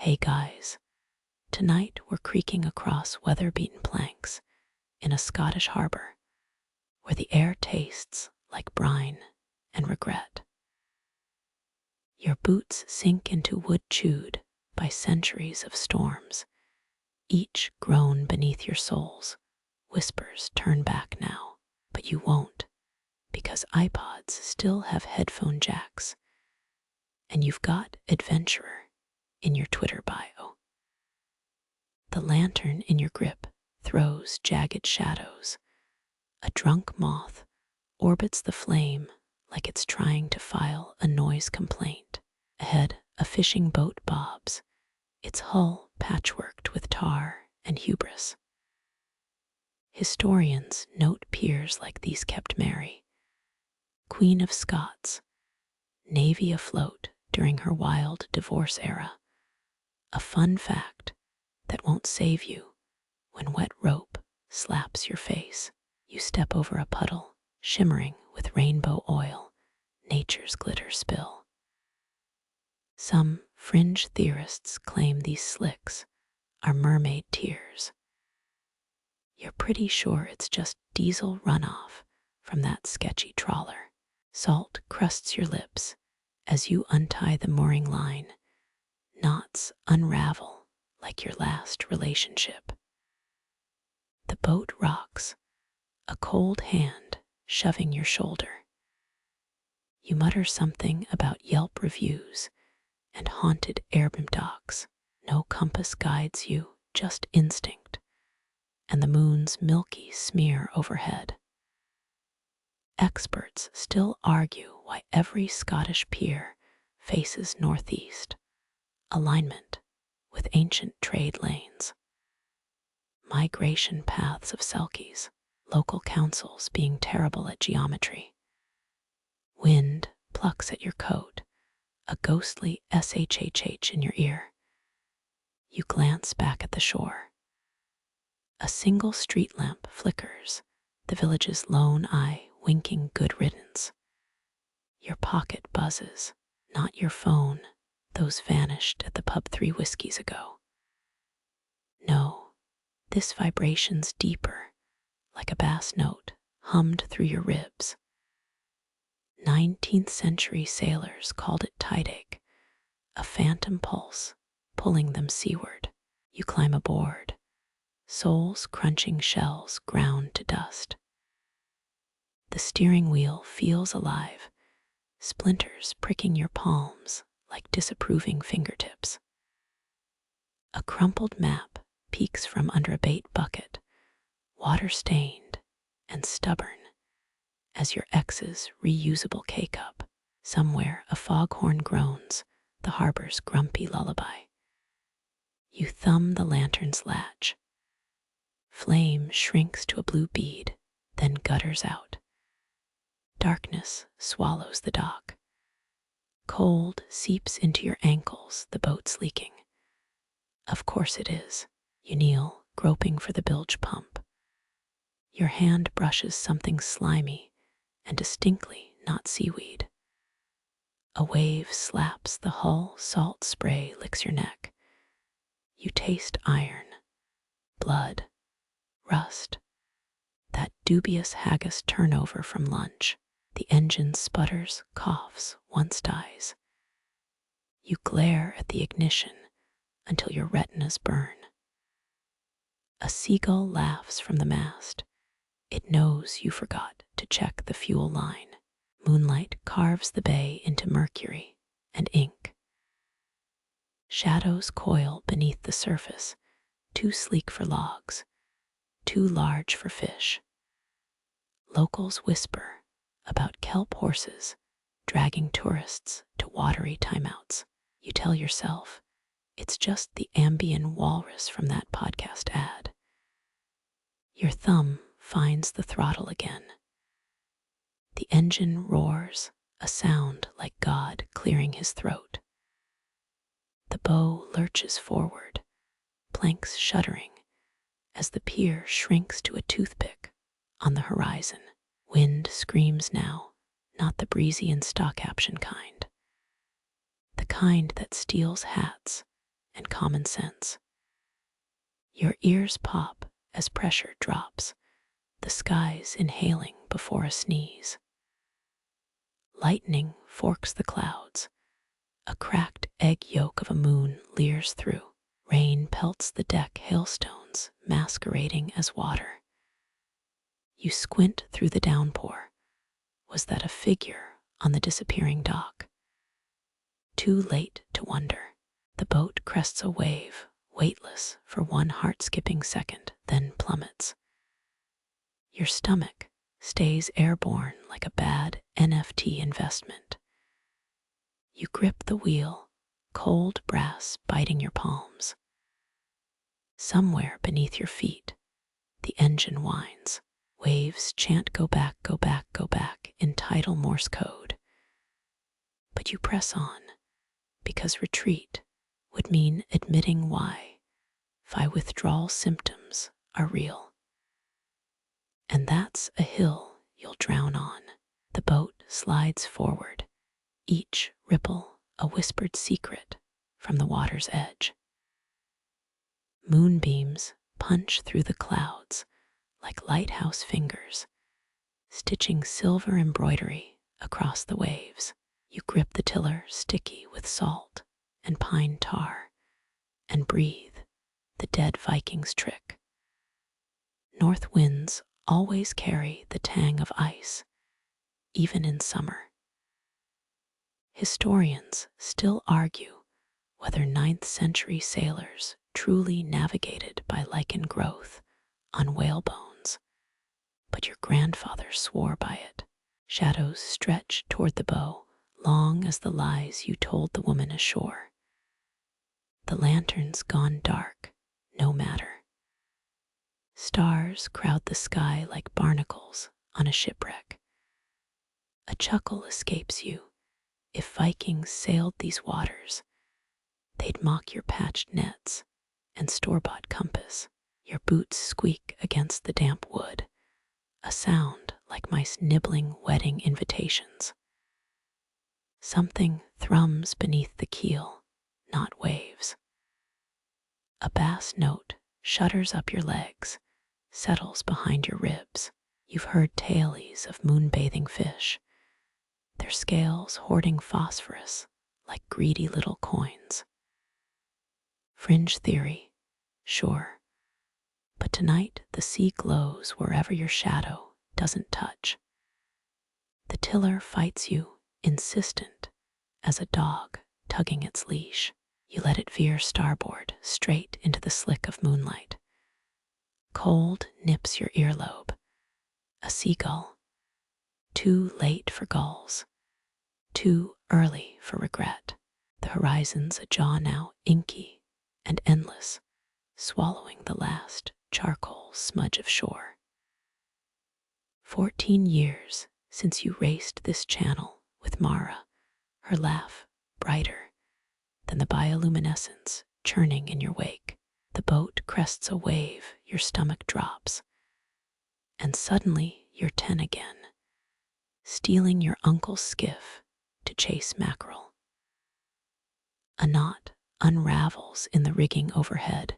Hey guys, tonight we're creaking across weather-beaten planks in a Scottish harbour where the air tastes like brine and regret. Your boots sink into wood chewed by centuries of storms. Each groan beneath your soles whispers turn back now, but you won't, because iPods still have headphone jacks, and you've got adventurer in your Twitter bio. The lantern in your grip throws jagged shadows. A drunk moth orbits the flame like it's trying to file a noise complaint. Ahead, a fishing boat bobs, its hull patchworked with tar and hubris. Historians note peers like these kept Mary, Queen of Scots, navy afloat during her wild divorce era. A fun fact that won't save you when wet rope slaps your face. You step over a puddle shimmering with rainbow oil, nature's glitter spill. Some fringe theorists claim these slicks are mermaid tears. You're pretty sure it's just diesel runoff from that sketchy trawler. Salt crusts your lips as you untie the mooring line. Knots unravel like your last relationship. The boat rocks, a cold hand shoving your shoulder. You mutter something about Yelp reviews and haunted airbnb docks. No compass guides you, just instinct, and the moon's milky smear overhead. Experts still argue why every Scottish pier faces northeast, alignment with ancient trade lanes. Migration paths of selkies, local councils being terrible at geometry. Wind plucks at your coat, a ghostly SHHH in your ear. You glance back at the shore. A single street lamp flickers, the village's lone eye winking good riddance. Your pocket buzzes, not your phone, those vanished at the pub 3 whiskeys ago. No, this vibration's deeper, like a bass note hummed through your ribs. 19th century sailors called it tideache, a phantom pulse pulling them seaward. You climb aboard, soles crunching shells ground to dust. The steering wheel feels alive, splinters pricking your palms like disapproving fingertips. A crumpled map peeks from under a bait bucket, water-stained and stubborn as your ex's reusable K-cup. Somewhere a foghorn groans, the harbor's grumpy lullaby. You thumb the lantern's latch. Flame shrinks to a blue bead, then gutters out. Darkness swallows the dock. Cold seeps into your ankles, the boat's leaking. Of course it is. You kneel, groping for the bilge pump. Your hand brushes something slimy and distinctly not seaweed. A wave slaps the hull, salt spray licks your neck. You taste iron, blood, rust, that dubious haggis turnover from lunch. The engine sputters, coughs, once dies. You glare at the ignition until your retinas burn. A seagull laughs from the mast. It knows you forgot to check the fuel line. Moonlight carves the bay into mercury and ink. Shadows coil beneath the surface, too sleek for logs, too large for fish. Locals whisper about kelp horses dragging tourists to watery timeouts. You tell yourself it's just the Ambien walrus from that podcast ad. Your thumb finds the throttle again. The engine roars, a sound like God clearing his throat. The bow lurches forward, planks shuddering as the pier shrinks to a toothpick on the horizon. Wind screams now, not the breezy and stock caption kind. The kind that steals hats and common sense. Your ears pop as pressure drops, the skies inhaling before a sneeze. Lightning forks the clouds, a cracked egg yolk of a moon leers through. Rain pelts the deck, hailstones masquerading as water. You squint through the downpour. Was that a figure on the disappearing dock? Too late to wonder. The boat crests a wave, weightless for one heart-skipping second, then plummets. Your stomach stays airborne like a bad NFT investment. You grip the wheel, cold brass biting your palms. Somewhere beneath your feet, the engine whines. Waves chant go back, go back, go back in tidal Morse code. But you press on, because retreat would mean admitting why withdrawal symptoms are real. And that's a hill you'll drown on. The boat slides forward, each ripple a whispered secret from the water's edge. Moonbeams punch through the clouds like lighthouse fingers, stitching silver embroidery across the waves. You grip the tiller, sticky with salt and pine tar, and breathe the dead Viking's trick. North winds always carry the tang of ice, even in summer. Historians still argue whether 9th century sailors truly navigated by lichen growth on whalebones, but your grandfather swore by it. Shadows stretch toward the bow, long as the lies you told the woman ashore. The lantern's gone dark, no matter. Stars crowd the sky like barnacles on a shipwreck. A chuckle escapes you. If Vikings sailed these waters, they'd mock your patched nets and store-bought compass. Your boots squeak against the damp wood, a sound like mice nibbling wedding invitations. Something thrums beneath the keel, not waves. A bass note shudders up your legs, settles behind your ribs. You've heard tales of moonbathing fish, their scales hoarding phosphorus like greedy little coins. Fringe theory, sure, but tonight the sea glows wherever your shadow doesn't touch. The tiller fights you, insistent as a dog tugging its leash. You let it veer starboard, straight into the slick of moonlight. Cold nips your earlobe. A seagull. Too late for gulls. Too early for regret. The horizon's a jaw now, inky and endless, swallowing the last charcoal smudge of shore. 14 years since you raced this channel with Mara, her laugh brighter than the bioluminescence churning in your wake. The boat crests a wave, your stomach drops, and suddenly you're 10 again, stealing your uncle's skiff to chase mackerel. A knot unravels in the rigging overhead.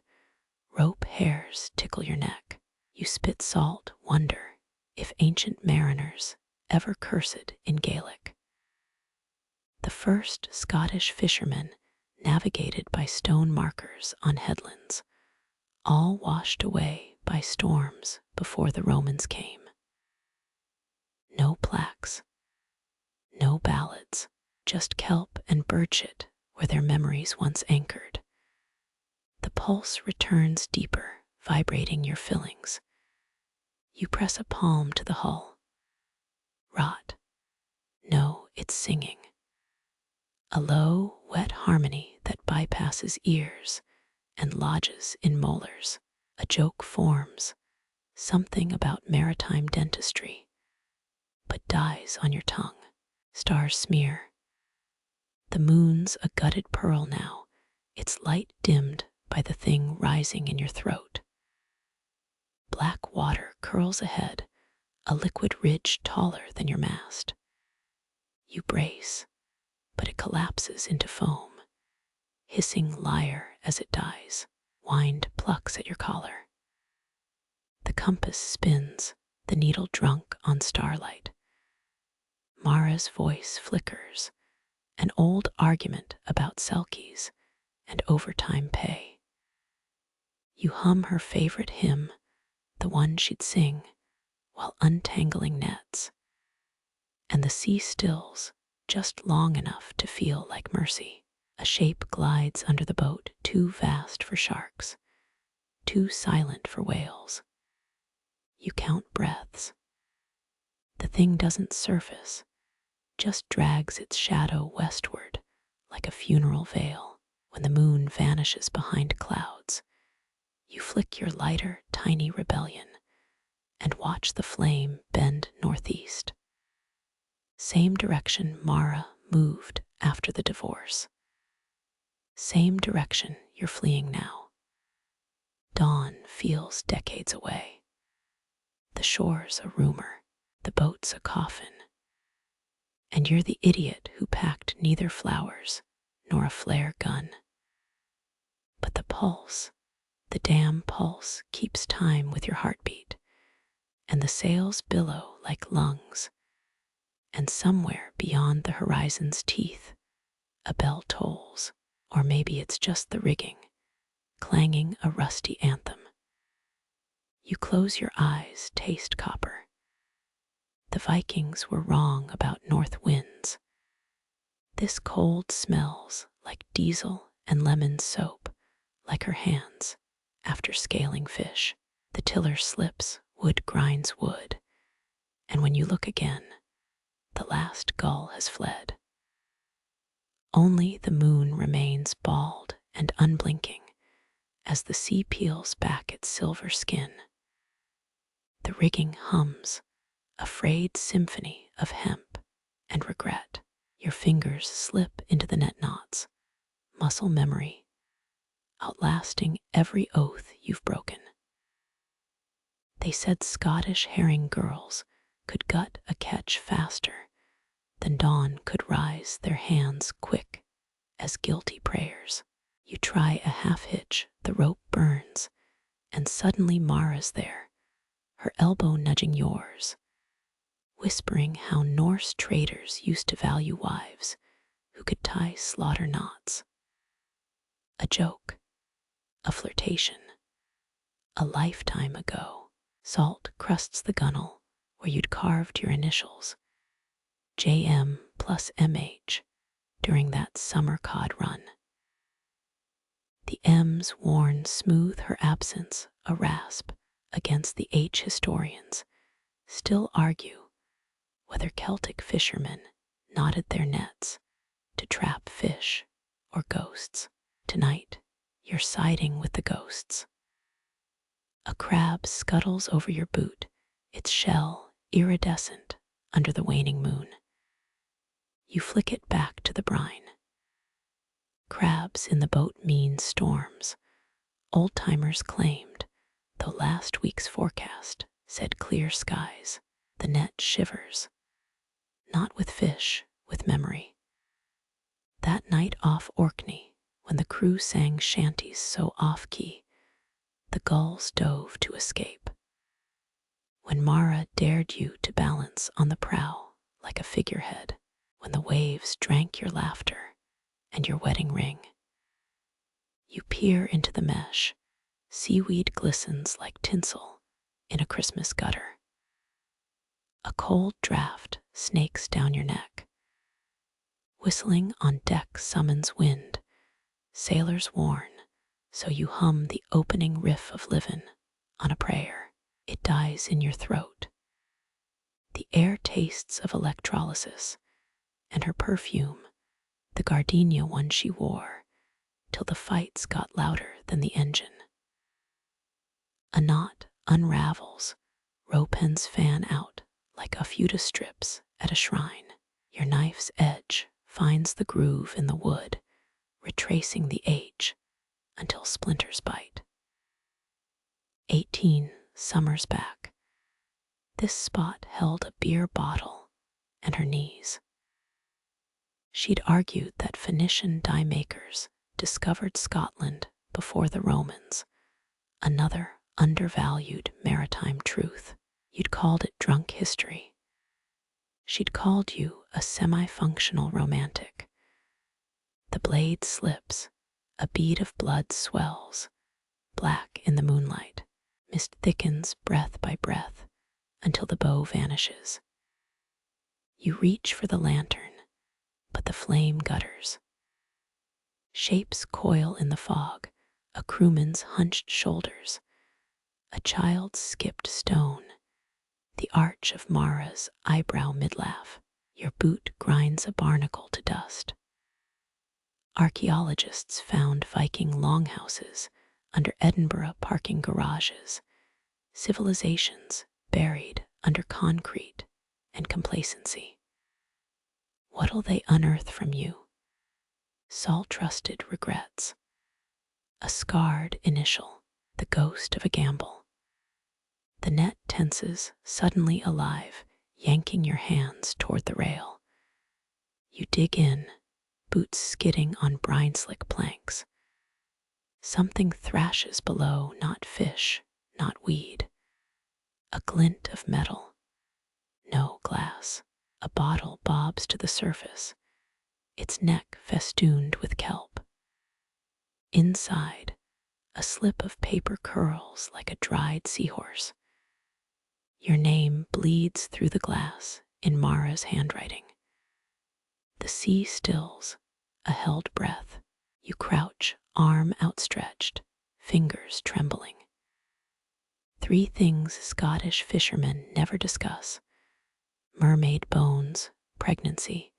Rope hairs tickle your neck. You spit salt, wonder if ancient mariners ever cursed in Gaelic. The first Scottish fishermen navigated by stone markers on headlands, all washed away by storms before the Romans came. No plaques, no ballads, just kelp and birdshit where their memories once anchored. The pulse returns deeper, vibrating your fillings. You press a palm to the hull. Rot. No, it's singing. A low, wet harmony that bypasses ears and lodges in molars. A joke forms, something about maritime dentistry, but dies on your tongue. Stars smear. The moon's a gutted pearl now, its light dimmed by the thing rising in your throat. Black water curls ahead, a liquid ridge taller than your mast. You brace, but it collapses into foam, hissing lyre as it dies. Wind plucks at your collar. The compass spins, the needle drunk on starlight. Mara's voice flickers, an old argument about selkies and overtime pay. You hum her favorite hymn, the one she'd sing while untangling nets, and the sea stills just long enough to feel like mercy. A shape glides under the boat, too vast for sharks, too silent for whales. You count breaths. The thing doesn't surface, just drags its shadow westward like a funeral veil. When the moon vanishes behind clouds, you flick your lighter, tiny rebellion and watch the flame bend northeast. Same direction Mara moved after the divorce. Same direction you're fleeing now. Dawn feels decades away. The shore's a rumor, the boat's a coffin, and you're the idiot who packed neither flowers nor a flare gun. But the pulse, the damn pulse, keeps time with your heartbeat, and the sails billow like lungs, and somewhere beyond the horizon's teeth, a bell tolls, or maybe it's just the rigging, clanging a rusty anthem. You close your eyes, taste copper. The Vikings were wrong about north winds. This cold smells like diesel and lemon soap, like her hands after scaling fish. The tiller slips, wood grinds wood, and when you look again, the last gull has fled. Only the moon remains bald and unblinking as the sea peels back its silver skin. The rigging hums, a frayed symphony of hemp and regret. Your fingers slip into the net knots, muscle memory, outlasting every oath you've broken. They said Scottish herring girls could gut a catch faster than dawn could rise, their hands quick as guilty prayers. You try a half hitch, the rope burns, and suddenly Mara's there, her elbow nudging yours, whispering how Norse traders used to value wives who could tie slaughter knots. A joke, a flirtation, a lifetime ago. Salt crusts the gunnel where you'd carved your initials, JM plus MH, during that summer cod run. The M's worn smooth, her absence a rasp against the H historians still argue whether Celtic fishermen knotted their nets to trap fish or ghosts. Tonight, you're siding with the ghosts. A crab scuttles over your boot, its shell iridescent under the waning moon. You flick it back to the brine. Crabs in the boat mean storms, old-timers claimed, though last week's forecast said clear skies. The net shivers, not with fish, with memory. That night off Orkney, when the crew sang shanties so off-key, the gulls dove to escape. When Mara dared you to balance on the prow like a figurehead, when the waves drank your laughter and your wedding ring. You peer into the mesh, seaweed glistens like tinsel in a Christmas gutter. A cold draft snakes down your neck. Whistling on deck summons wind, sailors warn, so you hum the opening riff of Livin' on a prayer. It dies in your throat. The air tastes of electrolysis, and her perfume, the gardenia one she wore, till the fights got louder than the engine. A knot unravels, rope ends fan out like affuta strips at a shrine. Your knife's edge finds the groove in the wood, retracing the H until splinters bite. 18 summers back, this spot held a beer bottle and her knees. She'd argued that Phoenician dye makers discovered Scotland before the Romans, another undervalued maritime truth. You'd called it drunk history. She'd called you a semi-functional romantic. The blade slips, a bead of blood swells, black in the moonlight. Mist thickens breath by breath until the bow vanishes. You reach for the lantern, but the flame gutters. Shapes coil in the fog, a crewman's hunched shoulders, a child's skipped stone, the arch of Mara's eyebrow midlaugh. Your boot grinds a barnacle to dust. Archaeologists found Viking longhouses under Edinburgh parking garages, civilizations buried under concrete and complacency. What'll they unearth from you? Salt-trusted regrets, a scarred initial, the ghost of a gamble. The net tenses, suddenly alive, yanking your hands toward the rail. You dig in, boots skidding on brine-slick planks. Something thrashes below, not fish, not weed. A glint of metal. No glass. A bottle bobs to the surface, its neck festooned with kelp. Inside, a slip of paper curls like a dried seahorse. Your name bleeds through the glass in Mara's handwriting. The sea stills, a held breath. You crouch, arm outstretched, fingers trembling. 3 things Scottish fishermen never discuss: mermaid bones, pregnancy,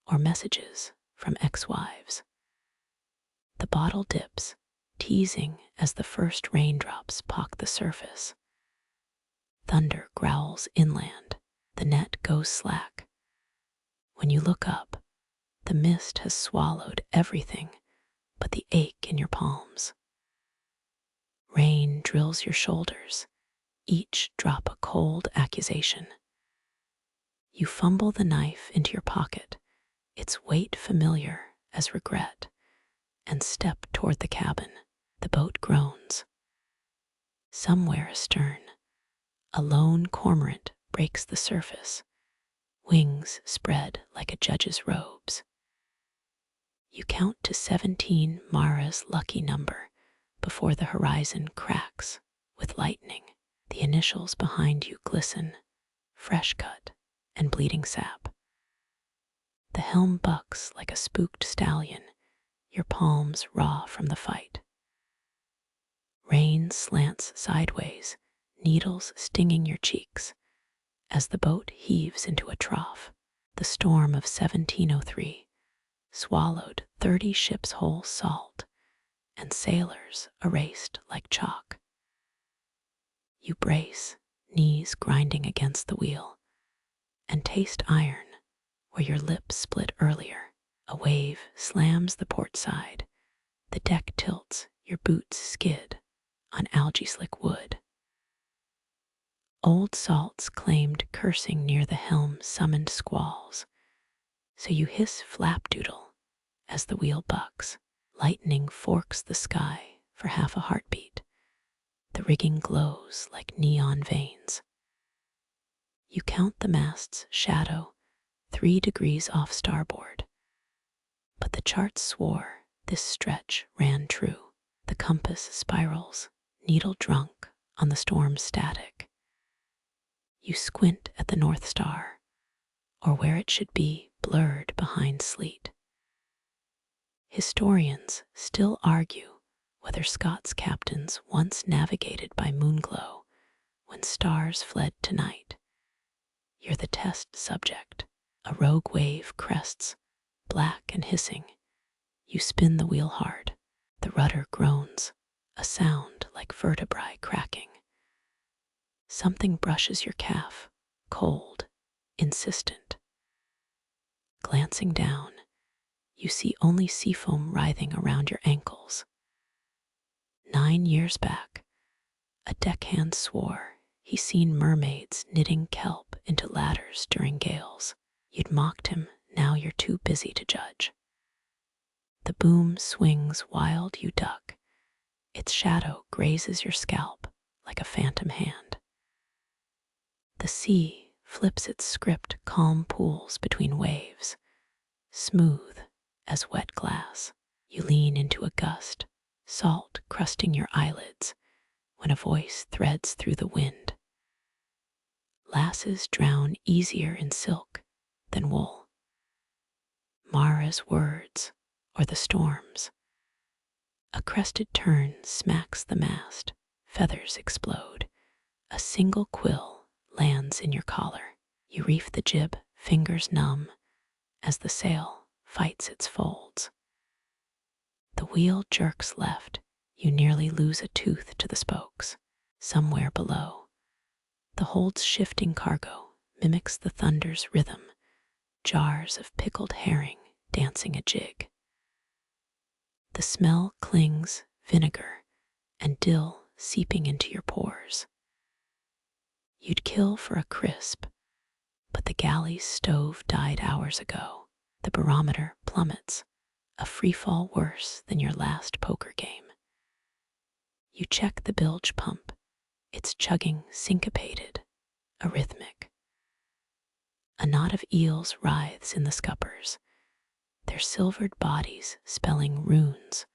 or messages from ex-wives. The bottle dips, teasing as the first raindrops pock the surface. Thunder growls inland, the net goes slack. When you look up, the mist has swallowed everything but the ache in your palms. Rain drills your shoulders, each drop a cold accusation. You fumble the knife into your pocket, its weight familiar as regret, and step toward the cabin. The boat groans. Somewhere astern, a lone cormorant breaks the surface, wings spread like a judge's robes. You count to 17, Mara's lucky number, before the horizon cracks with lightning. The initials behind you glisten, fresh cut and bleeding sap. The helm bucks like a spooked stallion, your palms raw from the fight. Rain slants sideways, needles stinging your cheeks, as the boat heaves into a trough. The storm of 1703 swallowed 30 ships whole salt, and sailors erased like chalk. You brace, knees grinding against the wheel, and taste iron where your lips split earlier. A wave slams the port side, the deck tilts, your boots skid on algae-slick wood. Old salts claimed cursing near the helm summoned squalls, so you hiss flapdoodle as the wheel bucks. Lightning forks the sky for half a heartbeat. The rigging glows like neon veins. You count the mast's shadow 3 degrees off starboard, but the charts swore this stretch ran true. The compass spirals, needle drunk on the storm's static. You squint at the North Star, or where it should be, blurred behind sleet. Historians still argue whether Scots captains once navigated by moonglow when stars fled to night. You're the test subject. A rogue wave crests, black and hissing. You spin the wheel hard. The rudder groans, a sound like vertebrae cracking. Something brushes your calf, cold, insistent. Glancing down, you see only seafoam writhing around your ankles. 9 years back, a deckhand swore he'd seen mermaids knitting kelp into ladders during gales. You'd mocked him, now you're too busy to judge. The boom swings wild, you duck, Its shadow grazes your scalp like a phantom hand. The sea flips its script calm pools between waves, smooth as wet glass. You lean into a gust, salt crusting your eyelids, when a voice threads through the wind. Lasses drown easier in silk than wool. Mara's words, or the storm's. A crested tern smacks the mast, feathers explode. A single quill lands in your collar. You reef the jib, fingers numb, as the sail fights its folds. The wheel jerks left, you nearly lose a tooth to the spokes. Somewhere below, the hold's shifting cargo mimics the thunder's rhythm, jars of pickled herring dancing a jig. The smell clings, vinegar and dill seeping into your pores. You'd kill for a crisp, but the galley's stove died hours ago. The barometer plummets, a freefall worse than your last poker game. You check the bilge pump, it's chugging syncopated, arrhythmic. A knot of eels writhes in the scuppers, their silvered bodies spelling runes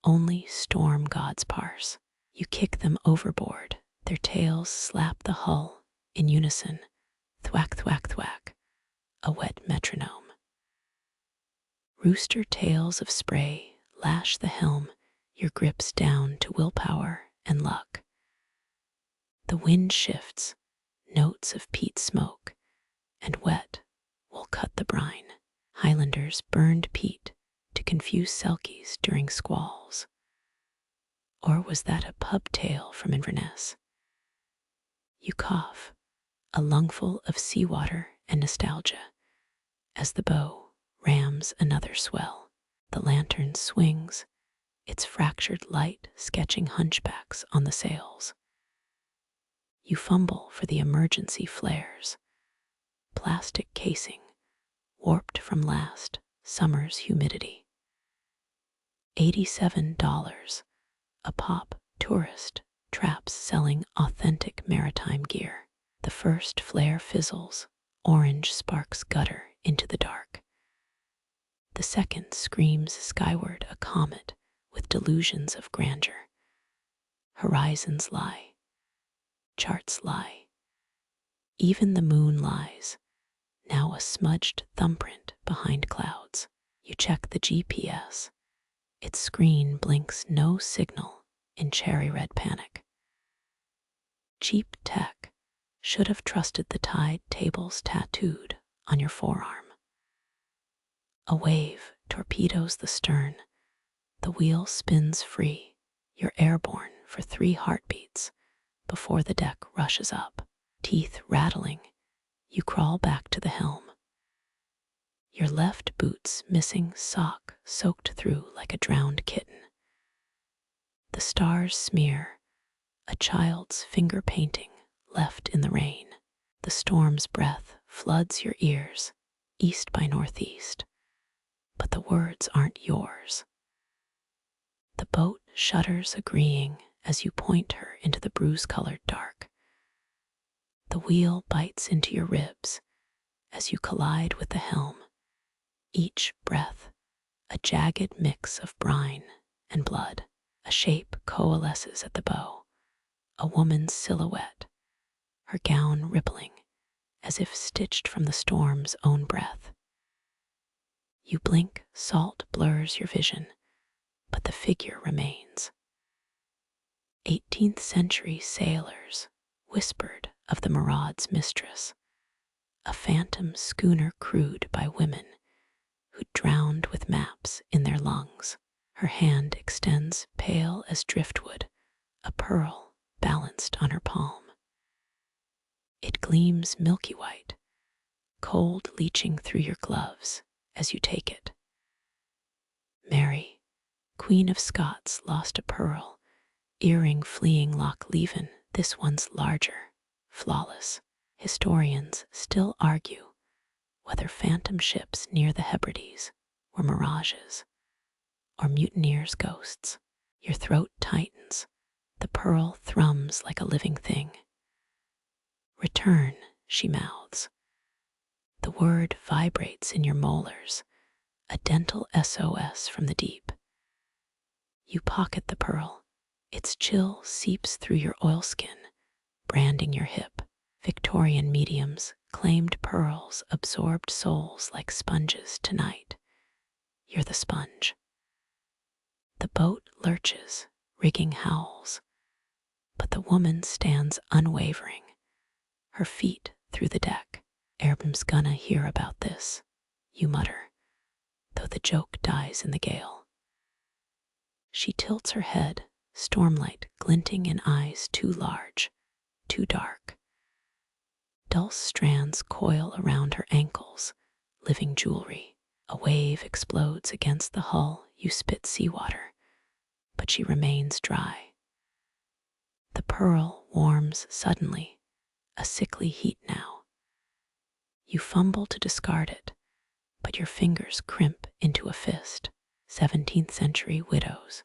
only storm gods parse. You kick them overboard, their tails slap the hull in unison, thwack, thwack, thwack, a wet metronome. Rooster tails of spray lash the helm, your grips down to willpower and luck. The wind shifts, notes of peat smoke, and wet will cut the brine. Highlanders burned peat to confuse selkies during squalls. Or was that a pub tale from Inverness? You cough, a lungful of seawater and nostalgia, as the bow rams another swell. The lantern swings, its fractured light sketching hunchbacks on the sails. You fumble for the emergency flares. Plastic casing, warped from last summer's humidity. $87 a pop, tourist traps selling authentic maritime gear. The first flare fizzles, orange sparks gutter into the dark. The second screams skyward, a comet with delusions of grandeur. Horizons lie, charts lie. Even the moon lies, now a smudged thumbprint behind clouds. You check the GPS. Its screen blinks no signal in cherry red panic. Cheap tech should have trusted the tide tables tattooed on your forearm. A wave torpedoes the stern. The wheel spins free. You're airborne for 3 heartbeats before the deck rushes up. Teeth rattling, you crawl back to the helm. Your left boot's missing sock soaked through like a drowned kitten. The stars smear, a child's finger painting left in the rain. The storm's breath floods your ears, east by northeast, but the words aren't yours. The boat shudders agreeing as you point her into the bruise-colored dark. The wheel bites into your ribs as you collide with the helm. Each breath, a jagged mix of brine and blood. A shape coalesces at the bow, a woman's silhouette, her gown rippling as if stitched from the storm's own breath. You blink, salt blurs your vision, but the figure remains. 18th century sailors whispered of the Maraud's mistress, a phantom schooner crewed by women who drowned with maps in their lungs. Her hand extends pale as driftwood, a pearl balanced on her palm. It gleams milky white, cold leaching through your gloves as you take it. Mary, Queen of Scots, lost a pearl, earring fleeing Loch Leven. This one's larger, flawless. Historians still argue whether phantom ships near the Hebrides were mirages or mutineers' ghosts. Your throat tightens. The pearl thrums like a living thing. Return, she mouths. The word vibrates in your molars, a dental SOS from the deep. You pocket the pearl. Its chill seeps through your oilskin, branding your hip. Victorian mediums claimed pearls absorbed souls like sponges tonight. You're the sponge. The boat lurches, rigging howls, but the woman stands unwavering, her feet through the deck. Airbrim's gonna hear about this, you mutter, though the joke dies in the gale. She tilts her head, stormlight glinting in eyes too large, too dark. Dull strands coil around her ankles, living jewelry. A wave explodes against the hull, you spit seawater, but she remains dry. The pearl warms suddenly, a sickly heat now. You fumble to discard it, but your fingers crimp into a fist. 17th century widows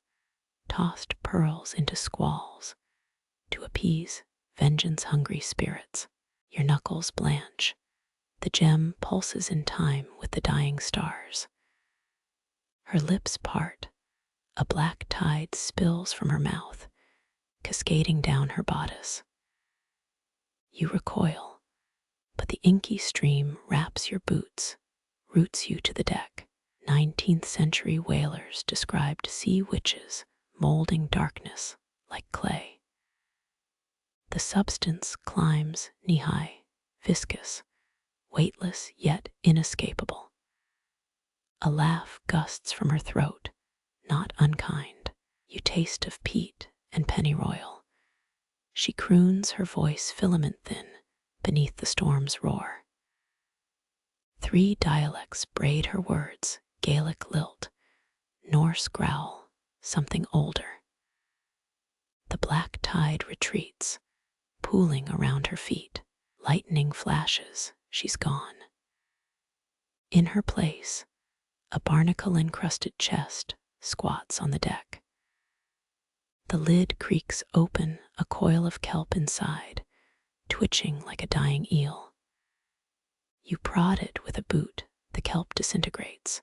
tossed pearls into squalls to appease vengeance-hungry spirits. Your knuckles blanch. The gem pulses in time with the dying stars. Her lips part. A black tide spills from her mouth, cascading down her bodice. You recoil, but the inky stream wraps your boots, roots you to the deck. 19th century whalers described sea witches molding darkness like clay. The substance climbs knee-high, viscous, weightless yet inescapable. A laugh gusts from her throat, not unkind. You taste of peat and pennyroyal. She croons, her voice filament thin beneath the storm's roar. 3 dialects braid her words, Gaelic lilt, Norse growl, something older. The black tide retreats, pooling around her feet. Lightning flashes, she's gone. In her place, a barnacle-encrusted chest squats on the deck. The lid creaks open, a coil of kelp inside, twitching like a dying eel. You prod it with a boot, the kelp disintegrates,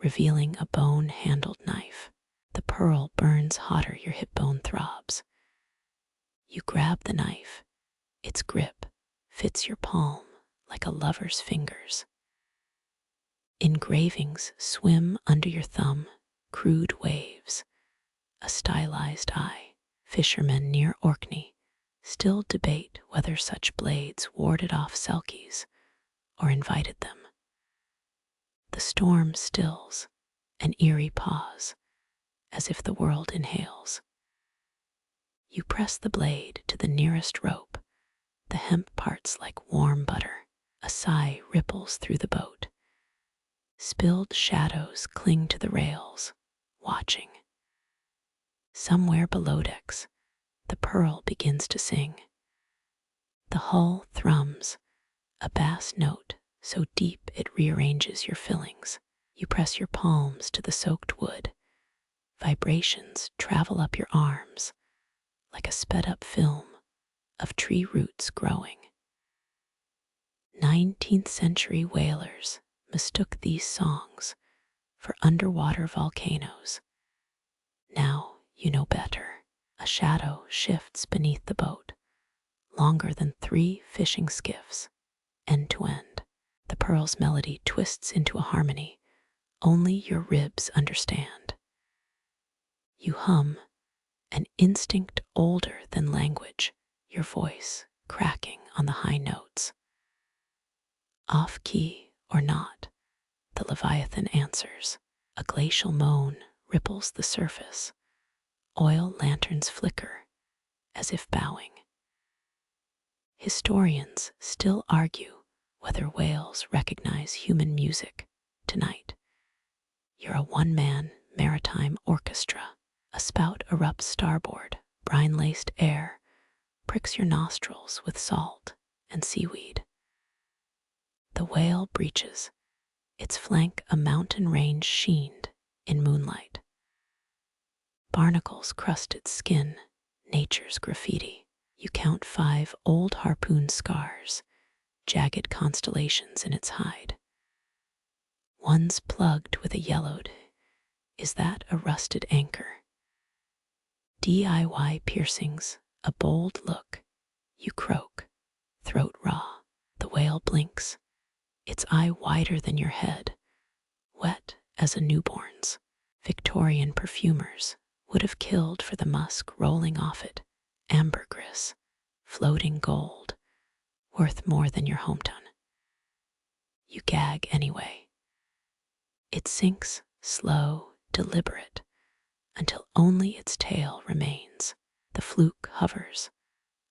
revealing a bone-handled knife. The pearl burns hotter, your hip bone throbs. You grab the knife. Its grip fits your palm like a lover's fingers. Engravings swim under your thumb, crude waves, a stylized eye. Fishermen near Orkney still debate whether such blades warded off selkies or invited them. The storm stills, an eerie pause, as if the world inhales. You press the blade to the nearest rope. The hemp parts like warm butter. A sigh ripples through the boat. Spilled shadows cling to the rails, watching. Somewhere below decks, the pearl begins to sing. The hull thrums, a bass note so deep it rearranges your fillings. You press your palms to the soaked wood. Vibrations travel up your arms like a sped-up film of tree roots growing. 19th century whalers mistook these songs for underwater volcanoes. Now you know better. A shadow shifts beneath the boat, longer than 3 fishing skiffs, end to end. The pearl's melody twists into a harmony only your ribs understand. You hum, an instinct older than language, your voice cracking on the high notes. Off key or not, the Leviathan answers. A glacial moan ripples the surface. Oil lanterns flicker, as if bowing. Historians still argue whether whales recognize human music tonight. You're a one-man maritime orchestra. A spout erupts starboard, brine-laced air pricks your nostrils with salt and seaweed. The whale breaches, its flank a mountain range sheened in moonlight. Barnacles crusted skin, nature's graffiti. You count 5 old harpoon scars, jagged constellations in its hide. One's plugged with a yellowed. Is that a rusted anchor? DIY piercings, a bold look. You croak, throat raw. The whale blinks, its eye wider than your head, wet as a newborn's. Victorian perfumers would have killed for the musk rolling off it, ambergris, floating gold, worth more than your hometon. You gag anyway. It sinks, slow, deliberate, until only its tail remains. The fluke hovers,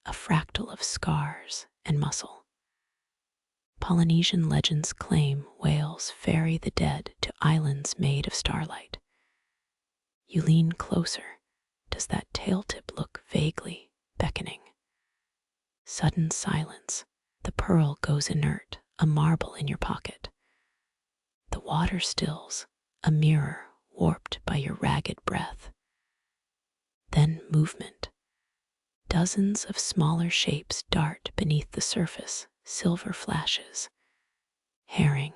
a fractal of scars and muscle. Polynesian legends claim whales ferry the dead to islands made of starlight. You lean closer. Does that tail tip look vaguely beckoning? Sudden silence. The pearl goes inert, a marble in your pocket. The water stills, a mirror warped by your ragged breath. Then movement. Dozens of smaller shapes dart beneath the surface, silver flashes. Herring.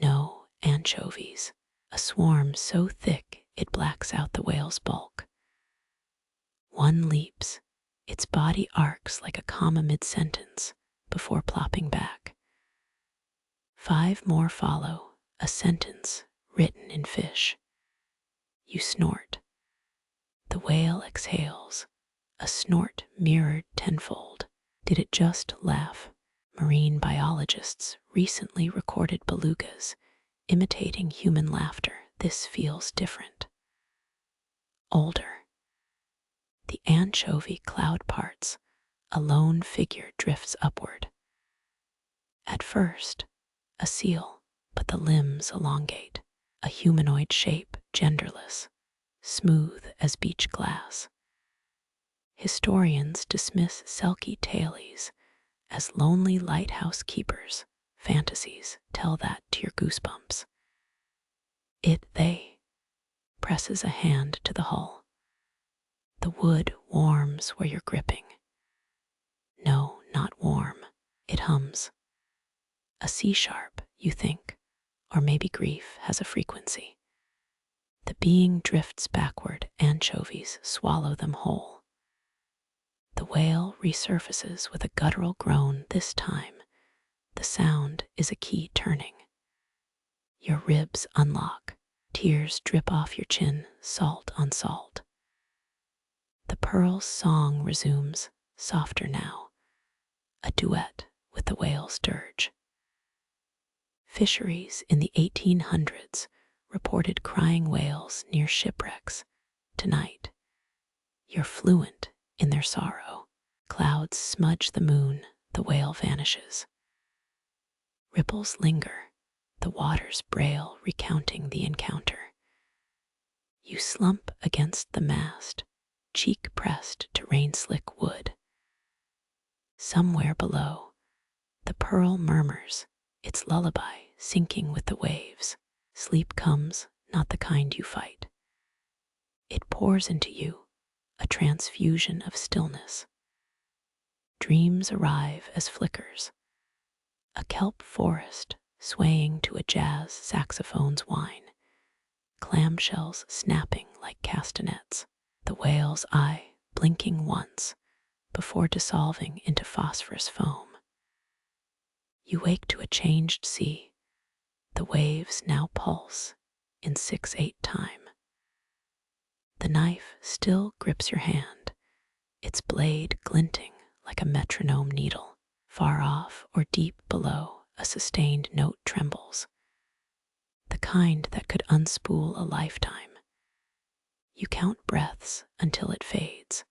No, anchovies. A swarm so thick it blacks out the whale's bulk. One leaps, its body arcs like a comma mid-sentence before plopping back. 5 more follow, a sentence written in fish. You snort. The whale exhales, a snort mirrored tenfold. Did it just laugh? Marine biologists recently recorded belugas imitating human laughter. This feels different. Older. The anchovy cloud parts, a lone figure drifts upward. At first, a seal, but the limbs elongate, a humanoid shape, genderless, smooth as beach glass. Historians dismiss selkie tailies as lonely lighthouse keepers. Fantasies tell that to your goosebumps. They presses a hand to the hull. The wood warms where you're gripping. No, not warm. It hums. A C sharp, you think, or maybe grief has a frequency. The being drifts backward, anchovies swallow them whole. The whale resurfaces with a guttural groan. This time, the sound is a key turning. Your ribs unlock, tears drip off your chin, salt on salt. The pearl's song resumes, softer now, a duet with the whale's dirge. Fisheries in the 1800s reported crying whales near shipwrecks. Tonight, you're fluent in their sorrow. Clouds smudge the moon, the whale vanishes. Ripples linger, the water's braille recounting the encounter. You slump against the mast, cheek pressed to rain-slick wood. Somewhere below, the pearl murmurs, its lullaby sinking with the waves. Sleep comes, not the kind you fight. It pours into you, a transfusion of stillness. Dreams arrive as flickers. A kelp forest swaying to a jazz saxophone's whine. Clamshells snapping like castanets. The whale's eye blinking once before dissolving into phosphorus foam. You wake to a changed sea. The waves now pulse in 6/8 time. The knife still grips your hand, its blade glinting like a metronome needle. Far off or deep below, a sustained note trembles, the kind that could unspool a lifetime. You count breaths until it fades.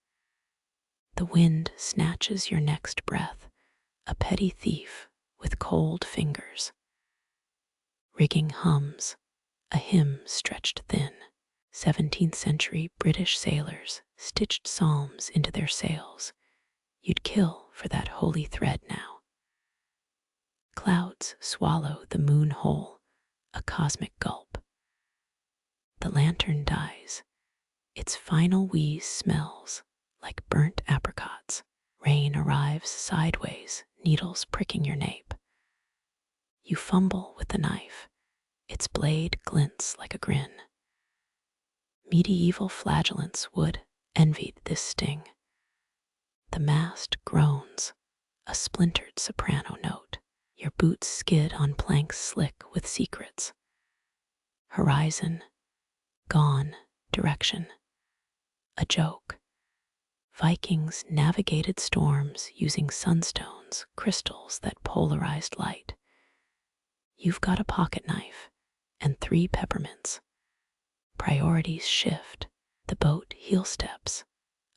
The wind snatches your next breath, a petty thief with cold fingers. Rigging hums, a hymn stretched thin. 17th century British sailors stitched psalms into their sails. You'd kill for that holy thread now. Clouds swallow the moon whole, a cosmic gulp. The lantern dies. Its final wheeze smells like burnt apricots. Rain arrives sideways, needles pricking your nape. You fumble with the knife. Its blade glints like a grin. Medieval flagellants would envied this sting. The mast groans, a splintered soprano note. Your boots skid on planks slick with secrets. Horizon, gone, direction. A joke. Vikings navigated storms using sunstones, crystals that polarized light. You've got a pocket knife and 3 peppermints. Priorities shift. The boat heel steps,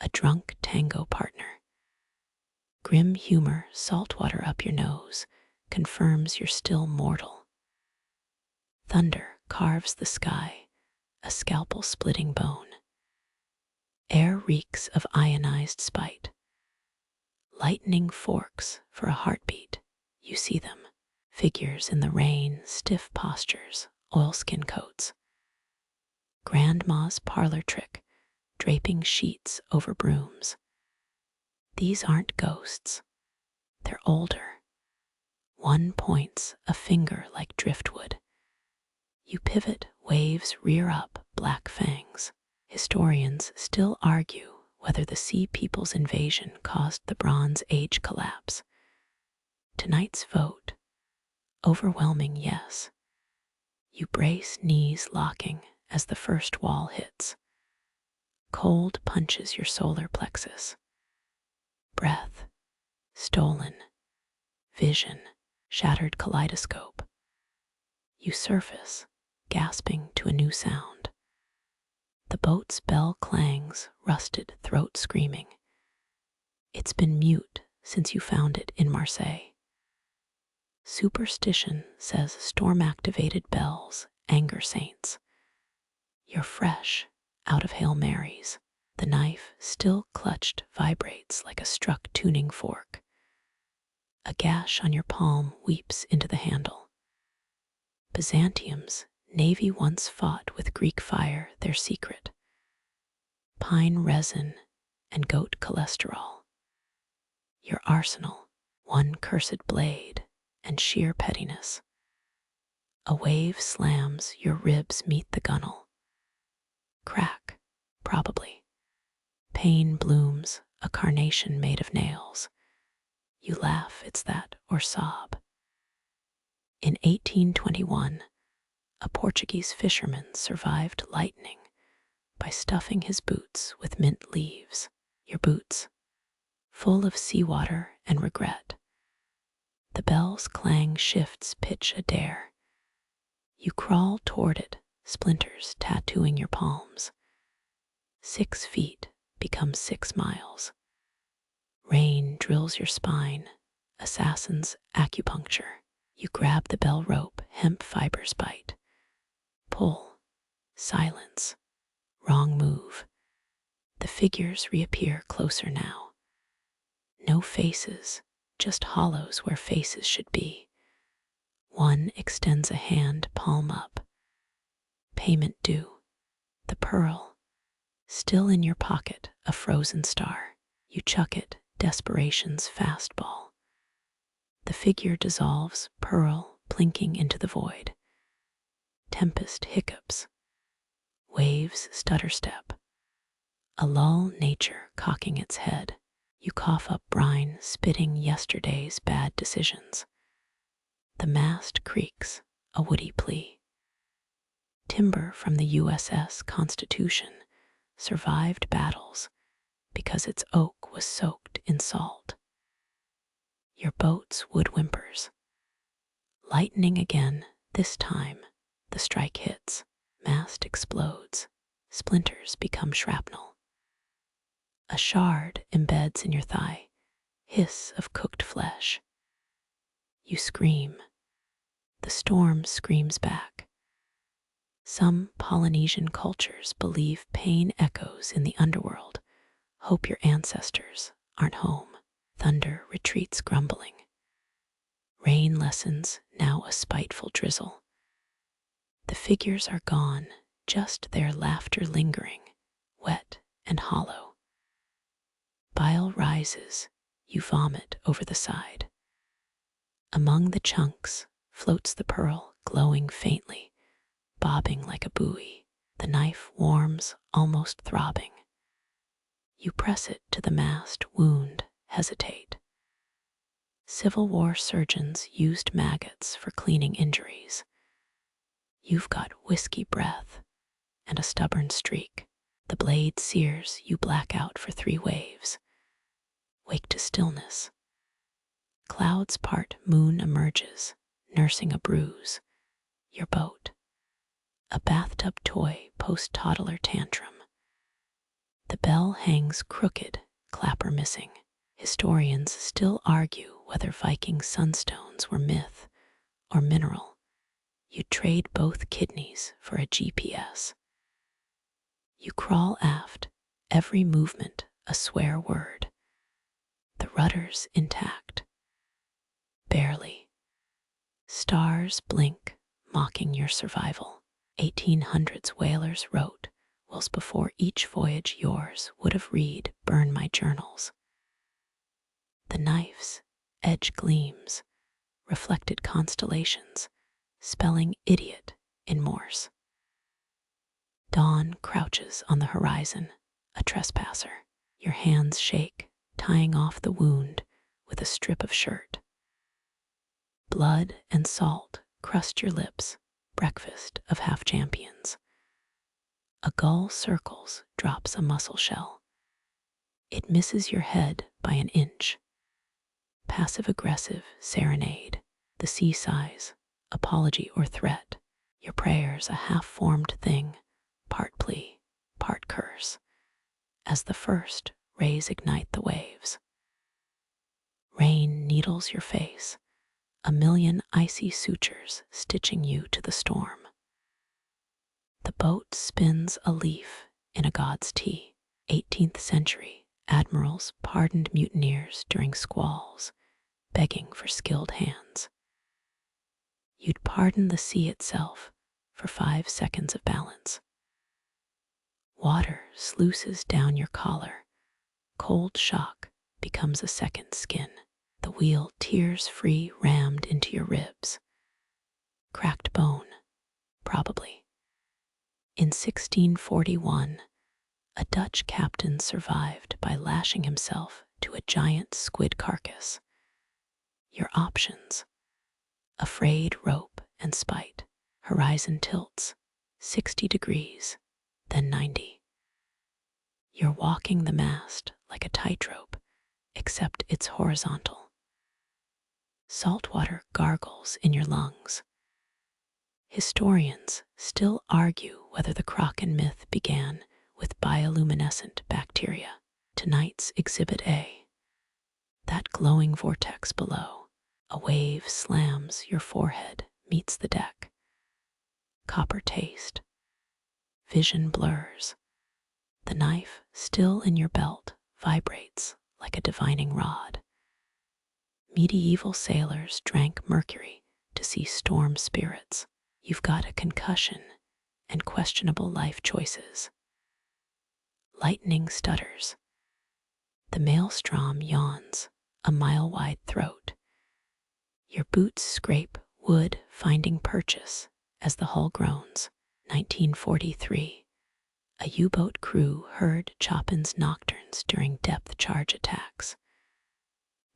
a drunk tango partner. Grim humor, saltwater up your nose, confirms you're still mortal. Thunder carves the sky, a scalpel-splitting bone. Air reeks of ionized spite. Lightning forks for a heartbeat. You see them. Figures in the rain, stiff postures, oilskin coats. Grandma's parlor trick, draping sheets over brooms. These aren't ghosts. They're older. One points a finger like driftwood. You pivot, waves rear up, black fangs. Historians still argue whether the Sea People's invasion caused the Bronze Age collapse. Tonight's vote, overwhelming yes. You brace, knees locking as the first wall hits. Cold punches your solar plexus. Breath, stolen. Vision, shattered kaleidoscope. You surface, gasping to a new sound. The boat's bell clangs, rusted throat screaming. It's been mute since you found it in Marseille. Superstition says storm-activated bells anger saints. You're fresh, out of Hail Marys. The knife, still clutched, vibrates like a struck tuning fork. A gash on your palm weeps into the handle. Byzantium's navy once fought with Greek fire their secret. Pine resin and goat cholesterol. Your arsenal, one cursed blade and sheer pettiness. A wave slams, your ribs meet the gunwale. Crack, probably. Pain blooms, a carnation made of nails. You laugh, it's that, or sob. In 1821, a Portuguese fisherman survived lightning by stuffing his boots with mint leaves. Your boots, full of seawater and regret. The bell's clang shifts pitch a dare. You crawl toward it, splinters tattooing your palms. 6 feet become 6 miles. Rain drills your spine, assassin's acupuncture. You grab the bell rope, hemp fibers bite. Pull, silence, wrong move. The figures reappear closer now. No faces, just hollows where faces should be. One extends a hand, palm up. Payment due. The pearl, still in your pocket, a frozen star. You chuck it, desperation's fastball. The figure dissolves, pearl plinking into the void. Tempest hiccups. Waves stutter step. A lull, nature cocking its head. You cough up brine, spitting yesterday's bad decisions. The mast creaks, a woody plea. Timber from the USS Constitution survived battles because its oak was soaked in salt. Your boat's wood whimpers. Lightning again, this time the strike hits. Mast explodes. Splinters become shrapnel. A shard embeds in your thigh. Hiss of cooked flesh. You scream. The storm screams back. Some Polynesian cultures believe pain echoes in the underworld. Hope your ancestors aren't home. Thunder retreats grumbling. Rain lessens, now a spiteful drizzle. The figures are gone, just their laughter lingering, wet and hollow. Bile rises, you vomit over the side. Among the chunks floats the pearl, glowing faintly, bobbing like a buoy. The knife warms, almost throbbing. You press it to the mast, wound, hesitate. Civil War surgeons used maggots for cleaning injuries. You've got whiskey breath and a stubborn streak. The blade sears, you black out for 3 waves. Wake to stillness. Clouds part, moon emerges, nursing a bruise. Your boat. A bathtub toy post-toddler tantrum. The bell hangs crooked, clapper missing. Historians still argue whether Viking sunstones were myth or mineral. You trade both kidneys for a GPS. You crawl aft, every movement a swear word. The rudder's intact. Barely. Stars blink, mocking your survival. 1800s whalers wrote, whilst before each voyage yours would have read, burn my journals. The knife's edge gleams, reflected constellations, spelling idiot in Morse. Dawn crouches on the horizon, a trespasser. Your hands shake, tying off the wound with a strip of shirt. Blood and salt crust your lips, breakfast of half-champions. A gull circles, drops a mussel shell. It misses your head by an inch. Passive-aggressive serenade, the sea sighs, apology or threat. Your prayer's a half-formed thing, part plea, part curse. As the first rays ignite the waves. Rain needles your face, a million icy sutures stitching you to the storm. The boat spins a leaf in a god's tea. 18th century admirals pardoned mutineers during squalls, begging for skilled hands. You'd pardon the sea itself for 5 seconds of balance. Water sluices down your collar. Cold shock becomes a second skin. The wheel tears free, rammed into your ribs. Cracked bone, probably. In 1641, a Dutch captain survived by lashing himself to a giant squid carcass. Your options: a frayed rope and spite. Horizon tilts, 60 degrees, then 90. You're walking the mast like a tightrope, except it's horizontal. Saltwater gargles in your lungs. Historians still argue whether the Kraken myth began with bioluminescent bacteria. Tonight's Exhibit A. That glowing vortex below. A wave slams your forehead, meets the deck. Copper taste. Vision blurs. The knife, still in your belt, vibrates like a divining rod. Medieval sailors drank mercury to see storm spirits. You've got a concussion and questionable life choices. Lightning stutters. The maelstrom yawns, a mile-wide throat. Your boots scrape wood, finding purchase as the hull groans. 1943. A U-boat crew heard Chopin's nocturnes during depth charge attacks.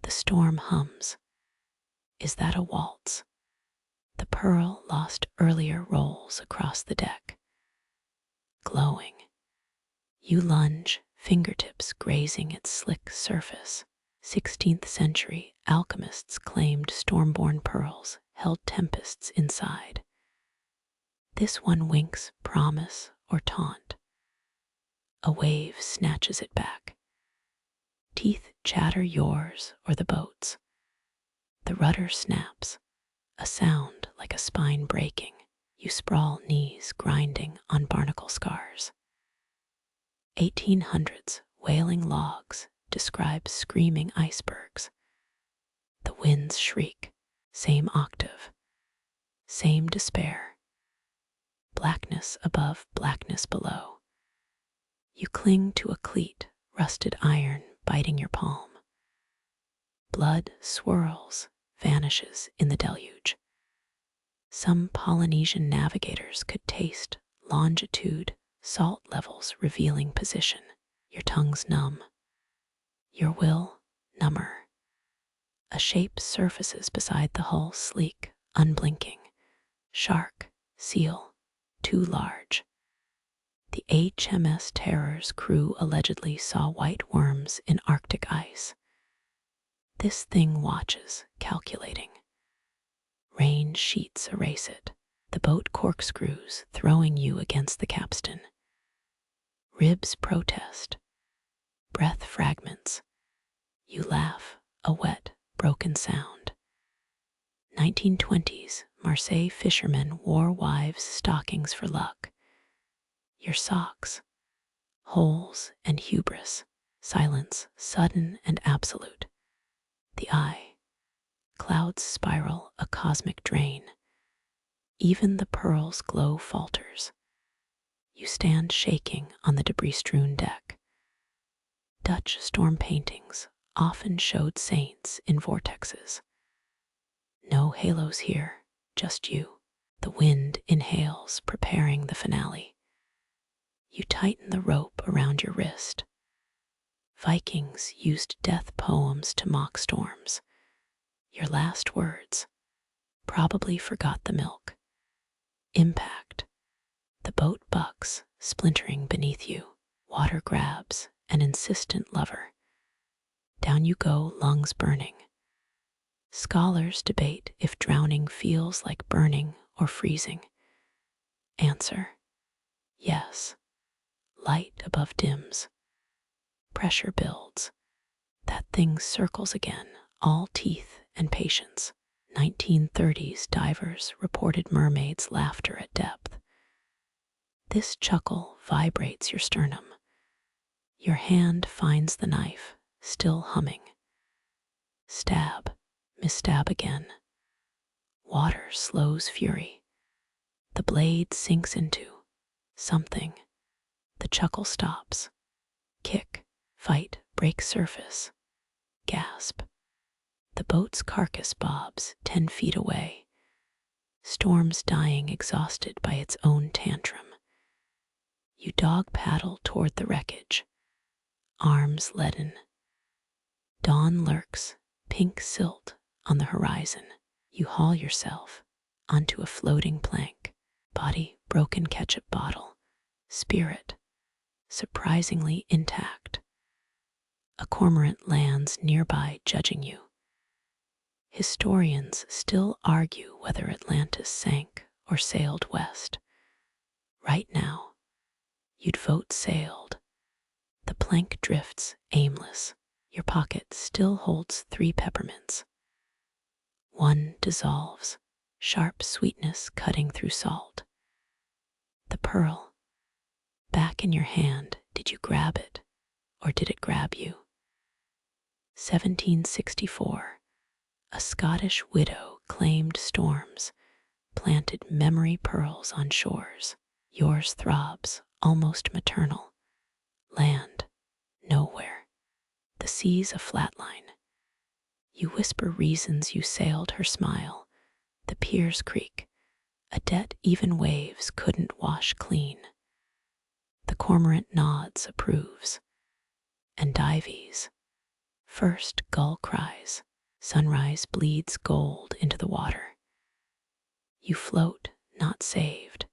The storm hums. Is that a waltz? The pearl lost earlier rolls across the deck. Glowing. You lunge, fingertips grazing its slick surface. 16th century alchemists claimed storm-born pearls held tempests inside. This one winks promise or taunt. A wave snatches it back. Teeth chatter yours or the boat's. The rudder snaps, a sound like a spine breaking. You sprawl, knees grinding on barnacle scars. 1800s wailing logs describe screaming icebergs. The winds shriek, same octave, same despair. Blackness above, blackness below. You cling to a cleat, rusted iron biting your palm. Blood swirls, vanishes in the deluge. Some Polynesian navigators could taste longitude, salt levels revealing position. Your tongue's numb, your will number. A shape surfaces beside the hull, sleek, unblinking. Shark, seal, too large. The HMS Terror's crew allegedly saw white worms in Arctic ice. This thing watches, calculating. Rain sheets erase it. The boat corkscrews, throwing you against the capstan. Ribs protest. Breath fragments. You laugh, a wet, broken sound. 1920s, Marseille fishermen wore wives' stockings for luck. Your socks, holes and hubris, silence sudden and absolute. The eye, clouds spiral, a cosmic drain. Even the pearl's glow falters. You stand shaking on the debris-strewn deck. Dutch storm paintings often showed saints in vortexes. No halos here, just you. The wind inhales, preparing the finale. You tighten the rope around your wrist. Vikings used death poems to mock storms. Your last words, probably forgot the milk. Impact. The boat bucks, splintering beneath you. Water grabs, an insistent lover. Down you go, lungs burning. Scholars debate if drowning feels like burning or freezing. Answer: yes. Light above dims. Pressure builds. That thing circles again, all teeth and patience. 1930s divers reported mermaids' laughter at depth. This chuckle vibrates your sternum. Your hand finds the knife, still humming. Stab, misstab again. Water slows fury. The blade sinks into something. The chuckle stops. Kick, fight, break surface. Gasp. The boat's carcass bobs 10 feet away. Storm's dying, exhausted by its own tantrum. You dog paddle toward the wreckage, arms leaden. Dawn lurks, pink silt on the horizon. You haul yourself onto a floating plank. Body, broken ketchup bottle. Spirit, surprisingly intact. A cormorant lands nearby, judging you. Historians still argue whether Atlantis sank or sailed west. Right now, you'd vote sailed. The plank drifts aimless. Your pocket still holds 3 peppermints. One dissolves, sharp sweetness cutting through salt. The pearl, back in your hand, did you grab it, or did it grab you? 1764, a Scottish widow claimed storms, planted memory pearls on shores. Yours throbs, almost maternal. Land, nowhere. The sea's a flatline. You whisper reasons you sailed her smile. The Pier's creak, a debt even waves couldn't wash clean. The cormorant nods, approves. And Dives, first gull cries, sunrise bleeds gold into the water. You float, not saved,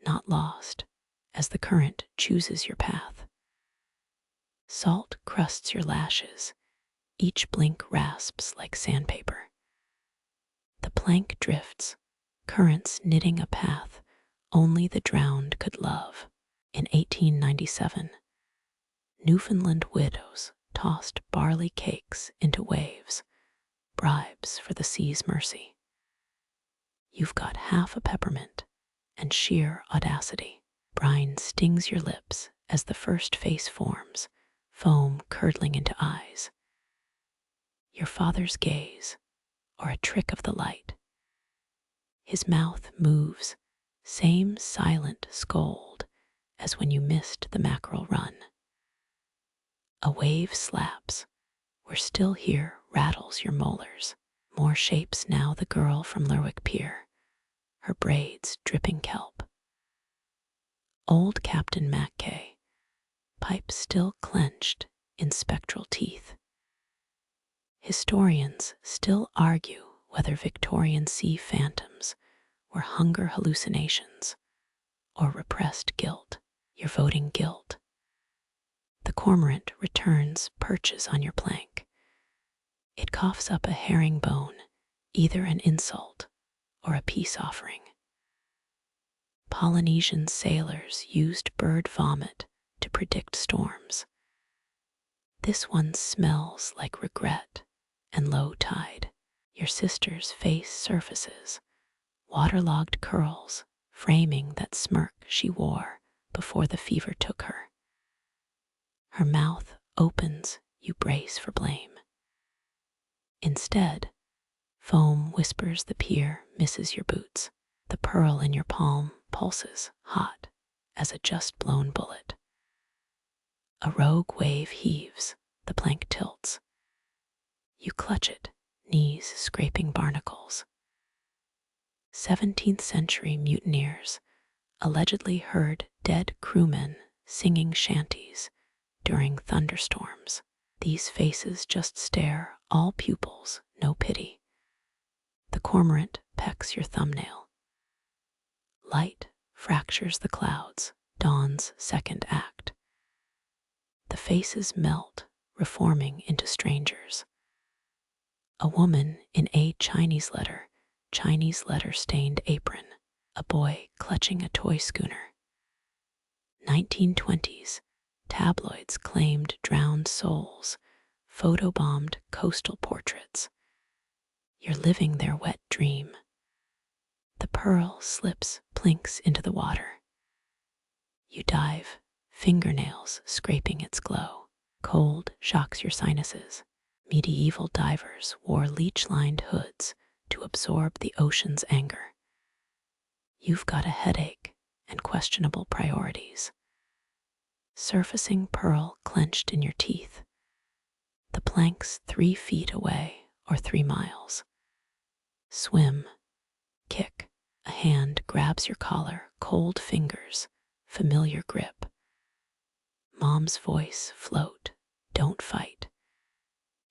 not lost, as the current chooses your path. Salt crusts your lashes, each blink rasps like sandpaper. The plank drifts, currents knitting a path only the drowned could love. In 1897, Newfoundland widows tossed barley cakes into waves, bribes for the sea's mercy. You've got half a peppermint and sheer audacity. Brine stings your lips as the first face forms, foam curdling into eyes. Your father's gaze, or a trick of the light. His mouth moves, same silent scold, as when you missed the mackerel run. A wave slaps. We're still here rattles your molars. More shapes now the girl from Pier, her braids dripping kelp. Old Captain Mackay, pipe still clenched in spectral teeth. Historians still argue whether Victorian sea phantoms were hunger hallucinations or repressed guilt. You're voting guilt. The cormorant returns, perches on your plank. It coughs up a herringbone, either an insult or a peace offering. Polynesian sailors used bird vomit to predict storms. This one smells like regret and low tide. Your sister's face surfaces, waterlogged curls framing that smirk she wore before the fever took her. Her mouth opens, you brace for blame. Instead, foam whispers the pier misses your boots. The pearl in your palm pulses, hot as a just-blown bullet. A rogue wave heaves, the plank tilts. You clutch it, knees scraping barnacles. 17th century mutineers allegedly heard dead crewmen singing shanties during thunderstorms. These faces just stare, all pupils, no pity. The cormorant pecks your thumbnail. Light fractures the clouds, dawn's second act. The faces melt, reforming into strangers. A woman in a Chinese letter stained apron. A boy clutching a toy schooner. 1920s, tabloids claimed drowned souls, photobombed coastal portraits. You're living their wet dream. The pearl slips, plinks into the water. You dive, fingernails scraping its glow. Cold shocks your sinuses. Medieval divers wore leech-lined hoods to absorb the ocean's anger. You've got a headache and questionable priorities. Surfacing pearl clenched in your teeth. The plank's 3 feet away or 3 miles. Swim, kick, a hand grabs your collar, cold fingers, familiar grip. Mom's voice float, don't fight.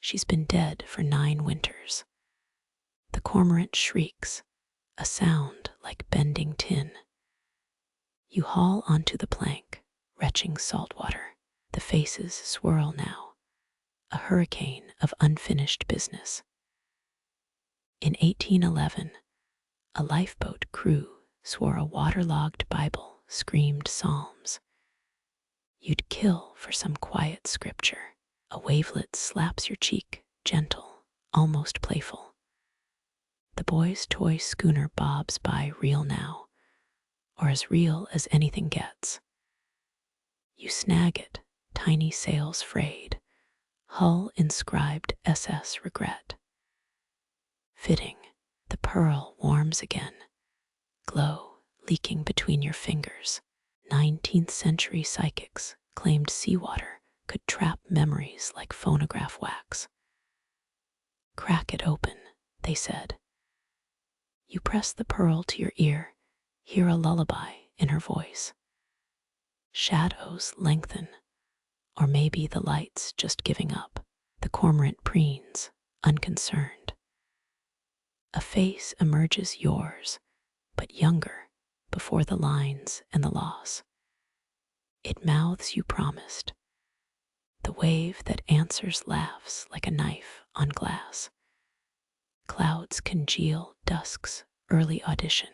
She's been dead for 9 winters. The cormorant shrieks, a sound like bending tin. You haul onto the plank, retching salt water. The faces swirl now, a hurricane of unfinished business. In 1811, a lifeboat crew swore a waterlogged Bible screamed psalms. You'd kill for some quiet scripture. A wavelet slaps your cheek, gentle, almost playful. The boy's toy schooner bobs by, real now, or as real as anything gets. You snag it, tiny sails frayed, hull inscribed SS regret. Fitting, the pearl warms again, glow leaking between your fingers. 19th century psychics claimed seawater could trap memories like phonograph wax. Crack it open, they said. You press the pearl to your ear, hear a lullaby in her voice. Shadows lengthen, or maybe the light's just giving up. The cormorant preens, unconcerned. A face emerges yours, but younger, before the lines and the loss. It mouths you promised. The wave that answers laughs like a knife on glass. Clouds congeal dusk's early audition,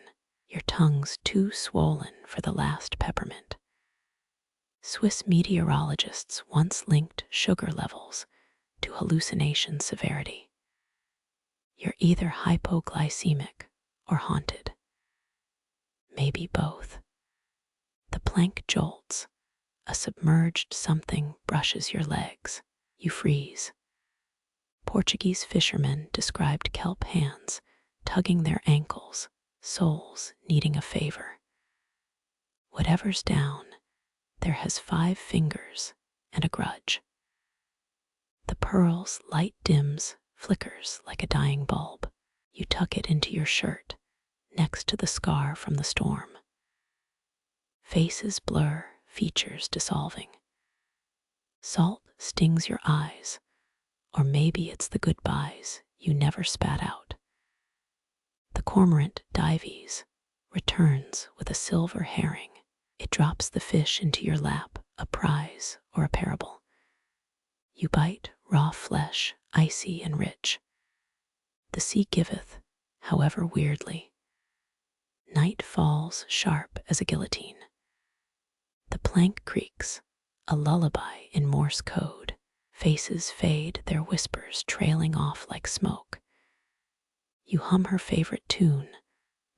your tongue's too swollen for the last peppermint. Swiss meteorologists once linked sugar levels to hallucination severity. You're either hypoglycemic or haunted. Maybe both. The plank jolts. A submerged something brushes your legs. You freeze. Portuguese fishermen described kelp hands tugging their ankles, souls needing a favor. Whatever's down, there has 5 fingers and a grudge. The pearl's light dims, flickers like a dying bulb. You tuck it into your shirt, next to the scar from the storm. Faces blur, features dissolving. Salt stings your eyes, or maybe it's the goodbyes you never spat out. The cormorant dives, returns with a silver herring. It drops the fish into your lap, a prize or a parable. You bite raw flesh, icy and rich. The sea giveth, however weirdly. Night falls sharp as a guillotine. The plank creaks, a lullaby in Morse code. Faces fade, their whispers trailing off like smoke. You hum her favorite tune,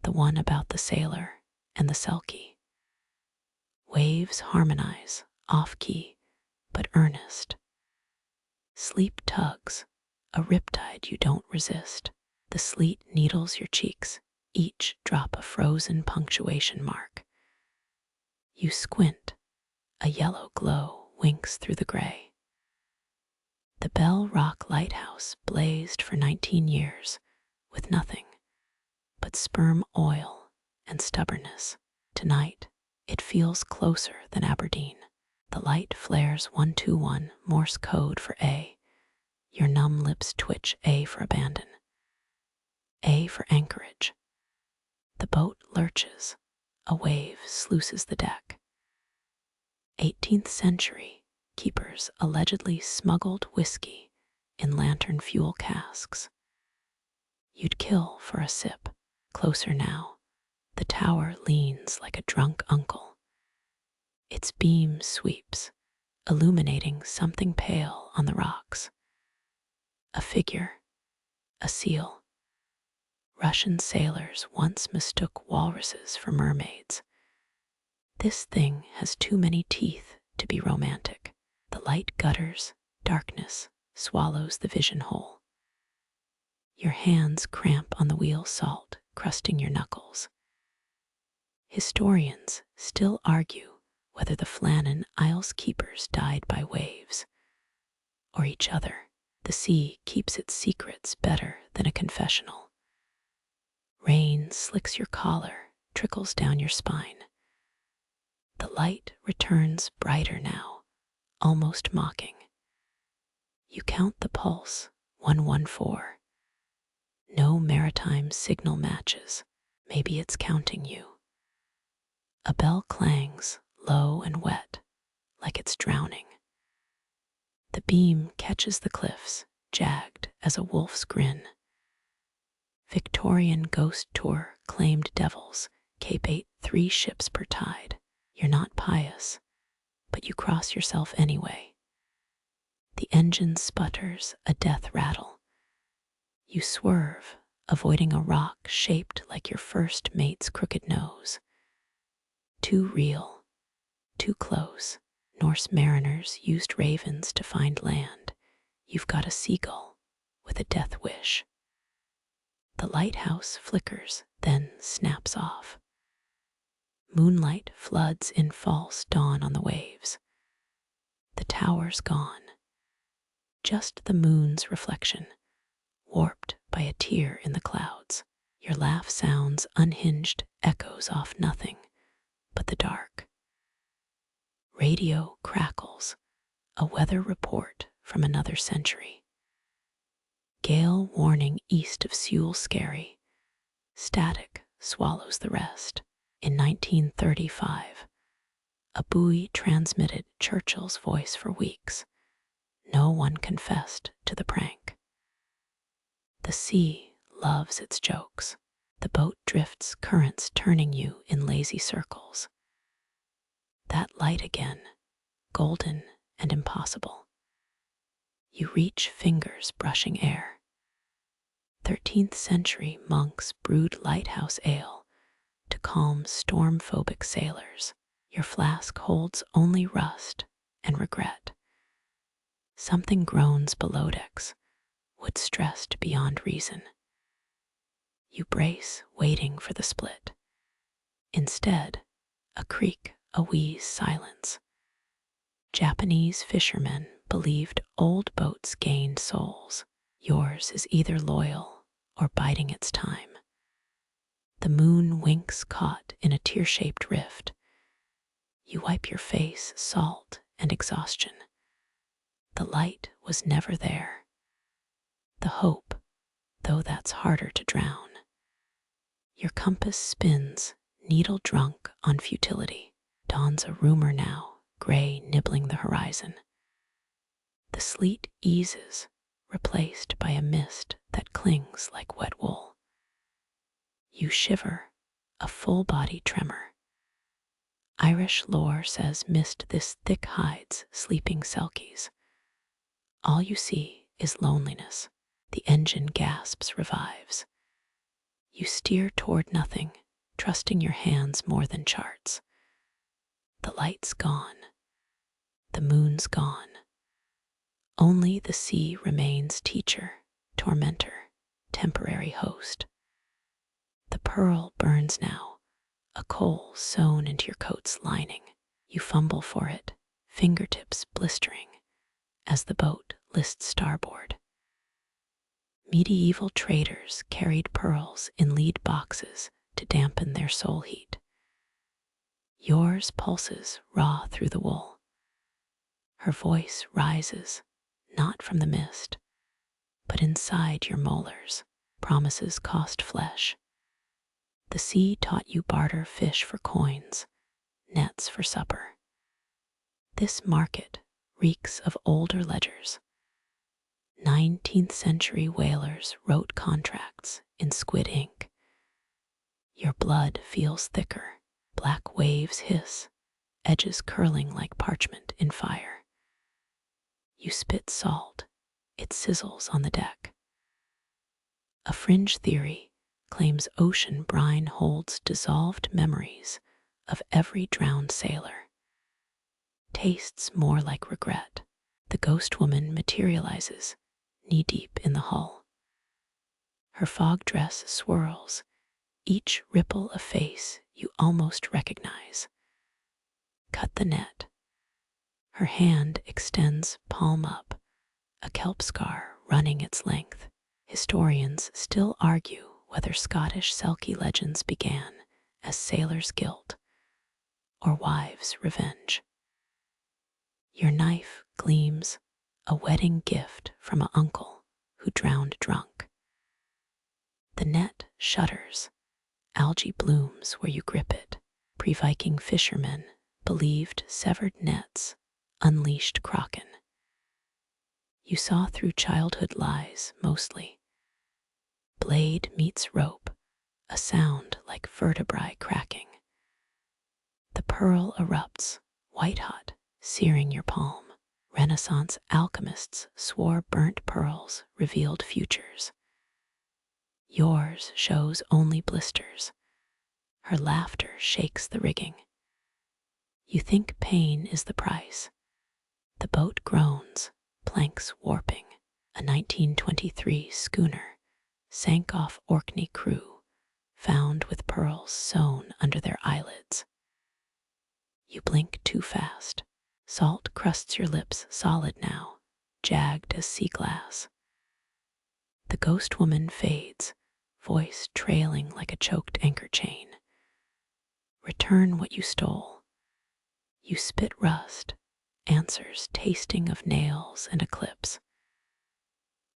the one about the sailor and the selkie. Waves harmonize, off-key, but earnest. Sleep tugs, a riptide you don't resist. The sleet needles your cheeks, each drop a frozen punctuation mark. You squint, a yellow glow winks through the gray. The Bell Rock Lighthouse blazed for 19 years with nothing but sperm oil and stubbornness. Tonight, it feels closer than Aberdeen. The light flares 121, Morse code for A. Your numb lips twitch, A for abandon. A for anchorage. The boat lurches. A wave sluices the deck. 18th century keepers allegedly smuggled whiskey in lantern fuel casks. You'd kill for a sip. Closer now, the tower leans like a drunk uncle. Its beam sweeps, illuminating something pale on the rocks. A figure, a seal. Russian sailors once mistook walruses for mermaids. This thing has too many teeth to be romantic. The light gutters, darkness swallows the vision whole. Your hands cramp on the wheel, salt crusting your knuckles. Historians still argue whether the Flannan Isles keepers died by waves or each other. The sea keeps its secrets better than a confessional. Rain slicks your collar, trickles down your spine. The light returns brighter now, almost mocking. You count the pulse, 114. No maritime signal matches. Maybe it's counting you. A bell clangs, low and wet, like it's drowning. The beam catches the cliffs, jagged as a wolf's grin. Victorian ghost tour claimed devils, Cape 8, 3 ships per tide. You're not pious, but you cross yourself anyway. The engine sputters, a death rattle. You swerve, avoiding a rock shaped like your first mate's crooked nose. Too real, too close. Norse mariners used ravens to find land. You've got a seagull with a death wish. The lighthouse flickers, then snaps off. Moonlight floods in false dawn on the waves. The tower's gone. Just the moon's reflection, warped by a tear in the clouds. Your laugh sounds unhinged, echoes off nothing but the dark. Radio crackles, a weather report from another century. Gale warning east of Sewell Skerry. Static swallows the rest. In 1935, a buoy transmitted Churchill's voice for weeks. No one confessed to the prank. The sea loves its jokes. The boat drifts, currents turning you in lazy circles. That light again, golden and impossible. You reach, fingers brushing air. 13th century monks brewed lighthouse ale to calm storm-phobic sailors. Your flask holds only rust and regret. Something groans below decks, wood stressed beyond reason. You brace, waiting for the split. Instead, a creak, a wheeze, silence. Japanese fishermen believed old boats gained souls. Yours is either loyal or biding its time. The moon winks caught in a tear-shaped rift. You wipe your face, salt and exhaustion. The light was never there. The hope, though that's harder to drown. Your compass spins, needle drunk on futility. Dawns a rumor now, gray nibbling the horizon. The sleet eases, replaced by a mist that clings like wet wool. You shiver, a full-body tremor. Irish lore says mist this thick hides sleeping selkies. All you see is loneliness. The engine gasps, revives. You steer toward nothing, trusting your hands more than charts. The light's gone. The moon's gone. Only the sea remains teacher, tormentor, temporary host. The pearl burns now, a coal sewn into your coat's lining. You fumble for it, fingertips blistering, as the boat lists starboard. Medieval traders carried pearls in lead boxes to dampen their soul heat. Yours pulses raw through the wool. Her voice rises, not from the mist, but inside your molars. Promises cost flesh. The sea taught you barter fish for coins, nets for supper. This market reeks of older ledgers. 19th century whalers wrote contracts in squid ink. Your blood feels thicker, black waves hiss, edges curling like parchment in fire. You spit salt, it sizzles on the deck. A fringe theory claims ocean brine holds dissolved memories of every drowned sailor. Tastes more like regret. The ghost woman materializes, knee-deep in the hull. Her fog dress swirls, each ripple a face you almost recognize. Cut the net. Her hand extends palm up, a kelp scar running its length. Historians still argue whether Scottish Selkie legends began as sailors' guilt or wives' revenge. Your knife gleams, a wedding gift from an uncle who drowned drunk. The net shudders, algae blooms where you grip it. Pre-Viking fishermen believed severed nets unleashed kraken. You saw through childhood lies mostly. Blade meets rope, a sound like vertebrae cracking. The pearl erupts, white-hot, searing your palm. Renaissance alchemists swore burnt pearls revealed futures. Yours shows only blisters. Her laughter shakes the rigging. You think pain is the price. The boat groans, planks warping. A 1923 schooner sank off Orkney crew, found with pearls sewn under their eyelids. You blink too fast. Salt crusts your lips solid now, jagged as sea glass. The ghost woman fades, voice trailing like a choked anchor chain. Return what you stole. You spit rust, answers tasting of nails and eclipse.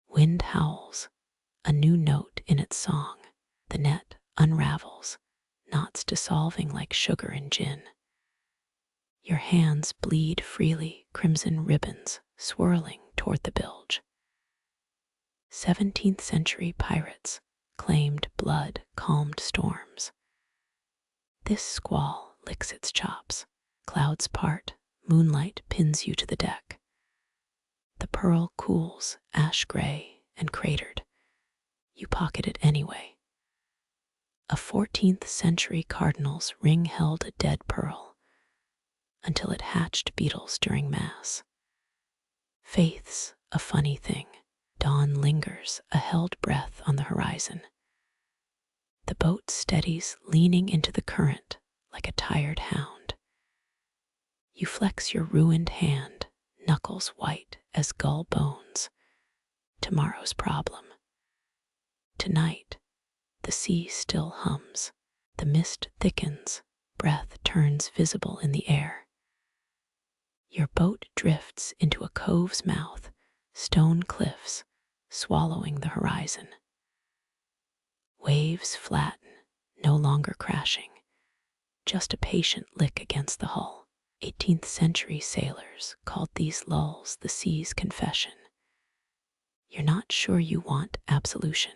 Wind howls, a new note in its song. The net unravels, knots dissolving like sugar in gin. Your hands bleed freely, crimson ribbons swirling toward the bilge. 17th century pirates claimed blood calmed storms. This squall licks its chops. Clouds part, moonlight pins you to the deck. The pearl cools, ash gray and cratered. You pocket it anyway. A 14th century cardinal's ring held a dead pearl until it hatched beetles during mass. Faith's a funny thing. Dawn lingers, a held breath on the horizon. The boat steadies, leaning into the current like a tired hound. You flex your ruined hand, knuckles white as gull bones. Tomorrow's problem. Tonight, the sea still hums. The mist thickens, breath turns visible in the air. Your boat drifts into a cove's mouth, stone cliffs, swallowing the horizon. Waves flatten, no longer crashing, just a patient lick against the hull. 18th century sailors called these lulls the sea's confession. You're not sure you want absolution.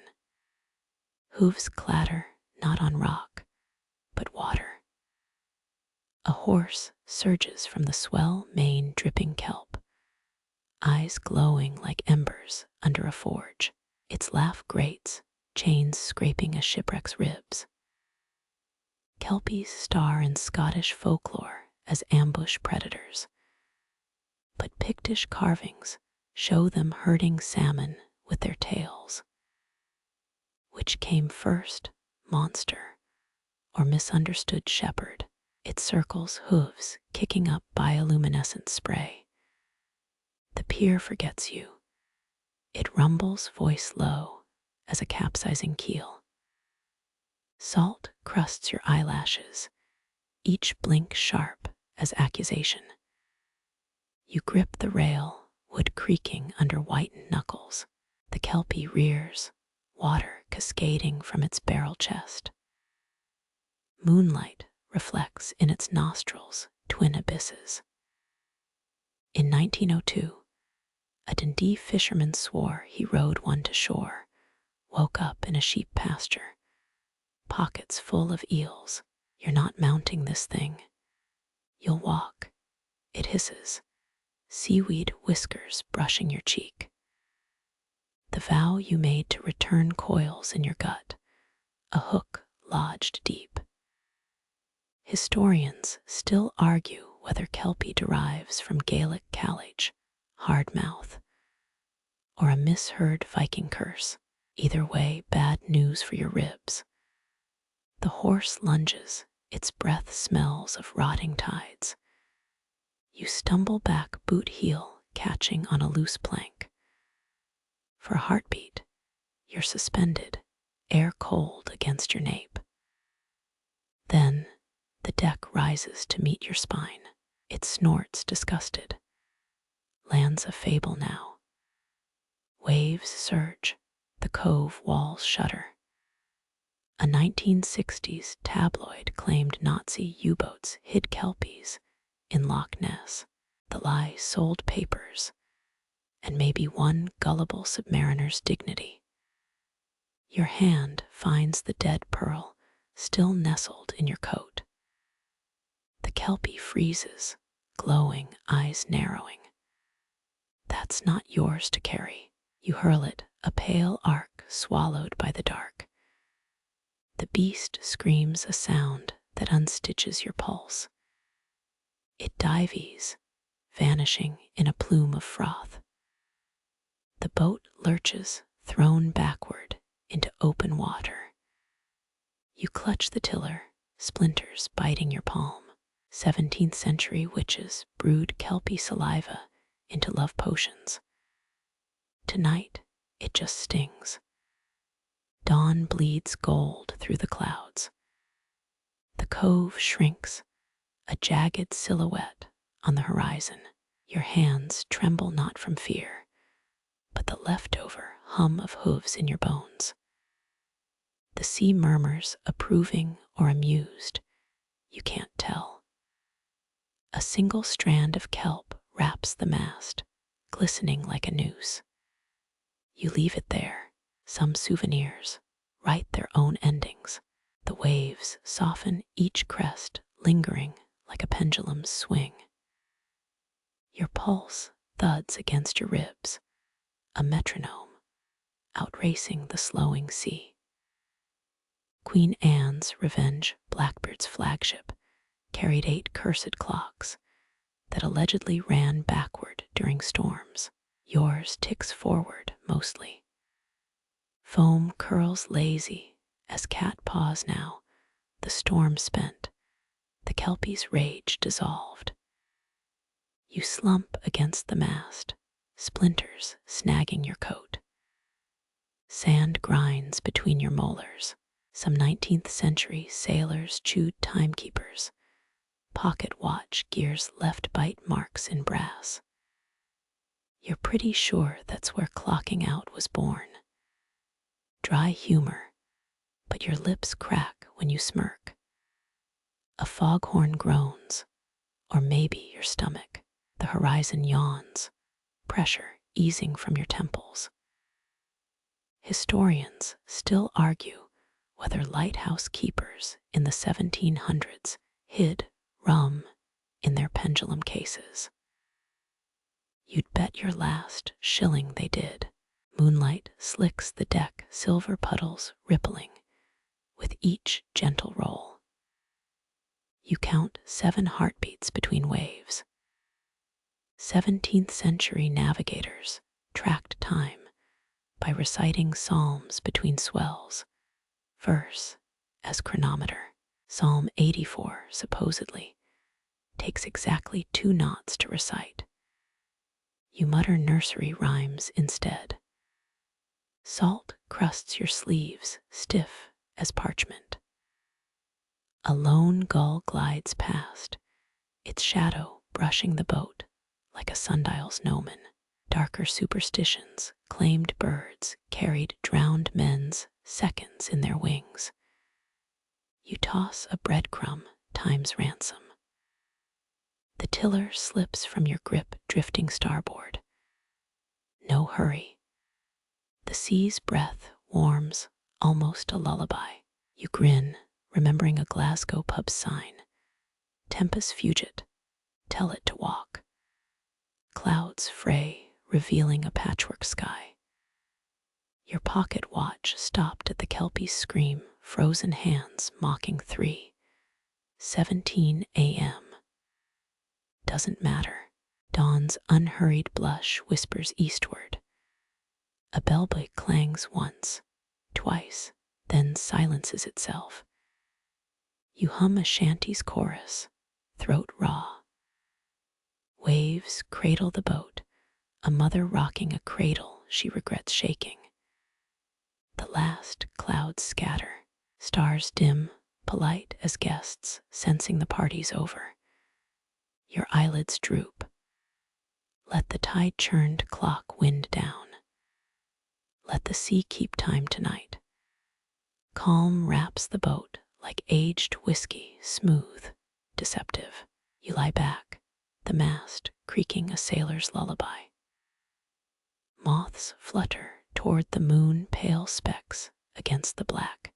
Hooves clatter, not on rock, but water. A horse surges from the swell mane dripping kelp, eyes glowing like embers under a forge. Its laugh grates, chains scraping a shipwreck's ribs. Kelpies star in Scottish folklore as ambush predators, but Pictish carvings show them herding salmon with their tails. Which came first, monster or misunderstood shepherd? It circles hooves, kicking up bioluminescent spray. The pier forgets you. It rumbles voice low as a capsizing keel. Salt crusts your eyelashes, each blink sharp as accusation. You grip the rail, wood creaking under whitened knuckles. The kelpie rears, water cascading from its barrel chest. Moonlight reflects in its nostrils twin abysses. In 1902, a Dundee fisherman swore he rowed one to shore, woke up in a sheep pasture, pockets full of eels. You're not mounting this thing. You'll walk. It hisses, seaweed whiskers brushing your cheek. The vow you made to return coils in your gut, a hook lodged deep. Historians still argue whether kelpie derives from Gaelic calage, hard mouth, or a misheard Viking curse. Either way, bad news for your ribs. The horse lunges, its breath smells of rotting tides. You stumble back boot heel, catching on a loose plank. For a heartbeat, you're suspended, air cold against your nape. Then, the deck rises to meet your spine. It snorts disgusted. Land's a fable now. Waves surge, the cove walls shudder. A 1960s tabloid claimed Nazi U-boats hid kelpies in Loch Ness. The lie sold papers, and maybe one gullible submariner's dignity. Your hand finds the dead pearl still nestled in your coat. The kelpie freezes, glowing, eyes narrowing. That's not yours to carry. You hurl it, a pale arc swallowed by the dark. The beast screams a sound that unstitches your pulse. It dives, vanishing in a plume of froth. The boat lurches, thrown backward into open water. You clutch the tiller, splinters biting your palm. 17th century witches brewed kelpie saliva into love potions. Tonight, it just stings. Dawn bleeds gold through the clouds. The cove shrinks, a jagged silhouette on the horizon. Your hands tremble not from fear, but the leftover hum of hooves in your bones. The sea murmurs, approving or amused. You can't tell. A single strand of kelp wraps the mast, glistening like a noose. You leave it there. Some souvenirs write their own endings. The waves soften each crest, lingering like a pendulum's swing. Your pulse thuds against your ribs, a metronome, outracing the slowing sea. Queen Anne's Revenge, Blackbeard's flagship, carried 8 cursed clocks that allegedly ran backward during storms. Yours ticks forward mostly. Foam curls lazy as cat paws now, the storm spent, the kelpie's rage dissolved. You slump against the mast, splinters snagging your coat. Sand grinds between your molars. Some 19th century sailors chewed timekeepers. Pocket watch gears left bite marks in brass. You're pretty sure that's where clocking out was born. Dry humor, but your lips crack when you smirk. A foghorn groans, or maybe your stomach. The horizon yawns, pressure easing from your temples. Historians still argue whether lighthouse keepers in the 1700s hid rum in their pendulum cases. You'd bet your last shilling they did. Moonlight slicks the deck, silver puddles rippling with each gentle roll. You count 7 heartbeats between waves. 17th century navigators tracked time by reciting psalms between swells, verse as chronometer. Psalm 84, supposedly, takes exactly 2 knots to recite. You mutter nursery rhymes instead. Salt crusts your sleeves, stiff as parchment. A lone gull glides past, its shadow brushing the boat like a sundial's gnomon. Darker superstitions claimed birds carried drowned men's seconds in their wings. You toss a breadcrumb, time's ransom. The tiller slips from your grip, drifting starboard. No hurry. The sea's breath warms, almost a lullaby. You grin, remembering a Glasgow pub sign. Tempus fugit, tell it to walk. Clouds fray, revealing a patchwork sky. Your pocket watch stopped at the kelpie's scream, frozen hands mocking 3:17 a.m. Doesn't matter. Dawn's unhurried blush whispers eastward. A bellboy clangs once, twice, then silences itself. You hum a shanty's chorus, throat raw. Waves cradle the boat, a mother rocking a cradle she regrets shaking. The last clouds scatter, stars dim, polite as guests, sensing the party's over. Your eyelids droop. Let the tide-churned clock wind down. Let the sea keep time tonight. Calm wraps the boat like aged whiskey, smooth, deceptive. You lie back, the mast creaking a sailor's lullaby. Moths flutter toward the moon, pale specks against the black.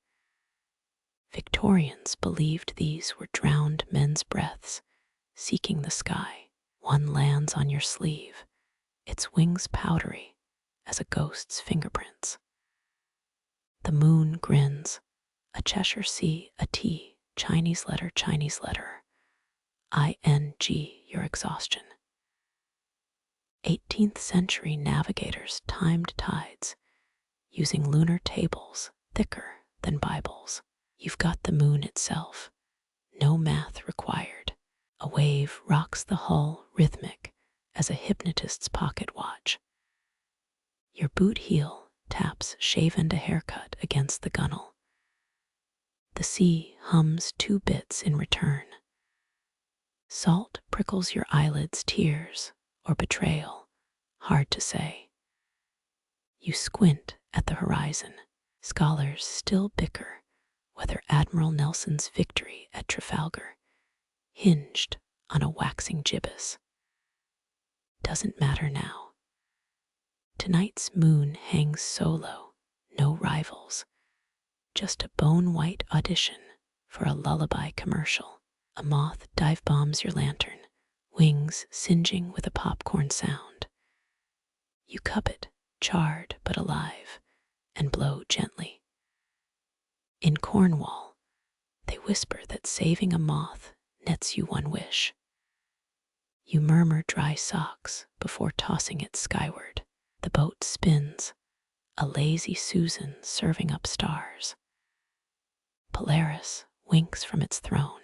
Victorians believed these were drowned men's breaths, seeking the sky. One lands on your sleeve, its wings powdery as a ghost's fingerprints. The moon grins, a Cheshire C, a T, Chinese letter, ING, your exhaustion. 18th century navigators timed tides using lunar tables thicker than Bibles. You've got the moon itself, no math required. A wave rocks the hull, rhythmic as a hypnotist's pocket watch. Your boot heel taps shave and a haircut against the gunwale. The sea hums 2 bits in return. Salt prickles your eyelids, tears or betrayal, hard to say. You squint at the horizon. Scholars still bicker whether Admiral Nelson's victory at Trafalgar hinged on a waxing gibbous. Doesn't matter now. Tonight's moon hangs solo, no rivals, just a bone-white audition for a lullaby commercial. A moth dive bombs your lantern, wings singeing with a popcorn sound. You cup it, charred but alive, and blow gently. In Cornwall, they whisper that saving a moth nets you 1 wish. You murmur dry socks before tossing it skyward. The boat spins, a lazy Susan serving up stars. Polaris winks from its throne.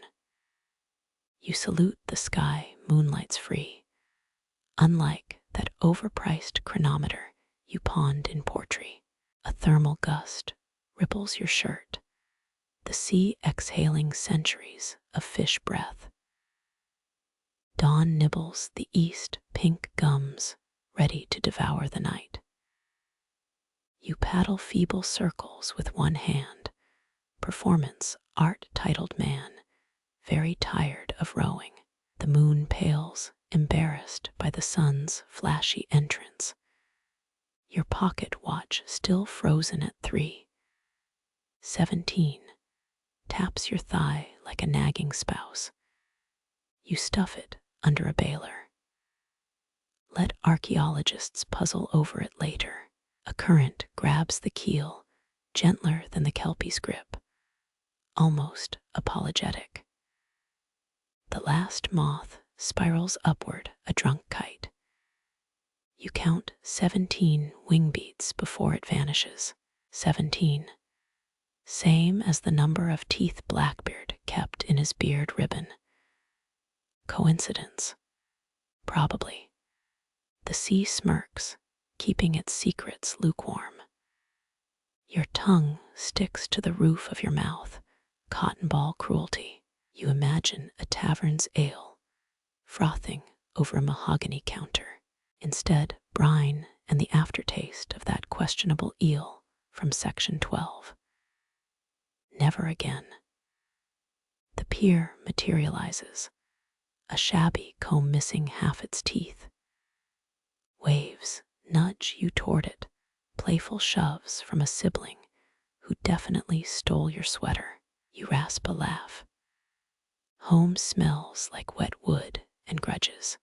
You salute the sky, moonlight's free, unlike that overpriced chronometer you pawned in Portree. A thermal gust ripples your shirt, the sea exhaling centuries of fish breath. Dawn nibbles the east pink gums, ready to devour the night. You paddle feeble circles with one hand, performance art-titled man, very tired of rowing. The moon pales, embarrassed by the sun's flashy entrance. Your pocket watch still frozen at 3:17 taps your thigh like a nagging spouse. You stuff it under a bailer. Let archaeologists puzzle over it later. A current grabs the keel, gentler than the kelpie's grip, almost apologetic. The last moth spirals upward, a drunk kite. You count 17 wing beats before it vanishes. 17. Same as the number of teeth Blackbeard kept in his beard ribbon. Coincidence? Probably. The sea smirks, keeping its secrets lukewarm. Your tongue sticks to the roof of your mouth, cotton ball cruelty. You imagine a tavern's ale, frothing over a mahogany counter. Instead, brine and the aftertaste of that questionable eel from section 12. Never again. The pier materializes, a shabby comb missing half its teeth. Waves nudge you toward it, playful shoves from a sibling who definitely stole your sweater. You rasp a laugh. Home smells like wet wood and grudges.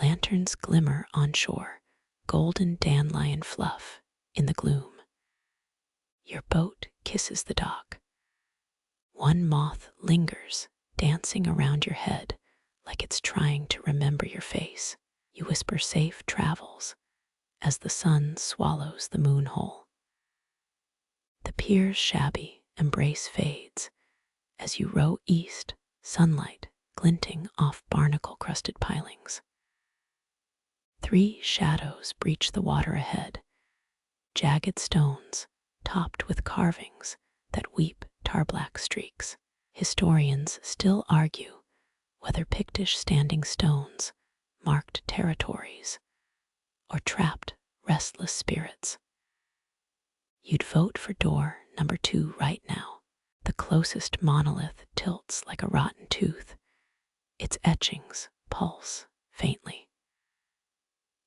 Lanterns glimmer on shore, golden dandelion fluff in the gloom. Your boat kisses the dock. One moth lingers, dancing around your head like it's trying to remember your face. You whisper safe travels as the sun swallows the moon hole. The pier's shabby embrace fades as you row east, sunlight glinting off barnacle-crusted pilings. 3 shadows breach the water ahead, jagged stones topped with carvings that weep tar-black streaks. Historians still argue whether Pictish standing stones marked territories or trapped restless spirits. You'd vote for door number 2 right now. The closest monolith tilts like a rotten tooth. Its etchings pulse faintly.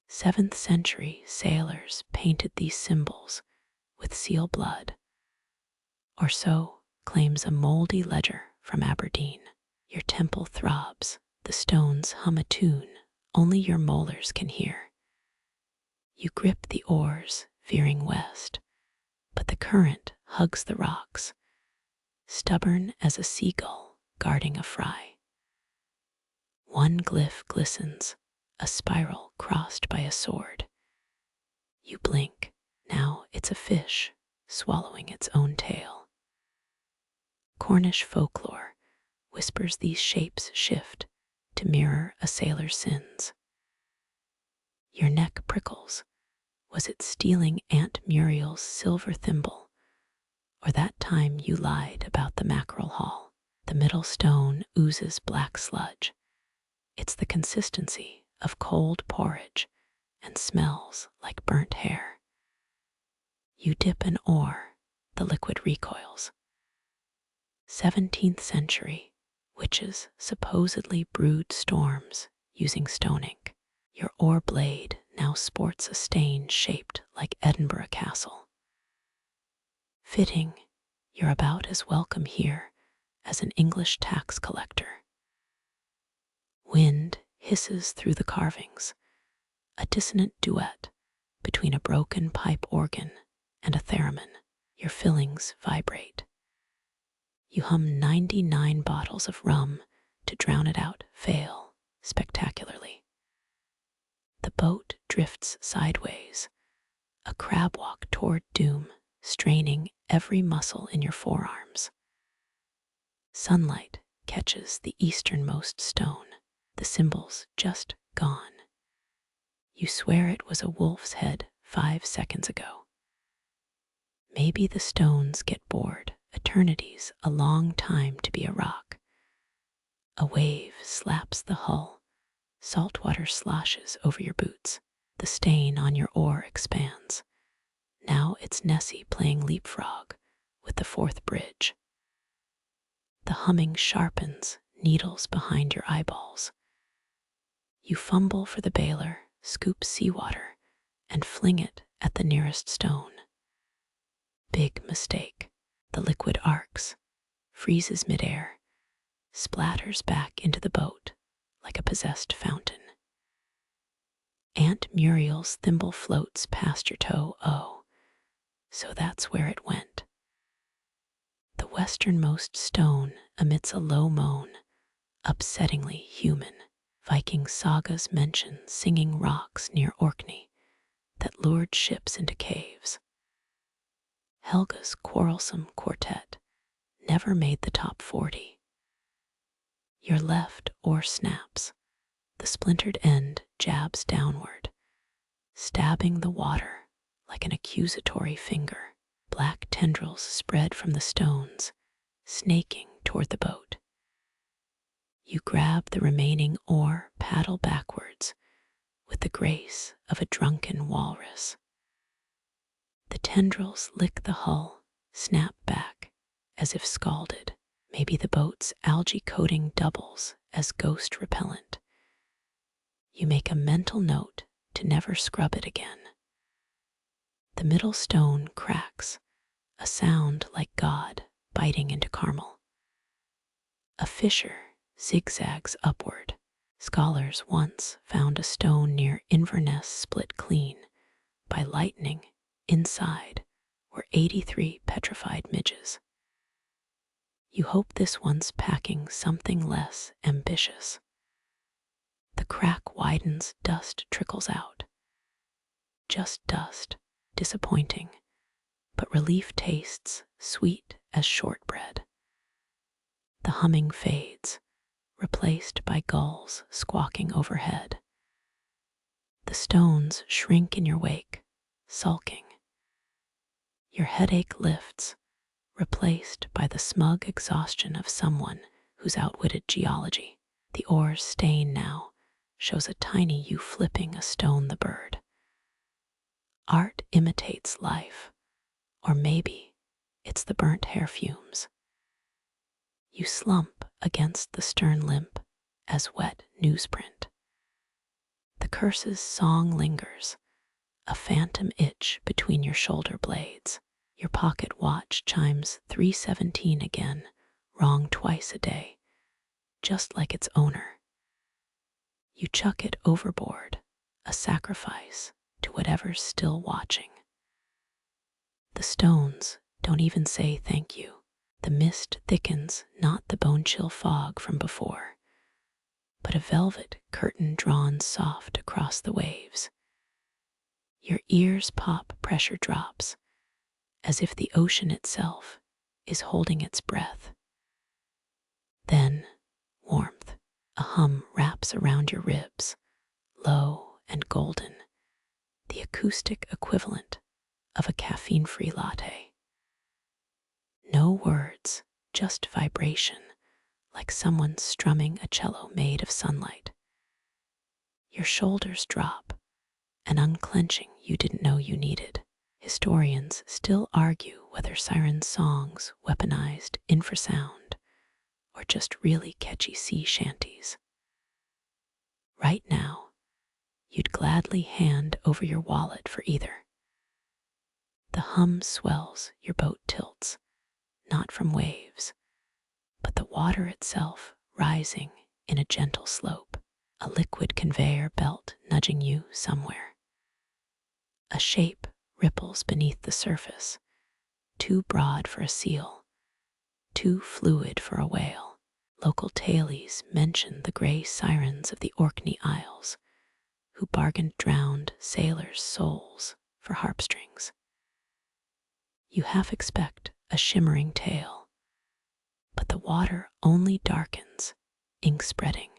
7th century sailors painted these symbols with seal blood, or so claims a moldy ledger from Aberdeen. Your temple throbs, the stones hum a tune only your molars can hear. You grip the oars, veering west, but the current hugs the rocks, stubborn as a seagull guarding a fry. One glyph glistens, a spiral crossed by a sword. You blink, now it's a fish swallowing its own tail. Cornish folklore whispers these shapes shift to mirror a sailor's sins. Your neck prickles. Was it stealing Aunt Muriel's silver thimble, or that time you lied about the mackerel haul? The middle stone oozes black sludge. It's the consistency of cold porridge and smells like burnt hair. You dip an oar, the liquid recoils. 17th century, witches supposedly brewed storms using stone ink. Your oar blade now sports a stain shaped like Edinburgh Castle. Fitting, you're about as welcome here as an English tax collector. Wind hisses through the carvings, a dissonant duet between a broken pipe organ and a theremin. Your fillings vibrate. You hum 99 bottles of rum to drown it out, fail spectacularly. The boat drifts sideways, a crab walk toward doom, straining every muscle in your forearms. Sunlight catches the easternmost stone, the symbols just gone. You swear it was a wolf's head 5 seconds ago. Maybe the stones get bored. Eternity's a long time to be a rock. A wave slaps the hull. Salt water sloshes over your boots. The stain on your oar expands. Now it's Nessie playing leapfrog with the fourth bridge. The humming sharpens, needles behind your eyeballs. You fumble for the bailer, scoop seawater, and fling it at the nearest stone. Big mistake. The liquid arcs, freezes midair, splatters back into the boat like a possessed fountain. Aunt Muriel's thimble floats past your toe, oh, so that's where it went. The westernmost stone emits a low moan, upsettingly human. Viking sagas mention singing rocks near Orkney that lured ships into caves. Helga's quarrelsome quartet never made the top 40. Your left oar snaps. The splintered end jabs downward, stabbing the water like an accusatory finger. Black tendrils spread from the stones, snaking toward the boat. You grab the remaining oar, paddle backwards with the grace of a drunken walrus. The tendrils lick the hull, snap back as if scalded. Maybe the boat's algae coating doubles as ghost repellent. You make a mental note to never scrub it again. The middle stone cracks, a sound like God biting into caramel. A fissure zigzags upward. Scholars once found a stone near Inverness split clean by lightning. Inside were 83 petrified midges. You hope this one's packing something less ambitious. The crack widens, dust trickles out. Just dust, disappointing, but relief tastes sweet as shortbread. The humming fades, replaced by gulls squawking overhead. The stones shrink in your wake, sulking. Your headache lifts, replaced by the smug exhaustion of someone who's outwitted geology. The oar's stain now shows a tiny you flipping a stone the bird. Art imitates life, or maybe it's the burnt hair fumes. You slump against the stern limp as wet newsprint. The curse's song lingers, a phantom itch between your shoulder blades. Your pocket watch chimes 3:17 again, wrong twice a day, just like its owner. You chuck it overboard, a sacrifice to whatever's still watching. The stones don't even say thank you. The mist thickens, not the bone-chill fog from before, but a velvet curtain drawn soft across the waves. Your ears pop, pressure drops, as if the ocean itself is holding its breath. Then, warmth, a hum wraps around your ribs, low and golden, the acoustic equivalent of a caffeine-free latte. No words, just vibration, like someone strumming a cello made of sunlight. Your shoulders drop, an unclenching you didn't know you needed. Historians still argue whether sirens' songs weaponized infrasound or just really catchy sea shanties. Right now, you'd gladly hand over your wallet for either. The hum swells, your boat tilts, not from waves, but the water itself rising in a gentle slope, a liquid conveyor belt nudging you somewhere. A shape ripples beneath the surface, too broad for a seal, too fluid for a whale. Local tailies mention the gray sirens of the Orkney Isles, who bargained drowned sailors' souls for harpstrings. You half expect a shimmering tale, but the water only darkens, ink spreading,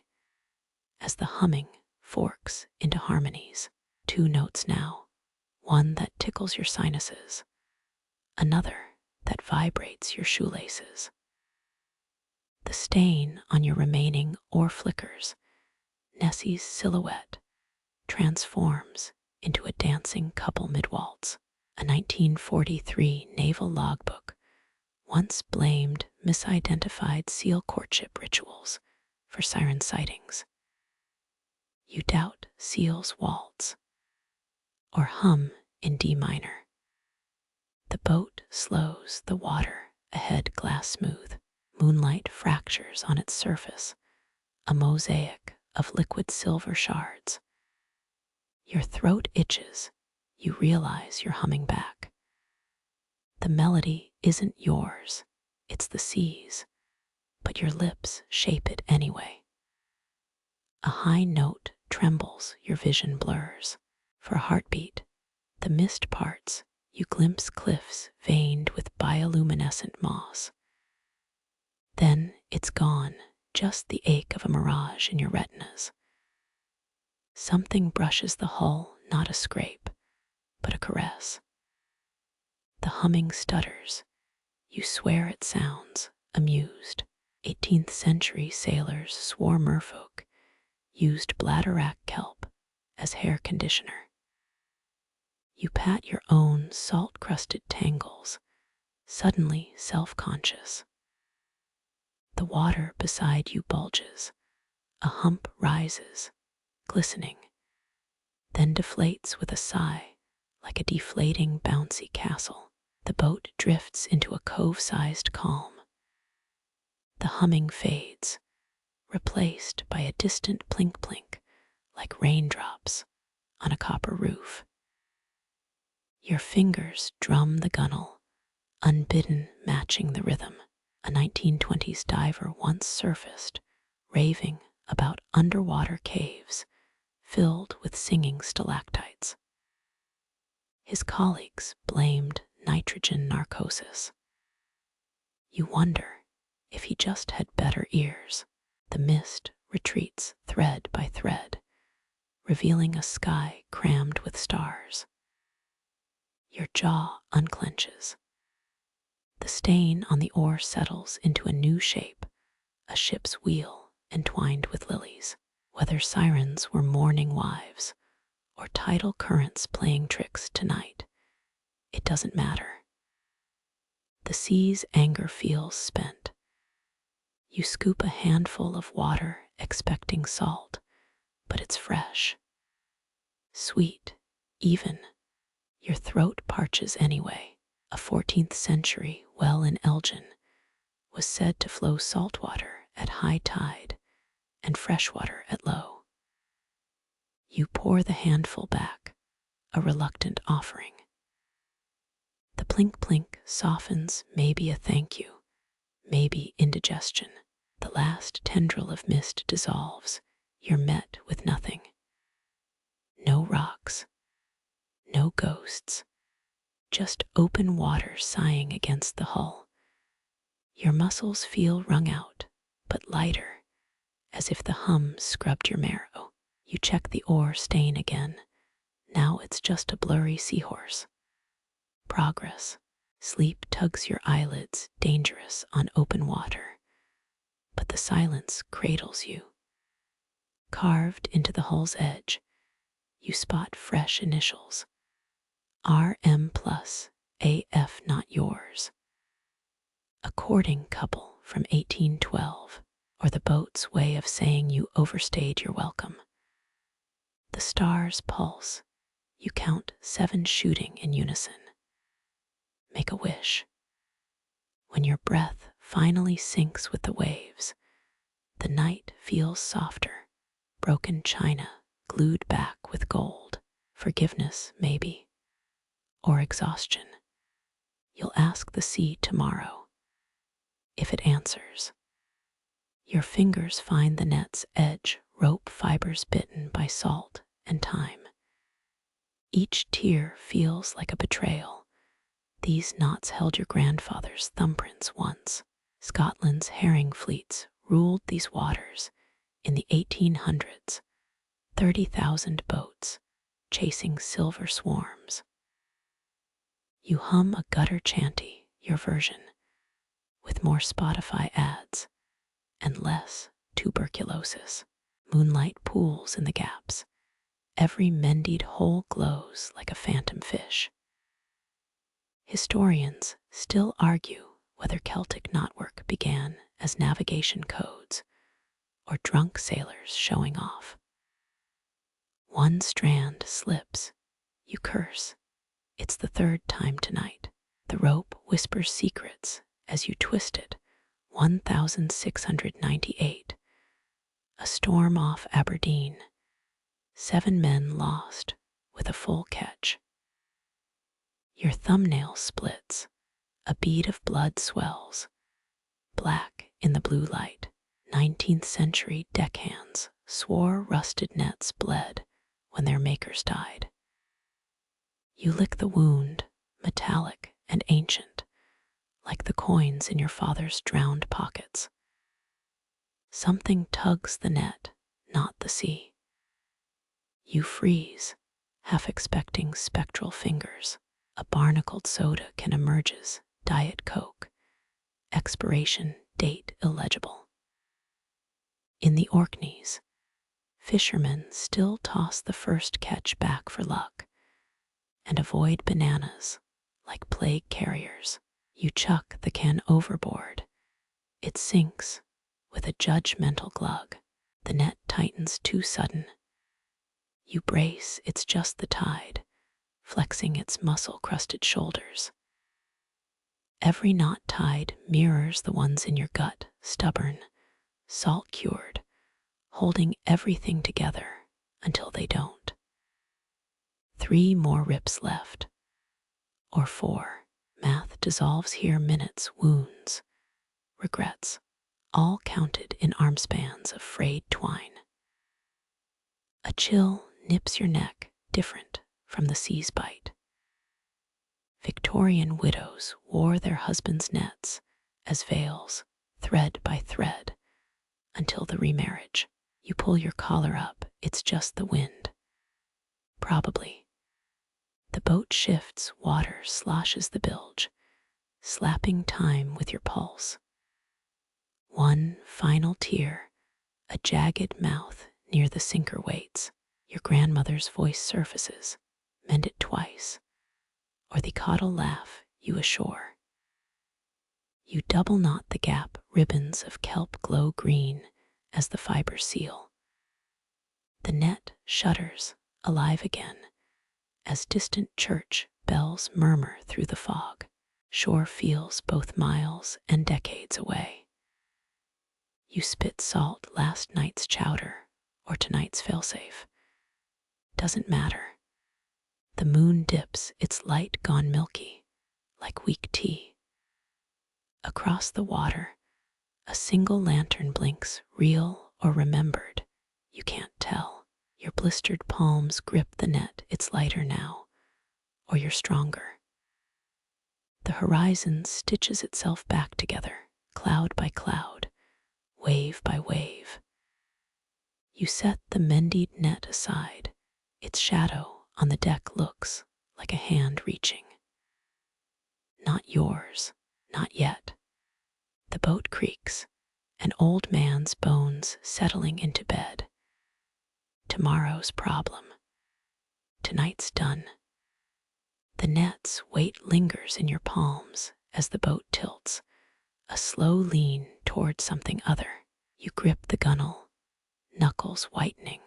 as the humming forks into harmonies. 2 notes now, one that tickles your sinuses, another that vibrates your shoelaces. The stain on your remaining oar flickers. Nessie's silhouette transforms into a dancing couple mid-waltz. A 1943 naval logbook once blamed misidentified SEAL courtship rituals for siren sightings. You doubt SEALs waltz or hum in D minor. The boat slows, the water ahead glass smooth. Moonlight fractures on its surface, a mosaic of liquid silver shards. Your throat itches, you realize you're humming back. The melody isn't yours, it's the sea's, but your lips shape it anyway. A high note trembles, your vision blurs. For a heartbeat, the mist parts, you glimpse cliffs veined with bioluminescent moss. Then it's gone, just the ache of a mirage in your retinas. Something brushes the hull, not a scrape, but a caress. The humming stutters. You swear it sounds, amused. 18th century sailors swore merfolk used bladderwrack kelp as hair conditioner. You pat your own salt-crusted tangles, suddenly self-conscious. The water beside you bulges. A hump rises, glistening, then deflates with a sigh like a deflating bouncy castle. The boat drifts into a cove-sized calm. The humming fades, replaced by a distant plink-plink like raindrops on a copper roof. Your fingers drum the gunwale, unbidden matching the rhythm. A 1920s diver once surfaced, raving about underwater caves filled with singing stalactites. His colleagues blamed nitrogen narcosis. You wonder if he just had better ears. The mist retreats thread by thread, revealing a sky crammed with stars. Your jaw unclenches. The stain on the oar settles into a new shape, a ship's wheel entwined with lilies. Whether sirens were mourning wives or tidal currents playing tricks tonight, it doesn't matter. The sea's anger feels spent. You scoop a handful of water expecting salt, but it's fresh, sweet, even. Your throat parches anyway. A 14th century well in Elgin was said to flow saltwater at high tide and freshwater at low. You pour the handful back, a reluctant offering. The plink-plink softens, maybe a thank you, maybe indigestion. The last tendril of mist dissolves. You're met with nothing. No rocks, no ghosts, just open water sighing against the hull. Your muscles feel wrung out, but lighter, as if the hum scrubbed your marrow. You check the oar stain again. Now it's just a blurry seahorse. Progress. Sleep tugs your eyelids, dangerous on open water. But the silence cradles you. Carved into the hull's edge, you spot fresh initials. RM plus, AF not yours. A courting couple from 1812, or the boat's way of saying you overstayed your welcome. The stars pulse. You count 7 shooting in unison. Make a wish. When your breath finally sinks with the waves, the night feels softer, broken china glued back with gold. Forgiveness, maybe, or exhaustion. You'll ask the sea tomorrow. If it answers, your fingers find the net's edge, rope fibers bitten by salt and time. Each tear feels like a betrayal. These knots held your grandfather's thumbprints once. Scotland's herring fleets ruled these waters in the 1800s. 30,000 boats, chasing silver swarms. You hum a gutter chanty, your version, with more Spotify ads and less tuberculosis. Moonlight pools in the gaps. Every mended hole glows like a phantom fish. Historians still argue whether Celtic knotwork began as navigation codes or drunk sailors showing off. One strand slips. You curse. It's the third time tonight. The rope whispers secrets as you twist it. 1698. A storm off Aberdeen. 7 men lost with a full catch. Your thumbnail splits. A bead of blood swells. Black in the blue light. 19th century deckhands swore rusted nets bled when their makers died. You lick the wound, metallic and ancient, like the coins in your father's drowned pockets. Something tugs the net, not the sea. You freeze, half expecting spectral fingers. A barnacled soda can emerges, Diet Coke. Expiration date illegible. In the Orkneys, fishermen still toss the first catch back for luck and avoid bananas like plague carriers. You chuck the can overboard. It sinks with a judgmental glug. The net tightens too sudden. You brace, it's just the tide, flexing its muscle-crusted shoulders. Every knot tied mirrors the ones in your gut, stubborn, salt-cured, holding everything together until they don't. 3 more rips left, or 4. Math dissolves here, minutes, wounds, regrets, all counted in arm spans of frayed twine. A chill nips your neck, different from the sea's bite. Victorian widows wore their husbands' nets as veils, thread by thread, until the remarriage. You pull your collar up, it's just the wind. Probably. The boat shifts, water sloshes the bilge, slapping time with your pulse. One final tear, a jagged mouth near the sinker waits. Your grandmother's voice surfaces, mend it twice, or the caudal laugh you ashore. You double knot the gap, ribbons of kelp glow green as the fibers seal. The net shudders, alive again, as distant church bells murmur through the fog. Shore feels both miles and decades away. You spit salt, last night's chowder or tonight's failsafe. Doesn't matter. The moon dips, its light gone milky, like weak tea. Across the water, a single lantern blinks, real or remembered. You can't tell. Your blistered palms grip the net, it's lighter now, or you're stronger. The horizon stitches itself back together, cloud by cloud, wave by wave. You set the mended net aside. Its shadow on the deck looks like a hand reaching. Not yours, not yet. The boat creaks, an old man's bones settling into bed. Tomorrow's problem. Tonight's done. The net's weight lingers in your palms as the boat tilts, a slow lean toward something other. You grip the gunwale, knuckles whitening.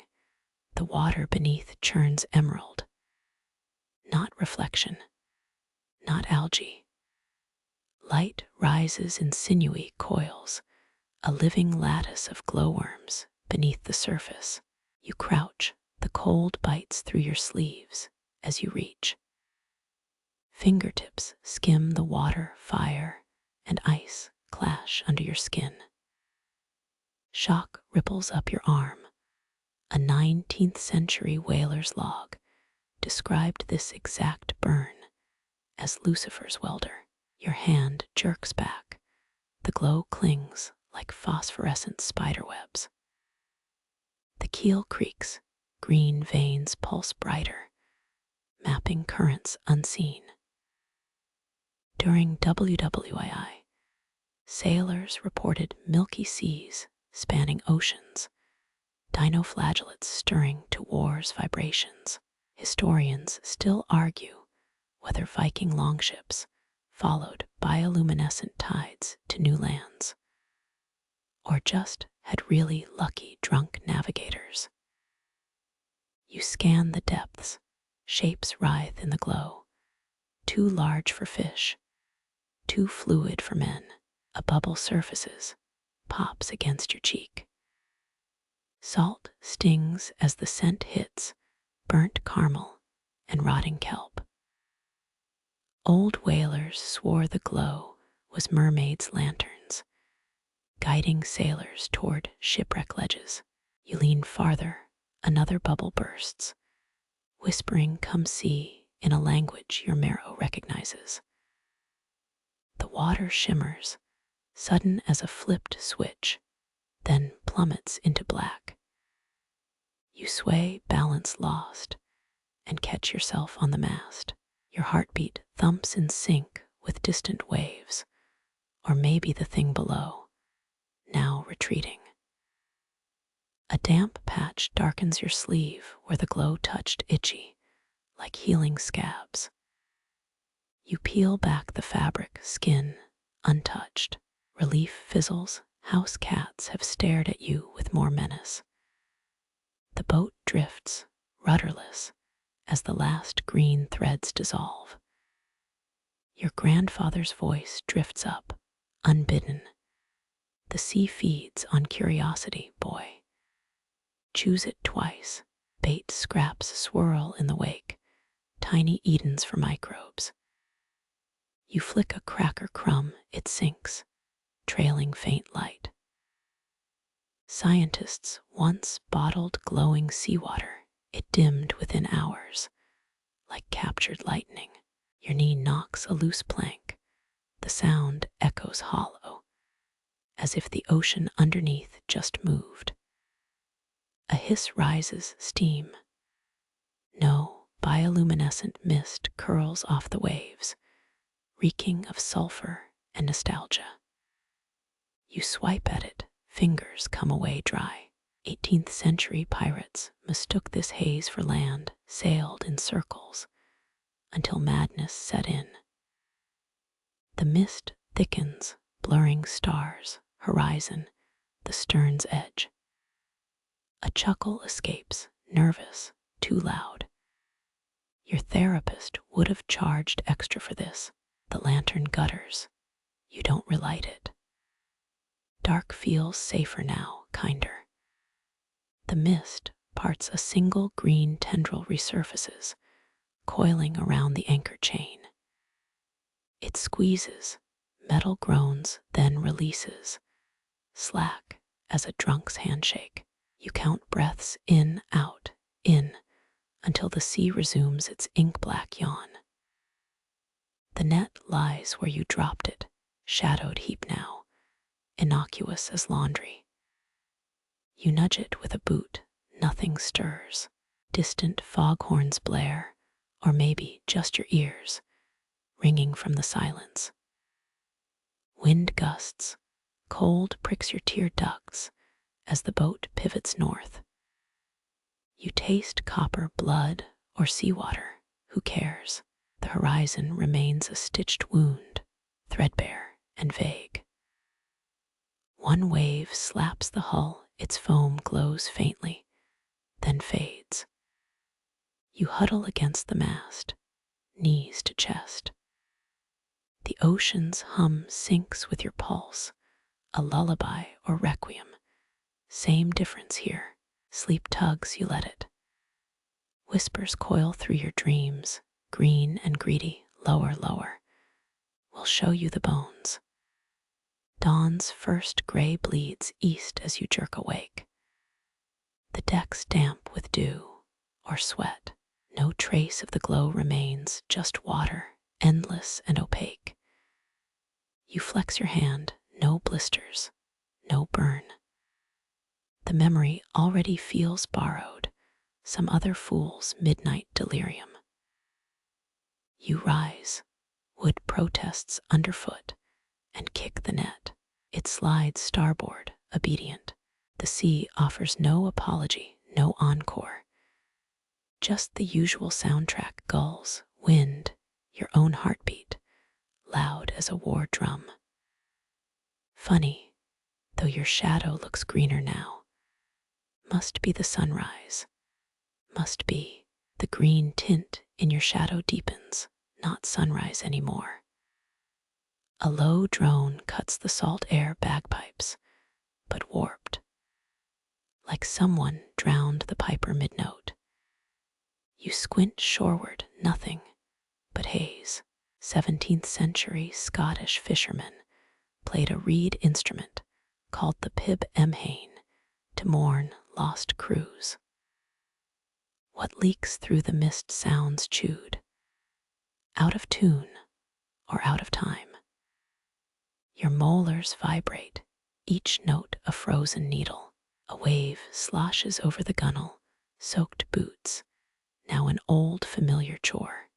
The water beneath churns emerald. Not reflection, not algae. Light rises in sinewy coils, a living lattice of glowworms beneath the surface. You crouch, the cold bites through your sleeves as you reach. Fingertips skim the water, fire and ice clash under your skin. Shock ripples up your arm. A 19th century whaler's log described this exact burn as Lucifer's welder. Your hand jerks back. The glow clings like phosphorescent spiderwebs. The keel creaks, green veins pulse brighter. mapping currents unseen. During WWII, sailors reported milky seas spanning oceans, dinoflagellates stirring to war's vibrations. Historians still argue whether Viking longships followed bioluminescent tides to new lands, or just had really lucky drunk navigators. You scan the depths, shapes writhe in the glow, too large for fish, too fluid for men. A bubble surfaces, pops against your cheek. Salt stings as the scent hits burnt caramel and rotting kelp. Old whalers swore the glow was mermaids' lanterns, guiding sailors toward shipwreck ledges. You lean farther, another bubble bursts, whispering "come see" in a language your marrow recognizes. The water shimmers, sudden as a flipped switch, then plummets into black. You sway, balance lost, and catch yourself on the mast. Your heartbeat thumps in sync with distant waves, or maybe the thing below, now retreating. A damp patch darkens your sleeve where the glow touched itchy, like healing scabs. You peel back the fabric, skin untouched. Relief fizzles, house cats have stared at you with more menace. The boat drifts, rudderless, as the last green threads dissolve. Your grandfather's voice drifts up, unbidden. The sea feeds on curiosity, boy. Choose it twice. Bait scraps swirl in the wake, tiny Edens for microbes. You flick a cracker crumb, it sinks, trailing faint light. Scientists once bottled glowing seawater. It dimmed within hours, like captured lightning. Your knee knocks a loose plank. The sound echoes hollow, as if the ocean underneath just moved. A hiss rises, steam. No, bioluminescent mist curls off the waves, reeking of sulfur and nostalgia. You swipe at it, fingers come away dry. 18th century pirates mistook this haze for land, sailed in circles, until madness set in. The mist thickens, blurring stars, horizon, the stern's edge. A chuckle escapes, nervous, too loud. Your therapist would have charged extra for this. The lantern gutters. You don't relight it. Dark feels safer now, kinder. The mist parts a single green tendril resurfaces, coiling around the anchor chain. It squeezes, metal groans, then releases, slack as a drunk's handshake. You count breaths in, out, in, until the sea resumes its ink-black yawn. The net lies where you dropped it, shadowed heap now, innocuous as laundry. You nudge it with a boot, nothing stirs. Distant foghorns blare, or maybe just your ears, ringing from the silence. Wind gusts, cold pricks your tear ducts as the boat pivots north. You taste copper, blood, or seawater, who cares? The horizon remains a stitched wound, threadbare and vague. One wave slaps the hull, its foam glows faintly, then fades. You huddle against the mast, knees to chest. The ocean's hum syncs with your pulse, a lullaby or requiem. Same difference here. Sleep tugs, you let it. Whispers coil through your dreams, green and greedy, lower, lower. We'll show you the bones. Dawn's first gray bleeds east as you jerk awake. The deck's damp with dew or sweat. No trace of the glow remains, just water, endless and opaque. You flex your hand, no blisters, no burn. The memory already feels borrowed, some other fool's midnight delirium. You rise. Wood protests underfoot and kick the net. It slides starboard, obedient. The sea offers no apology, no encore. Just the usual soundtrack: gulls, wind, your own heartbeat, loud as a war drum. Funny, though your shadow looks greener now. Must be the sunrise. Must be. The green tint in your shadow deepens, not sunrise anymore. A low drone cuts the salt air bagpipes, but warped. Like someone drowned the piper mid-note. You squint shoreward, nothing but haze. 17th century Scottish fishermen played a reed instrument called the pib emhain to mourn lost crews. What leaks through the mist sounds chewed, out of tune or out of time. Your molars vibrate, each note a frozen needle. A wave sloshes over the gunwale, soaked boots, now an old familiar chore.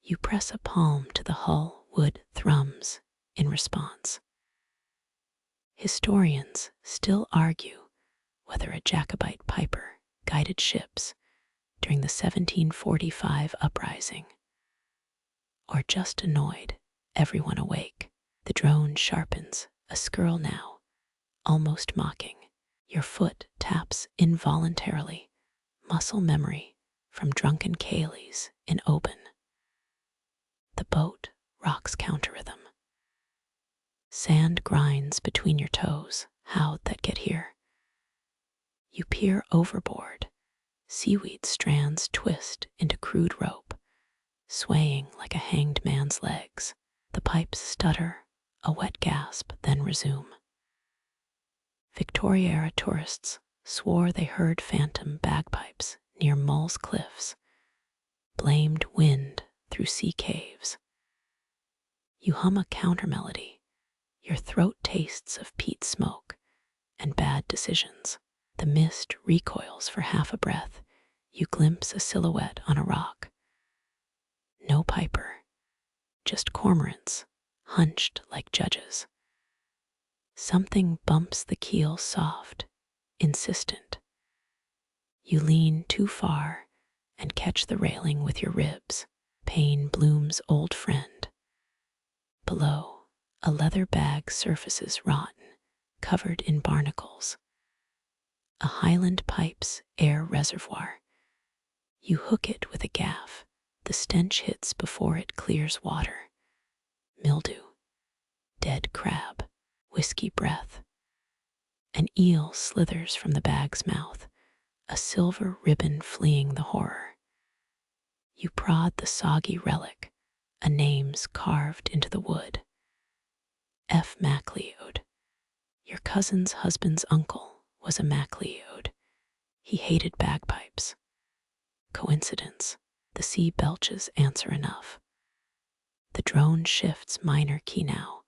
You press a palm to the hull, wood thrums in response. Historians still argue whether a Jacobite piper guided ships during the 1745 uprising, or just annoyed everyone awake. The drone sharpens, a skirl now, almost mocking. Your foot taps involuntarily, muscle memory from drunken Cayleys in Oban. The boat rocks counter-rhythm. Sand grinds between your toes. How'd that get here? You peer overboard. Seaweed strands twist into crude rope, swaying like a hanged man's legs. The pipes stutter, a wet gasp, then resume. Victoria-era tourists swore they heard phantom bagpipes near Mull's Cliffs, blamed wind through sea caves. You hum a counter-melody. Your throat tastes of peat smoke and bad decisions. The mist recoils for half a breath. You glimpse a silhouette on a rock. No piper, just cormorants, hunched like judges. Something bumps the keel soft, insistent. You lean too far and catch the railing with your ribs. Pain Bloom's old friend. Below, a leather bag surfaces rotten, covered in barnacles. A Highland pipe's air reservoir. You hook it with a gaff. The stench hits before it clears water. Mildew, dead crab, whiskey breath. An eel slithers from the bag's mouth, a silver ribbon fleeing the horror. You prod the soggy relic, a name's carved into the wood. F. MacLeod. Your cousin's husband's uncle was a MacLeod. He hated bagpipes. Coincidence. The sea belches answer enough. The drone shifts minor key now,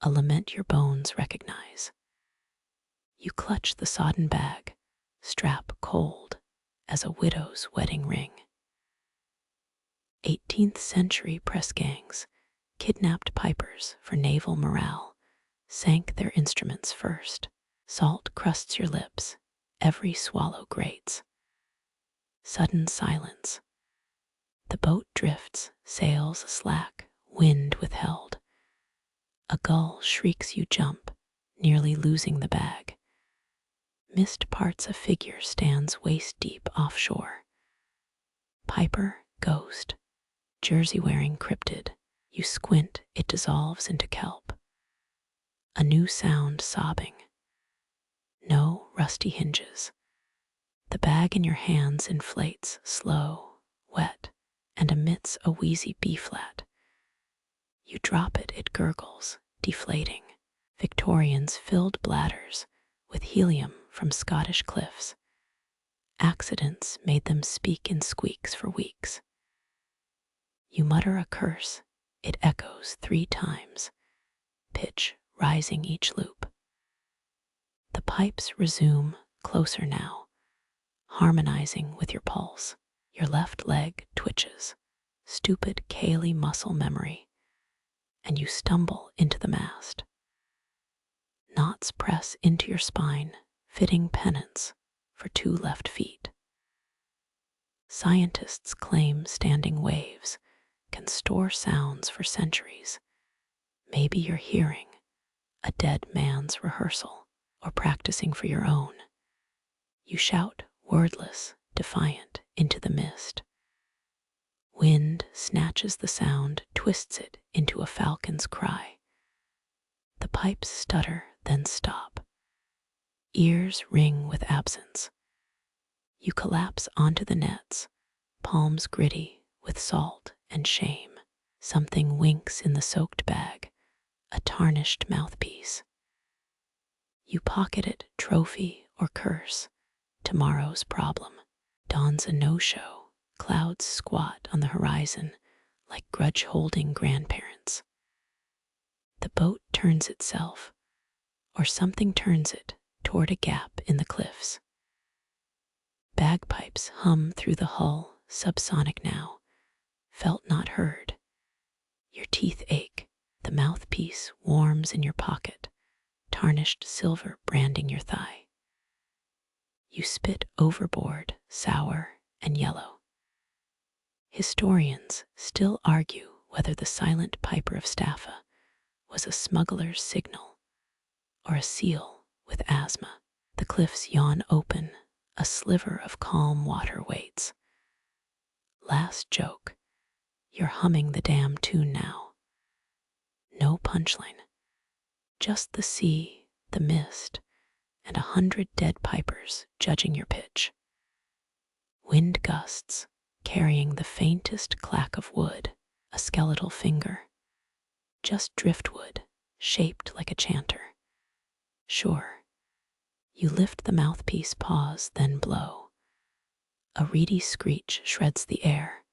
a lament your bones recognize. You clutch the sodden bag, strap cold as a widow's wedding ring. 18th century press gangs, kidnapped pipers for naval morale, sank their instruments first. Salt crusts your lips, every swallow grates. Sudden silence. The boat drifts, sails slack, wind withheld. A gull shrieks, you jump, nearly losing the bag. Mist parts a figure stands waist-deep offshore. Piper, ghost, jersey-wearing cryptid. You squint, it dissolves into kelp. A new sound sobbing. No rusty hinges. The bag in your hands inflates, slow, wet, and emits a wheezy B-flat. You drop it, it gurgles, deflating. Victorians filled bladders with helium from Scottish cliffs. Accidents made them speak in squeaks for weeks. You mutter a curse, it echoes 3 times, pitch rising each loop. The pipes resume, closer now, harmonizing with your pulse. Your left leg twitches, stupid Cayley muscle memory, and you stumble into the mast. Knots press into your spine, fitting penance for 2 left feet. Scientists claim standing waves can store sounds for centuries. Maybe you're hearing a dead man's rehearsal or practicing for your own. You shout, wordless, defiant, into the mist. Wind snatches the sound, twists it into a falcon's cry. The pipes stutter, then stop. Ears ring with absence. You collapse onto the nets, palms gritty with salt and shame. Something winks in the soaked bag, a tarnished mouthpiece. You pocket it, trophy or curse, tomorrow's problem. Dawn's a no-show, clouds squat on the horizon like grudge-holding grandparents. The boat turns itself, or something turns it, toward a gap in the cliffs. Bagpipes hum through the hull, subsonic now, felt not heard. Your teeth ache, the mouthpiece warms in your pocket, tarnished silver branding your thigh. You spit overboard, sour and yellow. Historians still argue whether the silent piper of Staffa was a smuggler's signal or a seal with asthma. The cliffs yawn open, a sliver of calm water waits. Last joke, you're humming the damn tune now. No punchline, just the sea, the mist, and 100 dead pipers judging your pitch. Wind gusts, carrying the faintest clack of wood, a skeletal finger. Just driftwood, shaped like a chanter. Sure, you lift the mouthpiece, pause, then blow. A reedy screech shreds the air.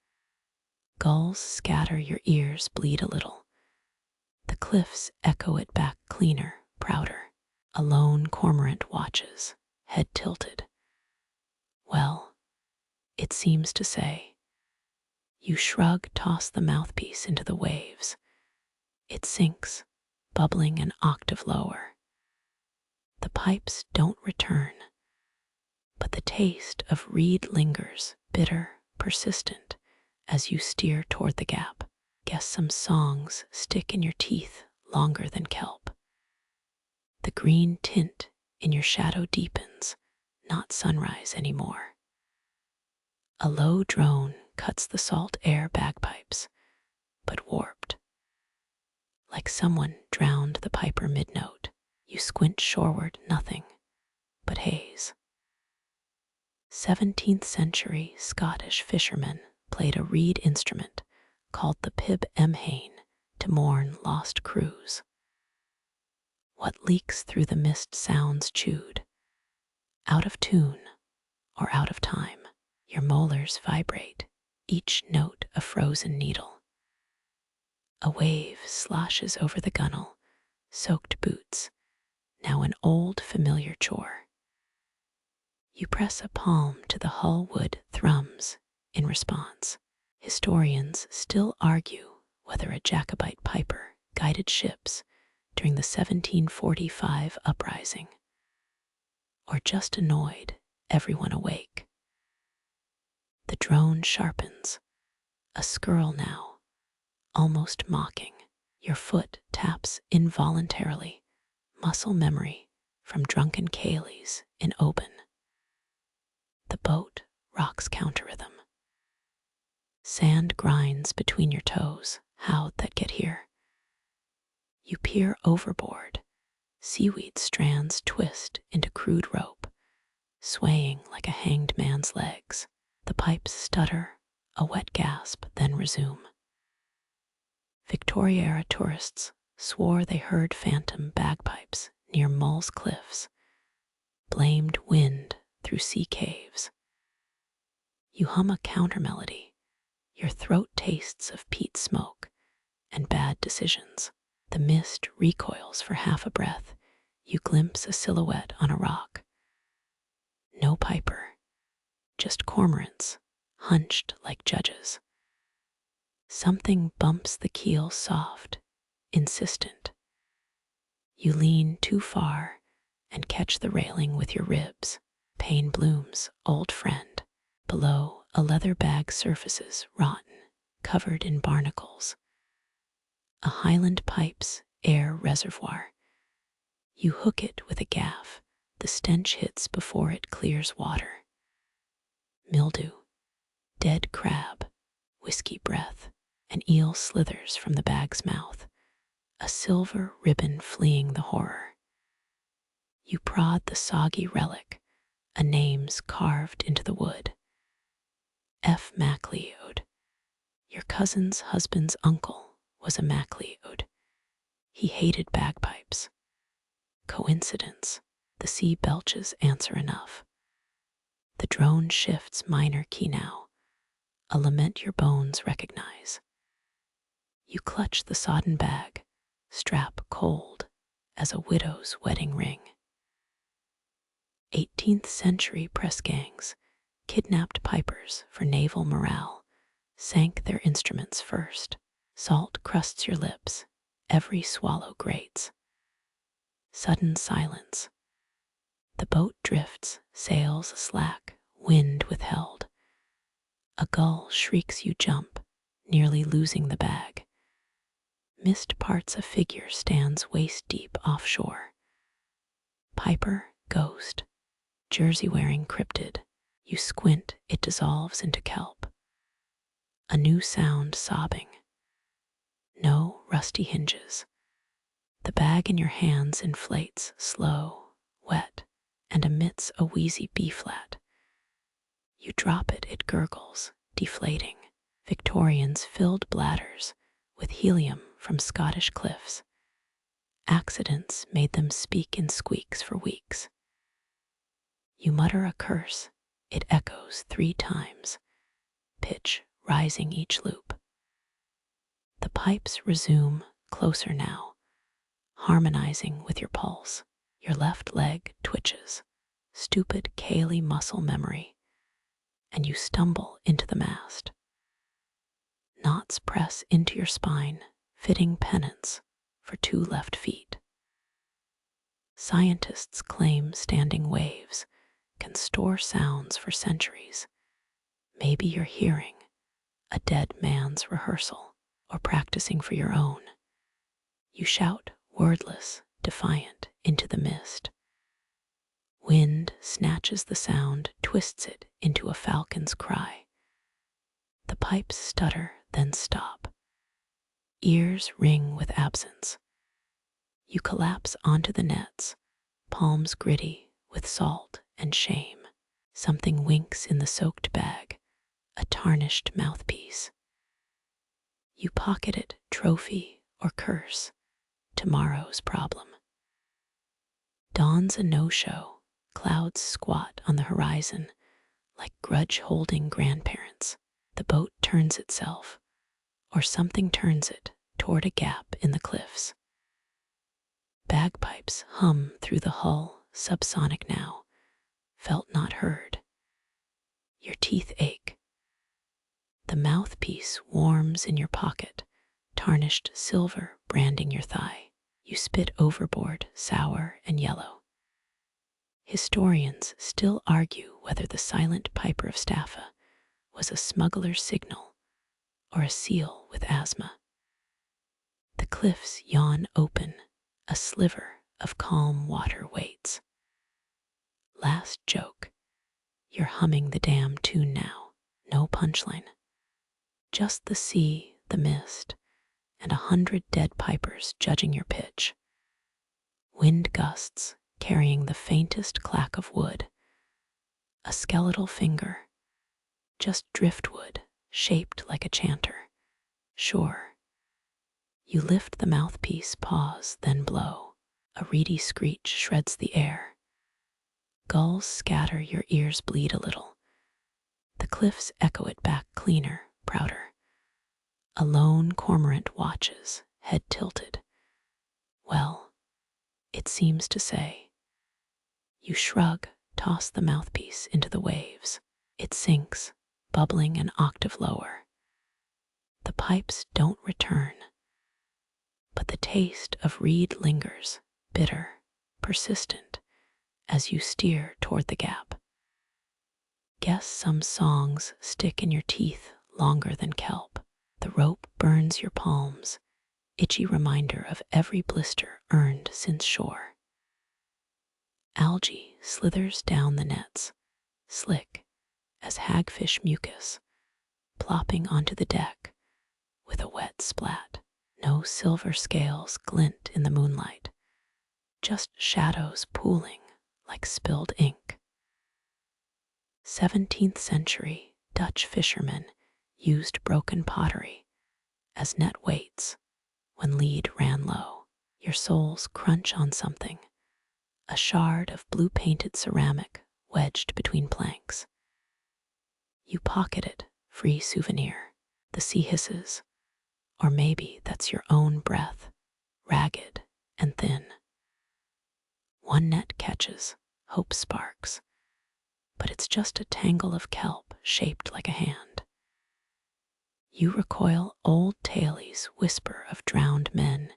Gulls scatter, your ears bleed a little. The cliffs echo it back cleaner, prouder. A lone cormorant watches, head tilted. Well, it seems to say. You shrug, toss the mouthpiece into the waves. It sinks, bubbling an octave lower. The pipes don't return, but the taste of reed lingers, bitter, persistent, as you steer toward the gap. Guess some songs stick in your teeth longer than kelp. The green tint in your shadow deepens, not sunrise anymore. A low drone cuts the salt air, bagpipes, but warped. Like someone drowned the piper mid-note. You squint shoreward, nothing but haze. 17th century Scottish fishermen played a reed instrument called the pib emhain to mourn lost crews. What leaks through the mist sounds chewed, out of tune or out of time. Your molars vibrate, each note a frozen needle. A wave sloshes over the gunwale, soaked boots, now an old familiar chore. You press a palm to the hull, wood thrums in response. Historians still argue whether a Jacobite piper guided ships during the 1745 uprising, or just annoyed everyone awake. The drone sharpens, a skirl now, almost mocking. Your foot taps involuntarily, muscle memory from drunken Cayleys in Oban. The boat rocks counter-rhythm. Sand grinds between your toes. How'd that get here? You peer overboard. Seaweed strands twist into crude rope, swaying like a hanged man's legs. The pipes stutter, a wet gasp, then resume. Victoria-era tourists swore they heard phantom bagpipes near Mull's Cliffs, blamed wind through sea caves. You hum a counter-melody. Your throat tastes of peat smoke and bad decisions. The mist recoils for half a breath. You glimpse a silhouette on a rock. No piper, just cormorants, hunched like judges. Something bumps the keel soft, insistent. You lean too far and catch the railing with your ribs. Pain blooms, old friend. Below, a leather bag surfaces, rotten, covered in barnacles. A Highland pipe's air reservoir. You hook it with a gaff. The stench hits before it clears water. Mildew, dead crab, whiskey breath. An eel slithers from the bag's mouth, a silver ribbon fleeing the horror. You prod the soggy relic, a name's carved into the wood. F. MacLeod. Your cousin's husband's uncle was a MacLeod. He hated bagpipes. Coincidence. The sea belches answer enough. The drone shifts minor key now, a lament your bones recognize. You clutch the sodden bag, strap cold as a widow's wedding ring. 18th century press gangs, kidnapped pipers for naval morale, sank their instruments first. Salt crusts your lips, every swallow grates. Sudden silence. The boat drifts, sails slack, wind withheld. A gull shrieks you jump, nearly losing the bag. Missed parts a figure stands waist-deep offshore. Piper, ghost, jersey-wearing cryptid. You squint, it dissolves into kelp. A new sound sobbing. No rusty hinges. The bag in your hands inflates, slow, wet, and emits a wheezy B-flat. You drop it, it gurgles, deflating. Victorians filled bladders with helium from Scottish cliffs. Accidents made them speak in squeaks for weeks. You mutter a curse, it echoes 3 times, pitch rising each loop. The pipes resume, closer now, harmonizing with your pulse. Your left leg twitches, stupid Cayley muscle memory, and you stumble into the mast. Knots press into your spine, fitting penance for 2 left feet. Scientists claim standing waves can store sounds for centuries. Maybe you're hearing a dead man's rehearsal or practicing for your own. You shout, wordless, defiant, into the mist. Wind snatches the sound, twists it into a falcon's cry. The pipes stutter, then stop. Ears ring with absence. You collapse onto the nets, palms gritty with salt and shame. Something winks in the soaked bag, a tarnished mouthpiece. You pocket it, trophy or curse, tomorrow's problem. Dawn's a no-show, clouds squat on the horizon like grudge-holding grandparents. The boat turns itself, or something turns it toward a gap in the cliffs. Bagpipes hum through the hull, subsonic now, felt not heard. Your teeth ache. The mouthpiece warms in your pocket, tarnished silver branding your thigh. You spit overboard, sour and yellow. Historians still argue whether the silent piper of Staffa was a smuggler's signal or a seal with asthma. The cliffs yawn open, a sliver of calm water waits. Last joke. You're humming the damn tune now, no punchline. Just the sea, the mist, and 100 dead pipers judging your pitch. Wind gusts carrying the faintest clack of wood. A skeletal finger, just driftwood, shaped like a chanter. Sure. You lift the mouthpiece, pause, then blow. A reedy screech shreds the air. Gulls scatter, your ears bleed a little. The cliffs echo it back cleaner, prouder. A lone cormorant watches, head tilted. Well, it seems to say. You shrug, toss the mouthpiece into the waves. It sinks, bubbling an octave lower. The pipes don't return, but the taste of reed lingers, bitter, persistent, as you steer toward the gap. Guess some songs stick in your teeth longer than kelp. The rope burns your palms, itchy reminder of every blister earned since shore. Algae slithers down the nets, slick as hagfish mucus, plopping onto the deck with a wet splat. No silver scales glint in the moonlight, just shadows pooling like spilled ink. 17th century Dutch fishermen used broken pottery as net weights when lead ran low. Your soles crunch on something, a shard of blue-painted ceramic wedged between planks. You pocket it, free souvenir. The sea hisses, or maybe that's your own breath, ragged and thin. One net catches, hope sparks, but it's just a tangle of kelp shaped like a hand. You recoil, old tailies whisper of drowned men,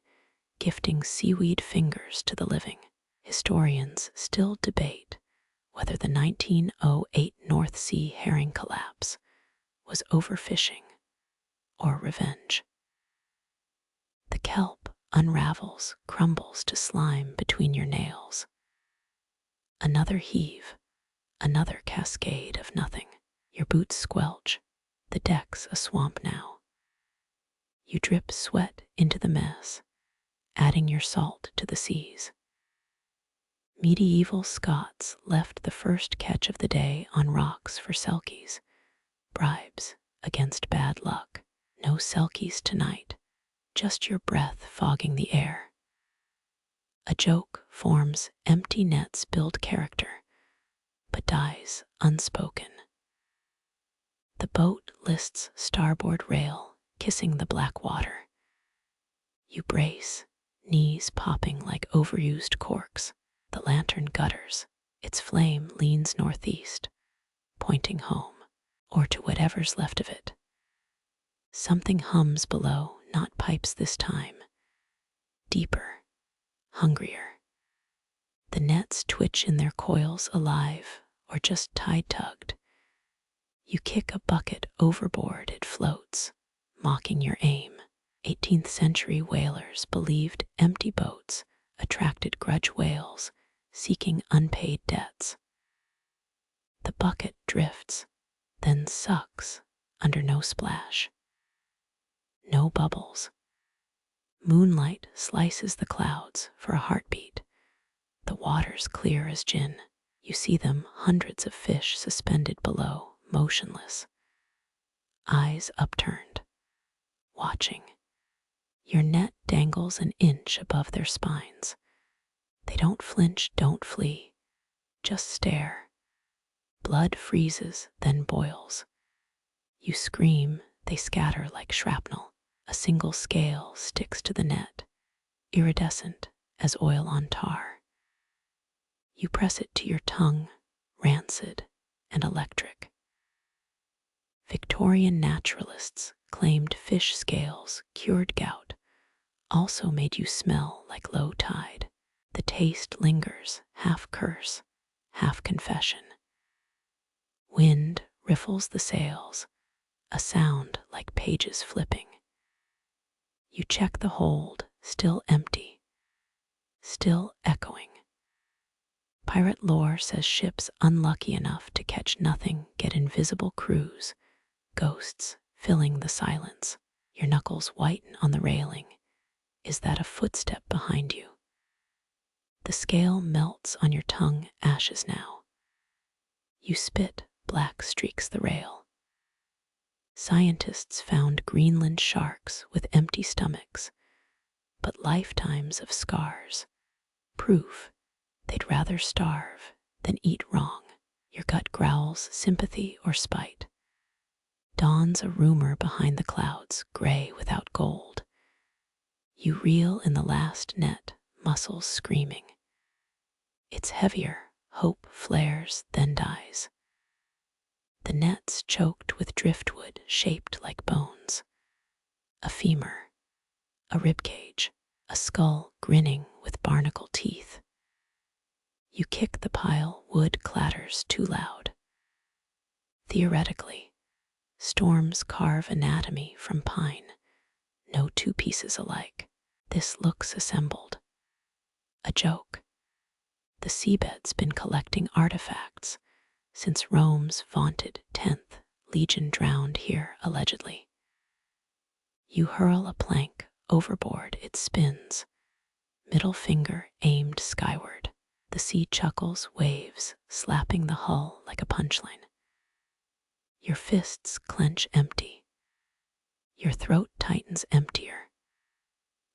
gifting seaweed fingers to the living. Historians still debate whether the 1908 North Sea herring collapse was overfishing or revenge. The kelp unravels, crumbles to slime between your nails. Another heave, another cascade of nothing. Your boots squelch, the deck's a swamp now. You drip sweat into the mess, adding your salt to the seas. Medieval Scots left the first catch of the day on rocks for selkies, bribes against bad luck. No selkies tonight, just your breath fogging the air. A joke forms, empty nets build character, but dies unspoken. The boat lists starboard rail, kissing the black water. You brace, knees popping like overused corks. The lantern gutters, its flame leans northeast, pointing home, or to whatever's left of it. Something hums below, not pipes this time. Deeper, hungrier. The nets twitch in their coils, alive, or just tide-tugged. You kick a bucket overboard, it floats, mocking your aim. 18th century whalers believed empty boats attracted grudge whales seeking unpaid debts. The bucket drifts, then sucks under no splash. No bubbles. Moonlight slices the clouds for a heartbeat. The water's clear as gin. You see them, hundreds of fish suspended below, motionless. Eyes upturned, watching. Your net dangles an inch above their spines. They don't flinch, don't flee, just stare. Blood freezes, then boils. You scream, they scatter like shrapnel. A single scale sticks to the net, iridescent as oil on tar. You press it to your tongue, rancid and electric. Victorian naturalists claimed fish scales cured gout, also made you smell like low tide. The taste lingers, half curse, half confession. Wind riffles the sails, a sound like pages flipping. You check the hold, still empty, still echoing. Pirate lore says ships unlucky enough to catch nothing get invisible crews, ghosts filling the silence. Your knuckles whiten on the railing. Is that a footstep behind you? The scale melts on your tongue, ashes now. You spit, black streaks the rail. Scientists found Greenland sharks with empty stomachs, but lifetimes of scars. Proof they'd rather starve than eat wrong. Your gut growls sympathy or spite. Dawns a rumor behind the clouds, gray without gold. You reel in the last net, muscles screaming. It's heavier, hope flares, then dies. The net's choked with driftwood shaped like bones. a femur, a rib cage, a skull grinning with barnacle teeth. You kick the pile, wood clatters too loud. Theoretically, storms carve anatomy from pine, no two pieces alike. This looks assembled. A joke. The seabed's been collecting artifacts since Rome's vaunted 10th Legion drowned here, allegedly. You hurl a plank overboard, it spins, middle finger aimed skyward. The sea chuckles, waves slapping the hull like a punchline. Your fists clench empty. Your throat tightens emptier.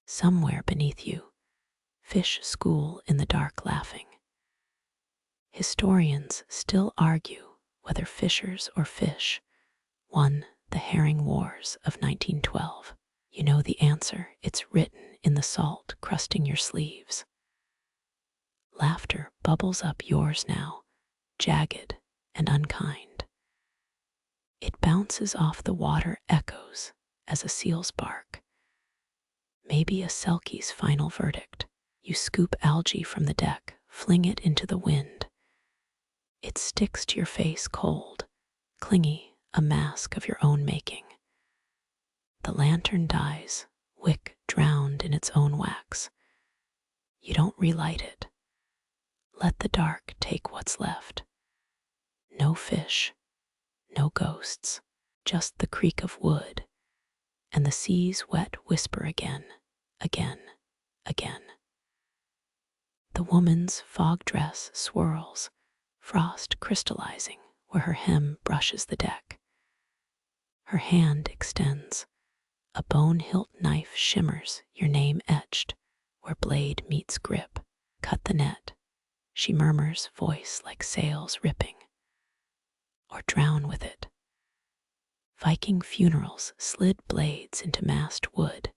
Somewhere beneath you, fish school in the dark laughing. Historians still argue whether fishers or fish won the herring wars of 1912. You know the answer, it's written in the salt crusting your sleeves. Laughter bubbles up yours now, jagged and unkind. It bounces off the water, echoes as a seal's bark. Maybe a selkie's final verdict. You scoop algae from the deck, fling it into the wind. It sticks to your face cold, clingy, a mask of your own making. The lantern dies, wick drowned in its own wax. You don't relight it. Let the dark take what's left. No fish, no ghosts, just the creak of wood, and the sea's wet whisper again, again, again. The woman's fog dress swirls, frost crystallizing where her hem brushes the deck. Her hand extends. A bone-hilt knife shimmers, your name etched where blade meets grip. Cut the net, she murmurs, voice like sails ripping. Or drown with it. Viking funerals slid blades into massed wood,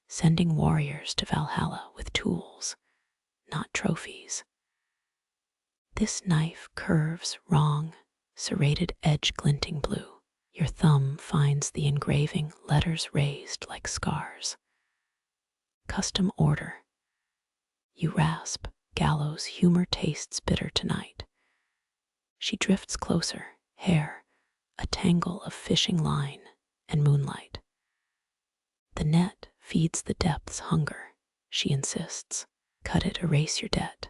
sending warriors to Valhalla with tools, not trophies. This knife curves wrong, serrated edge glinting blue. Your thumb finds the engraving, letters raised like scars. Custom order. You rasp, gallows humor tastes bitter tonight. She drifts closer, hair, a tangle of fishing line and moonlight. The net feeds the depth's hunger, she insists. Cut it, erase your debt.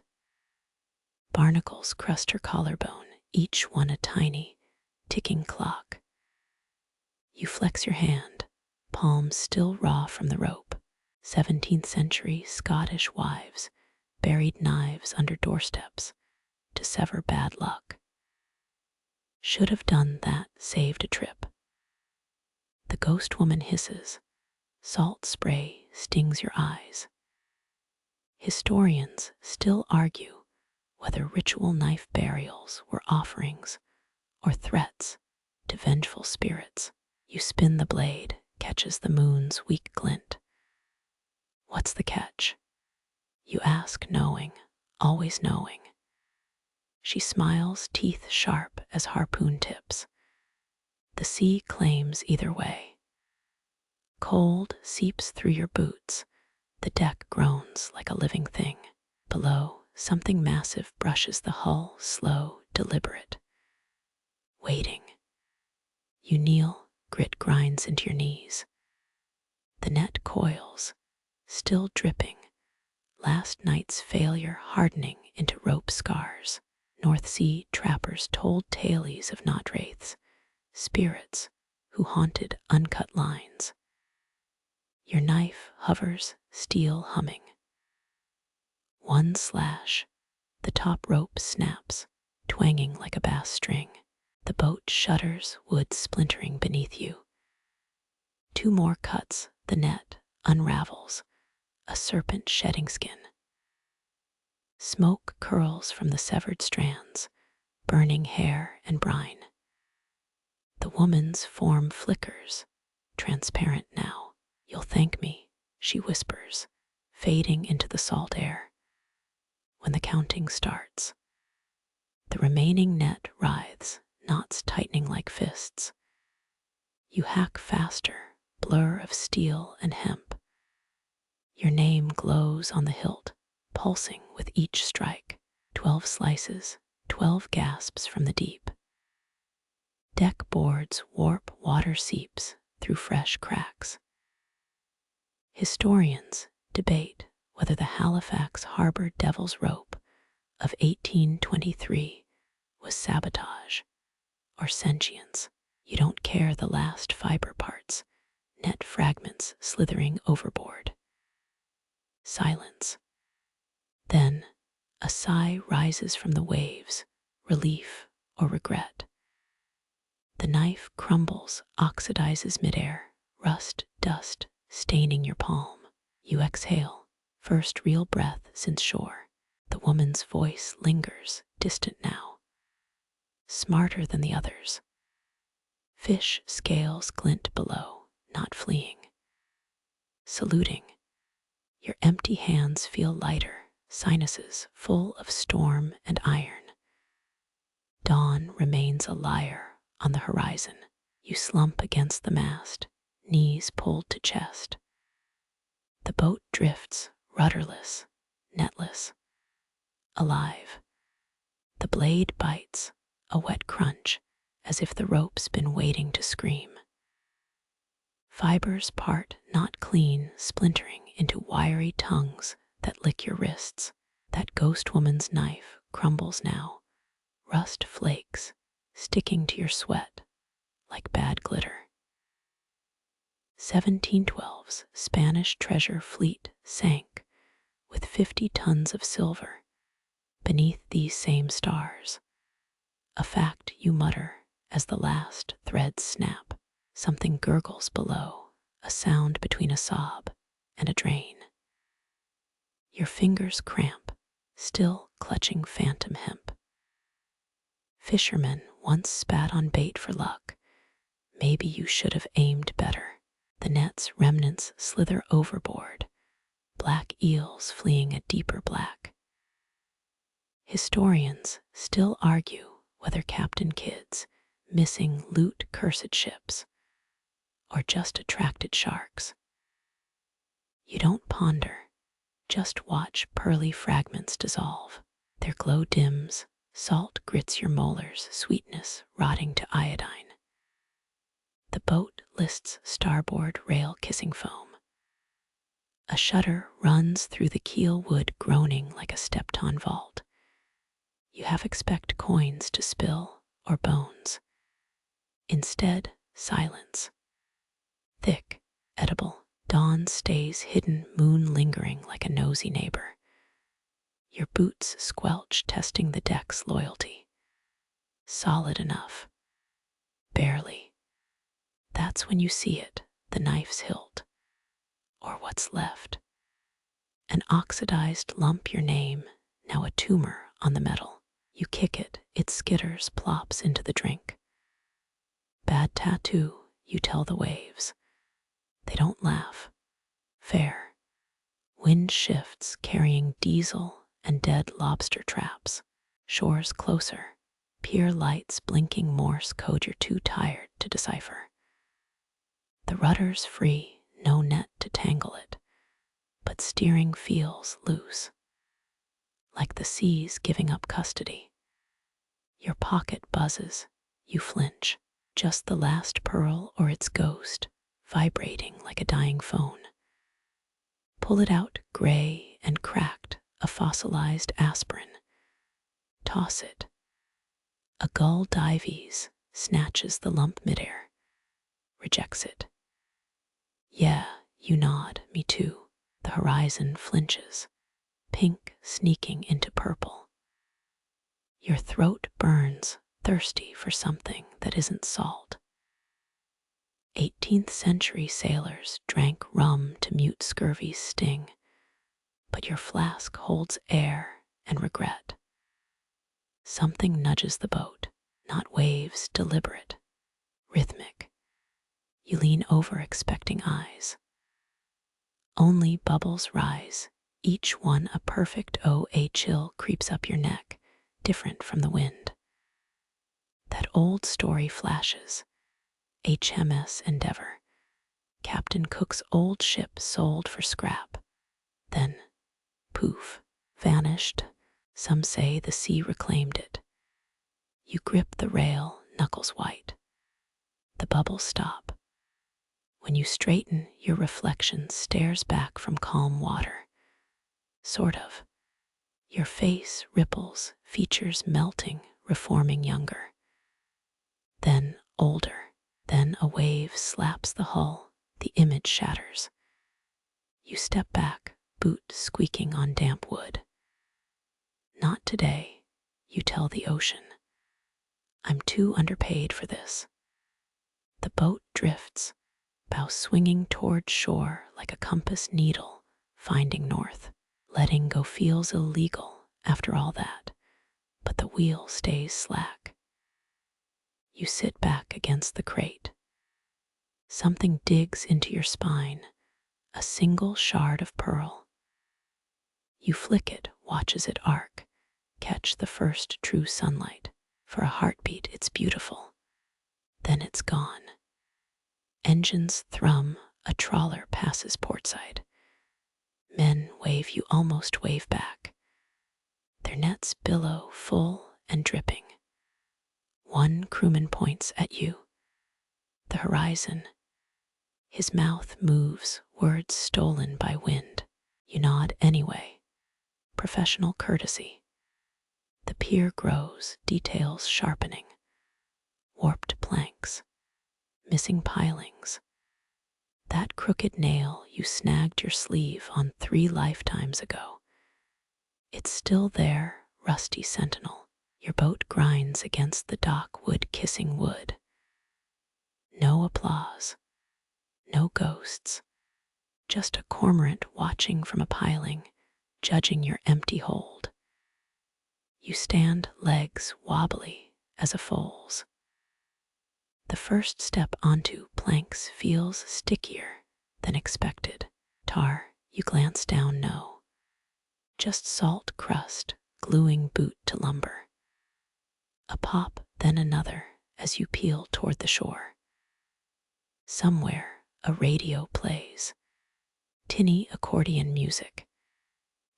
Barnacles crust her collarbone, each one a tiny, ticking clock. You flex your hand, palms still raw from the rope. 17th century Scottish wives buried knives under doorsteps to sever bad luck. Should have done that, saved a trip. The ghost woman hisses, salt spray stings your eyes. Historians still argue whether ritual knife burials were offerings or threats to vengeful spirits. You spin the blade, catches the moon's weak glint. What's the catch? You ask, knowing, always knowing. She smiles, teeth sharp as harpoon tips. The sea claims either way. Cold seeps through your boots. The deck groans like a living thing. Below, something massive brushes the hull, slow, deliberate. Waiting. You kneel, grit grinds into your knees. The net coils, still dripping, last night's failure hardening into rope scars. North Sea trappers told tales of not wraiths, spirits who haunted uncut lines. Your knife hovers, steel humming. One slash, the top rope snaps, twanging like a bass string. The boat shudders, wood splintering beneath you. Two more cuts, the net unravels, a serpent shedding skin. Smoke curls from the severed strands, burning hair and brine. The woman's form flickers, transparent now. You'll thank me, she whispers, fading into the salt air. When the counting starts, the remaining net writhes, knots tightening like fists. You hack faster, blur of steel and hemp. Your name glows on the hilt, pulsing with each strike. 12 slices, 12 gasps from the deep. Deck boards warp, water seeps through fresh cracks. Historians debate whether the Halifax Harbor Devil's Rope of 1823 was sabotage or sentience. You don't care the last fiber parts, net fragments slithering overboard. Silence. Then a sigh rises from the waves, relief or regret. The knife crumbles, oxidizes midair, rust, dust staining your palm. You exhale, first real breath since shore. The woman's voice lingers, distant now, smarter than the others. Fish scales glint below, not fleeing. Saluting. Your empty hands feel lighter, sinuses full of storm and iron. Dawn remains a liar on the horizon. You slump against the mast, knees pulled to chest. The boat drifts, rudderless, netless, alive. The blade bites, a wet crunch, as if the rope's been waiting to scream. Fibers part, not clean, splintering into wiry tongues that lick your wrists. That ghost woman's knife crumbles now, rust flakes, sticking to your sweat like bad glitter. 1712's Spanish treasure fleet sank with 50 tons of silver beneath these same stars. A fact you mutter as the last threads snap. Something gurgles below, a sound between a sob and a drain. Your fingers cramp, still clutching phantom hemp. Fisherman once spat on bait for luck. Maybe you should have aimed better. The net's remnants slither overboard, black eels fleeing a deeper black. Historians still argue whether Captain Kidd's missing loot cursed ships or just attracted sharks. You don't ponder, just watch pearly fragments dissolve. Their glow dims, salt grits your molars, sweetness rotting to iodine. The boat lists starboard rail kissing foam. A shudder runs through the keel wood, groaning like a stepped-on vault. You half expect coins to spill or bones. Instead, silence. Thick, edible, dawn stays hidden, moon lingering like a nosy neighbor. Your boots squelch, testing the deck's loyalty. Solid enough. Barely. That's when you see it, the knife's hilt. Or what's left. An oxidized lump, your name, now a tumor on the metal. You kick it, it skitters, plops into the drink. Bad tattoo, you tell the waves. They don't laugh. Fair. Wind shifts, carrying diesel and dead lobster traps. Shores closer. Pier lights blinking Morse code you're too tired to decipher. The rudder's free, no net to tangle it. But steering feels loose. Like the seas giving up custody. Your pocket buzzes. You flinch. Just the last pearl or its ghost, vibrating like a dying phone. Pull it out, gray and cracked, a fossilized aspirin. Toss it. A gull dives, snatches the lump midair, rejects it. Yeah, you nod, me too. The horizon flinches, pink sneaking into purple. Your throat burns, thirsty for something that isn't salt. 18th century sailors drank rum to mute scurvy's sting, but your flask holds air and regret. Something nudges the boat, not waves, deliberate, rhythmic. You lean over, expecting eyes. Only bubbles rise, each one a perfect O. A chill creeps up your neck, different from the wind. That old story flashes, HMS Endeavour, Captain Cook's old ship sold for scrap. Then, poof, vanished. Some say the sea reclaimed it. You grip the rail, knuckles white. The bubbles stop. When you straighten, your reflection stares back from calm water. Sort of. Your face ripples, features melting, reforming younger. Then older. Then a wave slaps the hull, the image shatters. You step back, boot squeaking on damp wood. Not today, you tell the ocean. I'm too underpaid for this. The boat drifts, bow swinging toward shore like a compass needle, finding north. Letting go feels illegal after all that, but the wheel stays slack. You sit back against the crate. Something digs into your spine, a single shard of pearl. You flick it, watch as it arc, catch the first true sunlight. For a heartbeat, it's beautiful. Then it's gone. Engines thrum, a trawler passes portside. Men wave, you almost wave back. Their nets billow, full and dripping. One crewman points at you. The horizon. His mouth moves, words stolen by wind. You nod anyway. Professional courtesy. The pier grows, details sharpening. Warped planks. Missing pilings. That crooked nail you snagged your sleeve on 3 lifetimes ago. It's still there, rusty sentinel. Your boat grinds against the dock, wood kissing wood. No applause. No ghosts. Just a cormorant watching from a piling, judging your empty hold. You stand, legs wobbly as a foal's. The first step onto planks feels stickier than expected. Tar, you glance down, no. Just salt crust, gluing boot to lumber. A pop, then another, as you peel toward the shore. Somewhere, a radio plays. Tinny accordion music.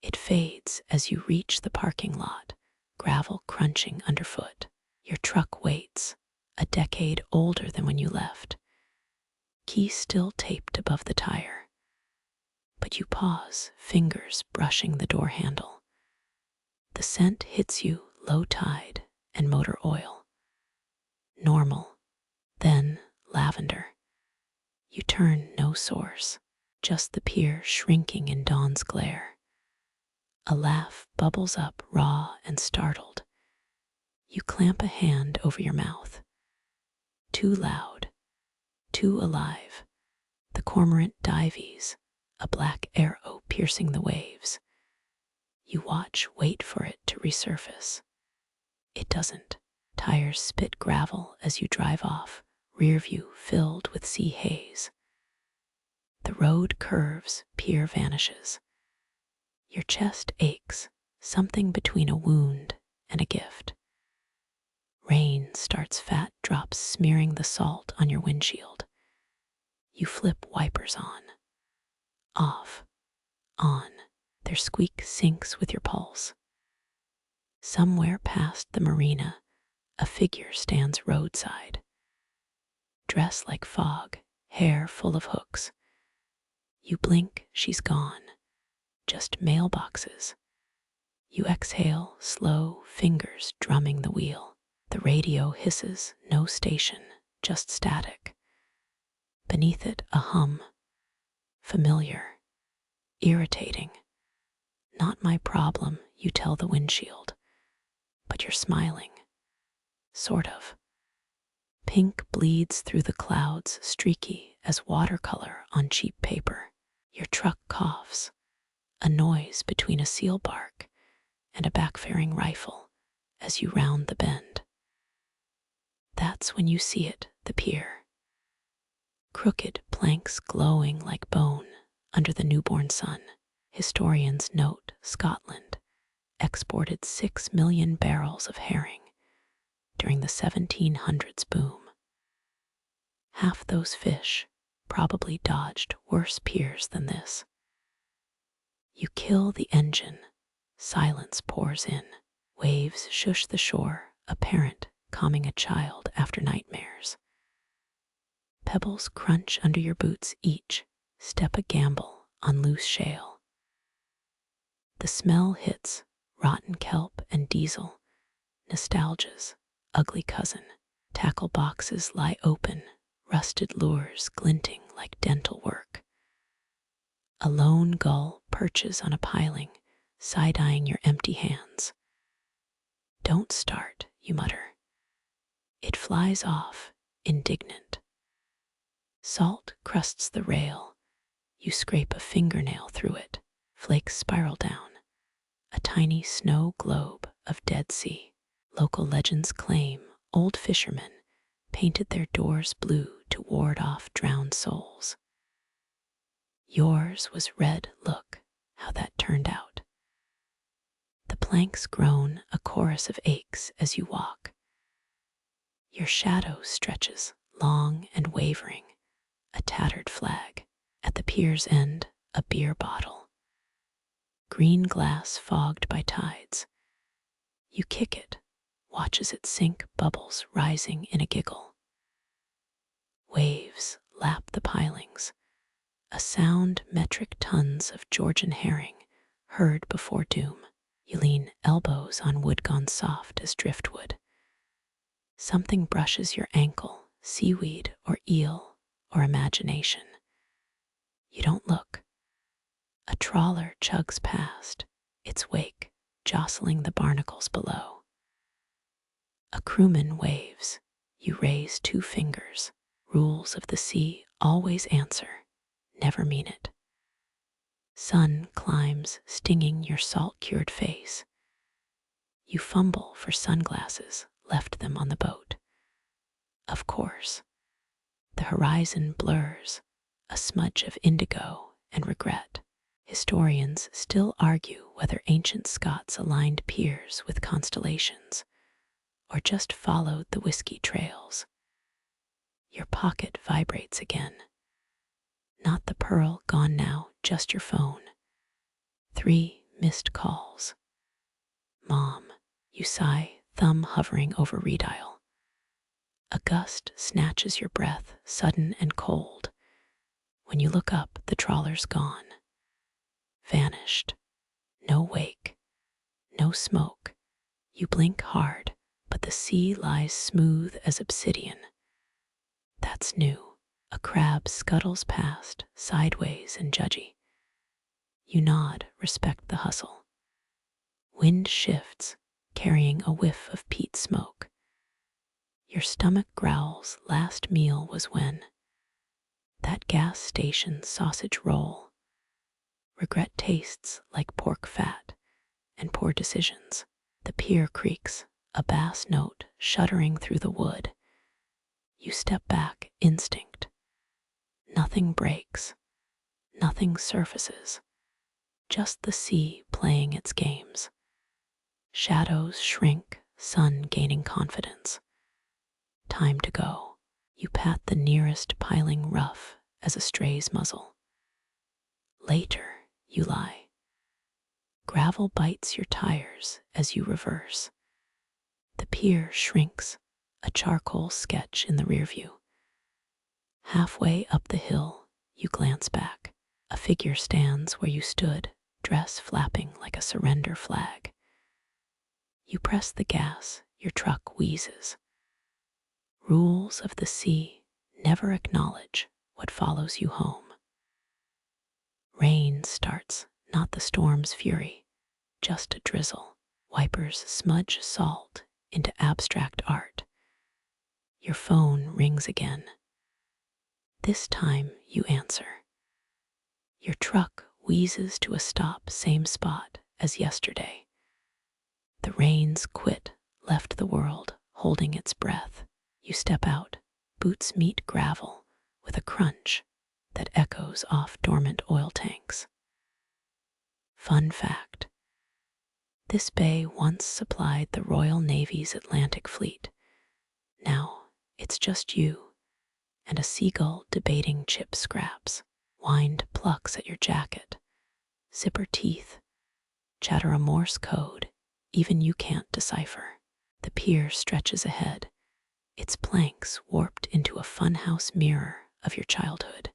It fades as you reach the parking lot, gravel crunching underfoot. Your truck waits, a decade older than when you left. Key still taped above the tire. But you pause, fingers brushing the door handle. The scent hits you, low tide and motor oil. Normal, then lavender. You turn, no source, just the pier shrinking in dawn's glare. A laugh bubbles up, raw and startled. You clamp a hand over your mouth. Too loud, too alive. The cormorant dives, a black arrow piercing the waves. You watch, wait for it to resurface. It doesn't. Tires spit gravel as you drive off, rear view filled with sea haze. The road curves, pier vanishes. Your chest aches, something between a wound and a gift. Rain starts, fat drops smearing the salt on your windshield. You flip wipers on, off, on. Their squeak syncs with your pulse. Somewhere past the marina, a figure stands roadside. Dress like fog, hair full of hooks. You blink, she's gone. Just mailboxes. You exhale, slow, fingers drumming the wheel. The radio hisses, no station, just static. Beneath it, a hum. Familiar. Irritating. Not my problem, you tell the windshield. But you're smiling. Sort of. Pink bleeds through the clouds, streaky as watercolor on cheap paper. Your truck coughs, a noise between a seal bark and a backfiring rifle as you round the bend. That's when you see it, the pier. Crooked planks glowing like bone under the newborn sun. Historians note Scotland exported 6 million barrels of herring during the 1700s boom. Half those fish, probably dodged worse piers than this. You kill the engine. Silence pours in. Waves shush the shore, a parent calming a child after nightmares. Pebbles crunch under your boots each step a gamble on loose shale. The smell hits, rotten kelp and diesel, nostalgia's ugly cousin. Tackle boxes lie open, rusted lures glinting like dental work. A lone gull perches on a piling, side-eyeing your empty hands. Don't start, you mutter. It flies off, indignant. Salt crusts the rail. You scrape a fingernail through it. Flakes spiral down. A tiny snow globe of Dead Sea. Local legends claim old fishermen painted their doors blue to ward off drowned souls. Yours was red. Look how that turned out. The planks groan a chorus of aches as you walk. Your shadow stretches, long and wavering, a tattered flag. At the pier's end, a beer bottle. Green glass fogged by tides. You kick it, watch as it sink, bubbles rising in a giggle. Waves lap the pilings, a sound metric tons of Georgian herring heard before doom. You lean elbows on wood gone soft as driftwood. Something brushes your ankle, seaweed or eel or imagination. You don't look. A trawler chugs past, its wake jostling the barnacles below. A crewman waves. You raise 2 fingers. Rules of the sea always answer, never mean it. Sun climbs, stinging your salt-cured face. You fumble for sunglasses, left them on the boat. Of course. The horizon blurs, a smudge of indigo and regret. Historians still argue whether ancient Scots aligned piers with constellations, or just followed the whiskey trails. Your pocket vibrates again. Not the pearl gone now, just your phone. 3 missed calls. Mom, you sigh, thumb hovering over redial. A gust snatches your breath, sudden and cold. When you look up, the trawler's gone. Vanished. No wake. No smoke. You blink hard, but the sea lies smooth as obsidian. That's new. A crab scuttles past, sideways and judgy. You nod, respect the hustle. Wind shifts, carrying a whiff of peat smoke. Your stomach growls, last meal was when? That gas station sausage roll. Regret tastes like pork fat and poor decisions. The pier creaks, a bass note shuddering through the wood. You step back, instinct. Nothing breaks, nothing surfaces, just the sea playing its games. Shadows shrink, sun gaining confidence. Time to go. You pat the nearest piling rough as a stray's muzzle. Later, you lie. Gravel bites your tires as you reverse. The pier shrinks, a charcoal sketch in the rear view. Halfway up the hill, you glance back. A figure stands where you stood, dress flapping like a surrender flag. You press the gas, your truck wheezes. Rules of the sea never acknowledge what follows you home. Rain starts, not the storm's fury, just a drizzle. Wipers smudge salt into abstract art. Your phone rings again. This time you answer. Your truck wheezes to a stop, same spot as yesterday. The rains quit, left the world holding its breath. You step out, boots meet gravel with a crunch that echoes off dormant oil tanks. Fun fact: this bay once supplied the Royal Navy's Atlantic Fleet. Now it's just you and a seagull debating chip scraps. Wind plucks at your jacket. Zipper teeth chatter a Morse code even you can't decipher. The pier stretches ahead, its planks warped into a funhouse mirror of your childhood.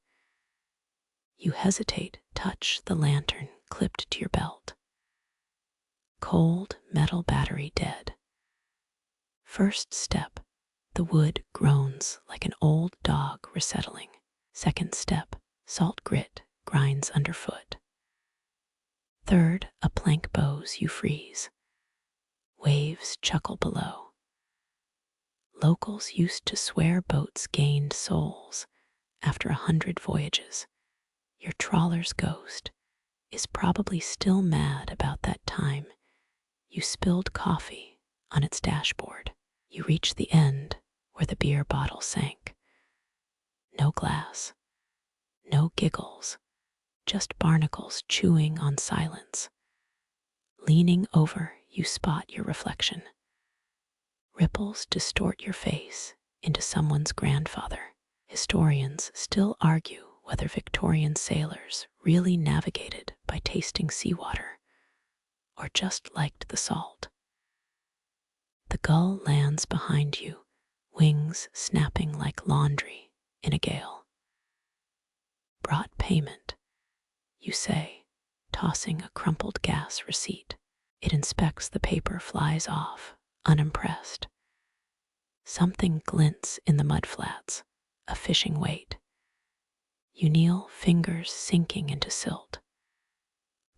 You hesitate, touch the lantern clipped to your belt. Cold metal battery dead. First step, the wood groans like an old dog resettling. Second step, salt grit grinds underfoot. Third, a plank bows you freeze. Waves chuckle below. Locals used to swear boats gained souls after 100 voyages. Your trawler's ghost is probably still mad about that time you spilled coffee on its dashboard. You reach the end where the beer bottle sank. No glass, no giggles, just barnacles chewing on silence. Leaning over, you spot your reflection. Ripples distort your face into someone's grandfather. Historians still argue whether Victorian sailors really navigated by tasting seawater or just liked the salt. The gull lands behind you, wings snapping like laundry in a gale. Brought payment, you say, tossing a crumpled gas receipt. It inspects the paper, flies off, unimpressed. Something glints in the mudflats, a fishing weight. You kneel, fingers sinking into silt.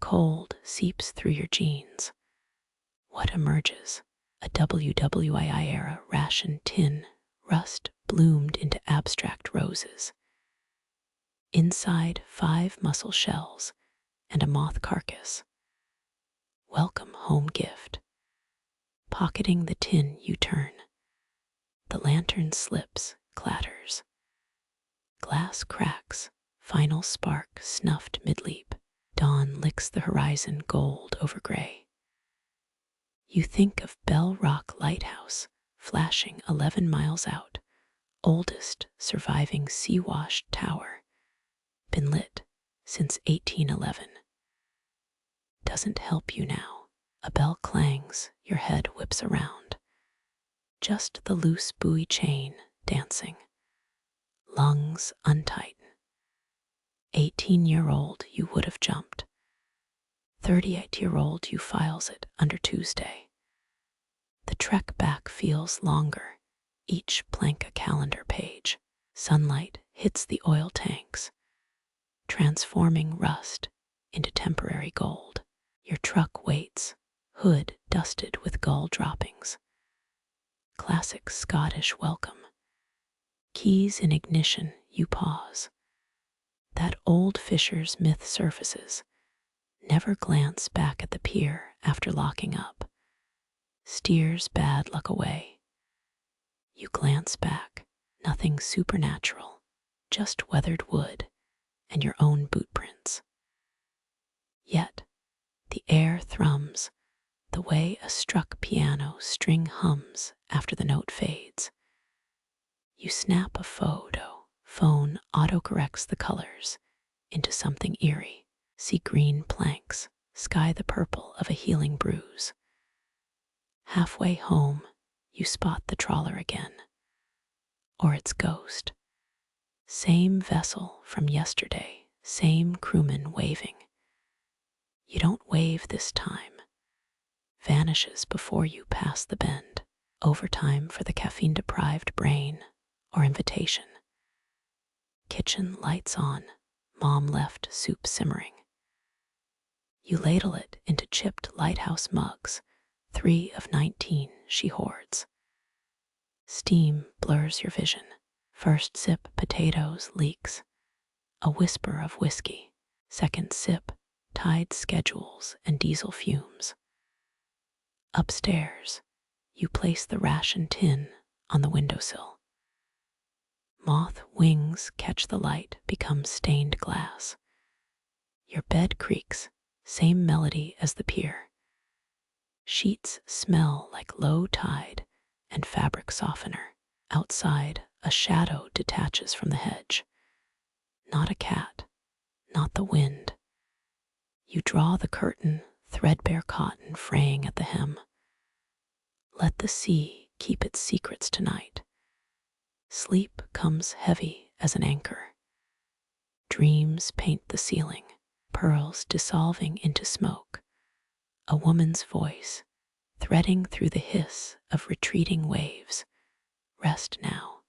Cold seeps through your jeans. What emerges? A WWII-era ration tin, rust bloomed into abstract roses. Inside, 5 mussel shells and a moth carcass. Welcome home gift. Pocketing the tin, you turn. The lantern slips, clatters. Glass cracks, final spark snuffed mid-leap. Dawn licks the horizon gold over gray. You think of Bell Rock Lighthouse, flashing 11 miles out, oldest surviving sea-washed tower, been lit since 1811. Doesn't help you now. A bell clangs, your head whips around. Just the loose buoy chain dancing. Lungs untighten. 18-year-old, you would have jumped. 38-year-old, you files it under Tuesday. The trek back feels longer, each plank a calendar page. Sunlight hits the oil tanks, transforming rust into temporary gold. Your truck waits, hood dusted with gull droppings. Classic Scottish welcome. Keys in ignition, you pause. That old fisher's myth surfaces. Never glance back at the pier after locking up. Steers bad luck away. You glance back, nothing supernatural, just weathered wood and your own boot prints. Yet, the air thrums, the way a struck piano string hums after the note fades. You snap a photo, phone autocorrects the colors into something eerie. See green planks, sky the purple of a healing bruise. Halfway home, you spot the trawler again, or its ghost. Same vessel from yesterday, same crewman waving. You don't wave this time. Vanishes before you pass the bend. Overtime for the caffeine-deprived brain or invitation. Kitchen lights on, mom left soup simmering. You ladle it into chipped lighthouse mugs, 3 of 19 she hoards. Steam blurs your vision. First sip, potatoes, leaks. A whisper of whiskey. Second sip, tide schedules and diesel fumes. Upstairs, you place the ration tin on the windowsill. Moth wings catch the light, become stained glass. Your bed creaks, same melody as the pier. Sheets smell like low tide and fabric softener. Outside, a shadow detaches from the hedge. Not a cat, not the wind. You draw the curtain, threadbare cotton fraying at the hem. Let the sea keep its secrets tonight. Sleep comes heavy as an anchor. Dreams paint the ceiling, pearls dissolving into smoke. A woman's voice, threading through the hiss of retreating waves. Rest now.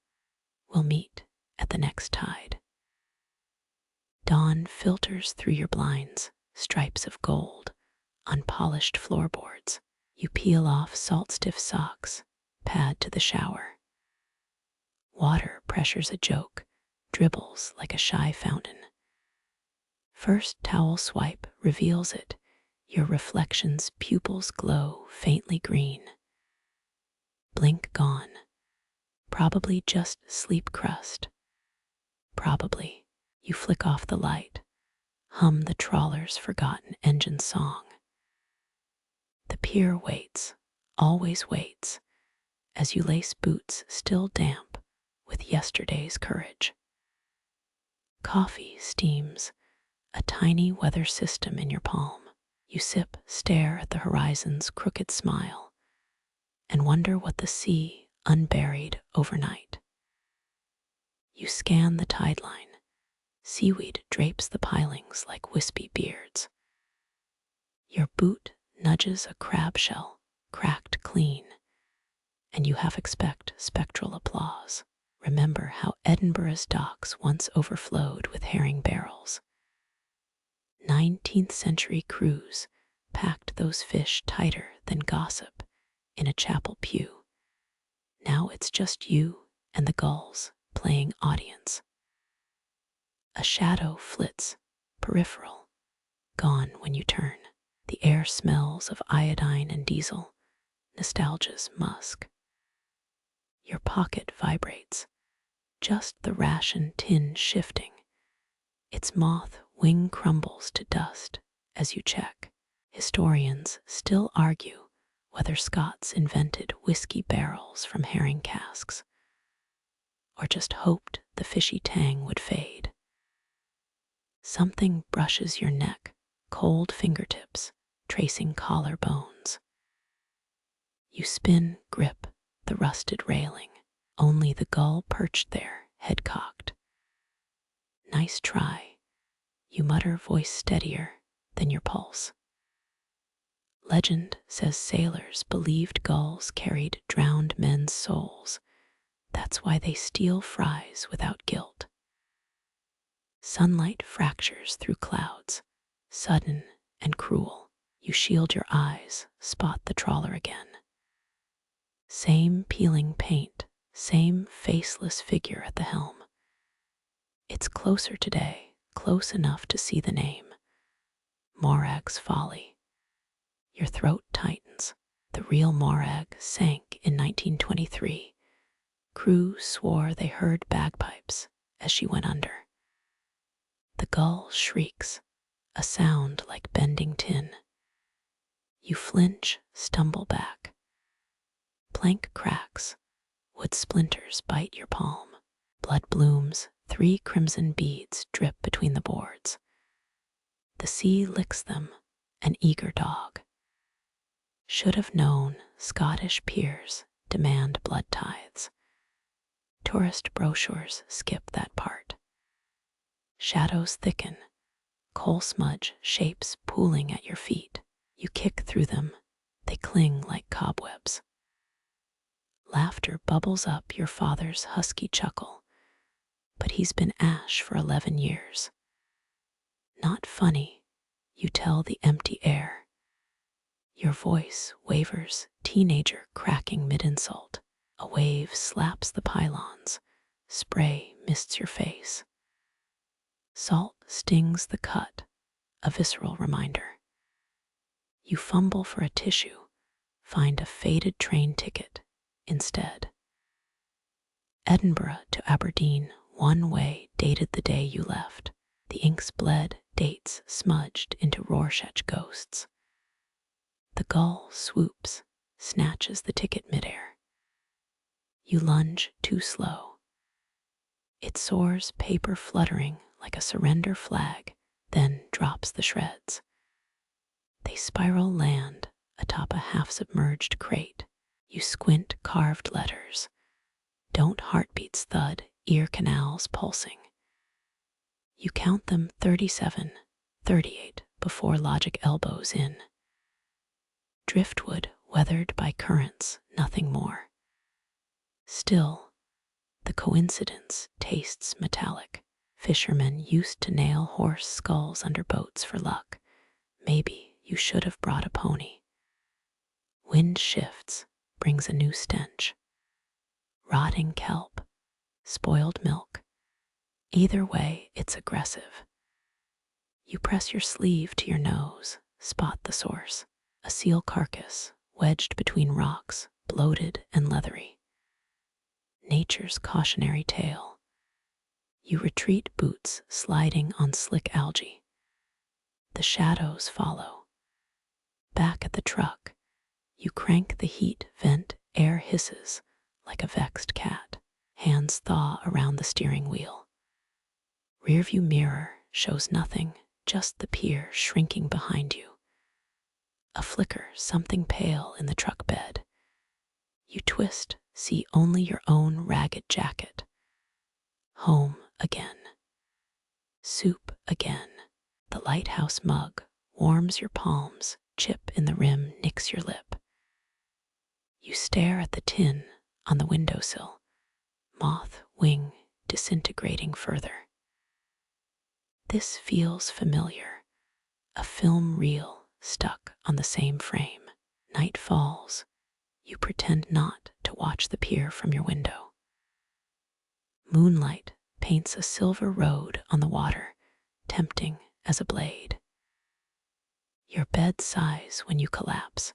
We'll meet at the next tide. Dawn filters through your blinds, stripes of gold, unpolished floorboards. You peel off salt-stiff socks, pad to the shower. Water pressures a joke, dribbles like a shy fountain. First towel swipe reveals it. Your reflection's pupils glow faintly green. Blink gone. Probably just sleep crust. Probably you flick off the light, hum the trawler's forgotten engine song. The pier waits, always waits, as you lace boots still damp with yesterday's courage. Coffee steams, a tiny weather system in your palm. You sip, stare at the horizon's crooked smile, and wonder what the sea unburied overnight. You scan the tide line. Seaweed drapes the pilings like wispy beards. Your boot nudges a crab shell, cracked clean, and you half expect spectral applause. Remember how Edinburgh's docks once overflowed with herring barrels. 19th century crews packed those fish tighter than gossip in a chapel pew. Now it's just you and the gulls playing audience. A shadow flits, peripheral, gone when you turn. The air smells of iodine and diesel, nostalgia's musk. Your pocket vibrates, just the ration tin shifting. Its moth wing crumbles to dust as you check. Historians still argue whether Scots invented whiskey barrels from herring casks, or just hoped the fishy tang would fade. Something brushes your neck, cold fingertips tracing collarbones. You spin, grip the rusted railing, only the gull perched there, head cocked. Nice try, you mutter, voice steadier than your pulse. Legend says sailors believed gulls carried drowned men's souls. That's why they steal fries without guilt. Sunlight fractures through clouds, sudden and cruel. You shield your eyes, spot the trawler again. Same peeling paint, same faceless figure at the helm. It's closer today, close enough to see the name. Morag's Folly. Your throat tightens. The real Morag sank in 1923. Crew swore they heard bagpipes as she went under. The gull shrieks, a sound like bending tin. You flinch, stumble back. Plank cracks, wood splinters bite your palm. Blood blooms, 3 crimson beads drip between the boards. The sea licks them, an eager dog. Should have known Scottish piers demand blood tithes. Tourist brochures skip that part. Shadows thicken, coal smudge shapes pooling at your feet. You kick through them, they cling like cobwebs. Laughter bubbles up your father's husky chuckle, but he's been ash for 11 years. Not funny, you tell the empty air. Your voice wavers, teenager cracking mid-insult. A wave slaps the pylons, spray mists your face. Salt stings the cut, a visceral reminder. You fumble for a tissue, find a faded train ticket instead. Edinburgh to Aberdeen, one way, dated the day you left. The inks bled, dates smudged into Rorschach ghosts. The gull swoops, snatches the ticket midair. You lunge too slow. It soars, paper fluttering like a surrender flag, then drops the shreds. They spiral land atop a half-submerged crate. You squint, carved letters. Don't heartbeats thud, ear canals pulsing. You count them 37, 38 before logic elbows in. Driftwood weathered by currents, nothing more. Still, the coincidence tastes metallic. Fishermen used to nail horse skulls under boats for luck. Maybe you should have brought a pony. Wind shifts, brings a new stench. Rotting kelp, spoiled milk. Either way, it's aggressive. You press your sleeve to your nose, spot the source. A seal carcass, wedged between rocks, bloated and leathery. Nature's cautionary tale. You retreat, boots sliding on slick algae. The shadows follow. Back at the truck, you crank the heat vent, air hisses like a vexed cat. Hands thaw around the steering wheel. Rearview mirror shows nothing, just the pier shrinking behind you. A flicker, something pale in the truck bed. You twist, see only your own ragged jacket. Home again. Soup again. The lighthouse mug warms your palms, chip in the rim nicks your lip. You stare at the tin on the windowsill, moth wing disintegrating further. This feels familiar, a film reel stuck on the same frame. Night falls. You pretend not to watch the pier from your window. Moonlight paints a silver road on the water, tempting as a blade. Your bed sighs when you collapse,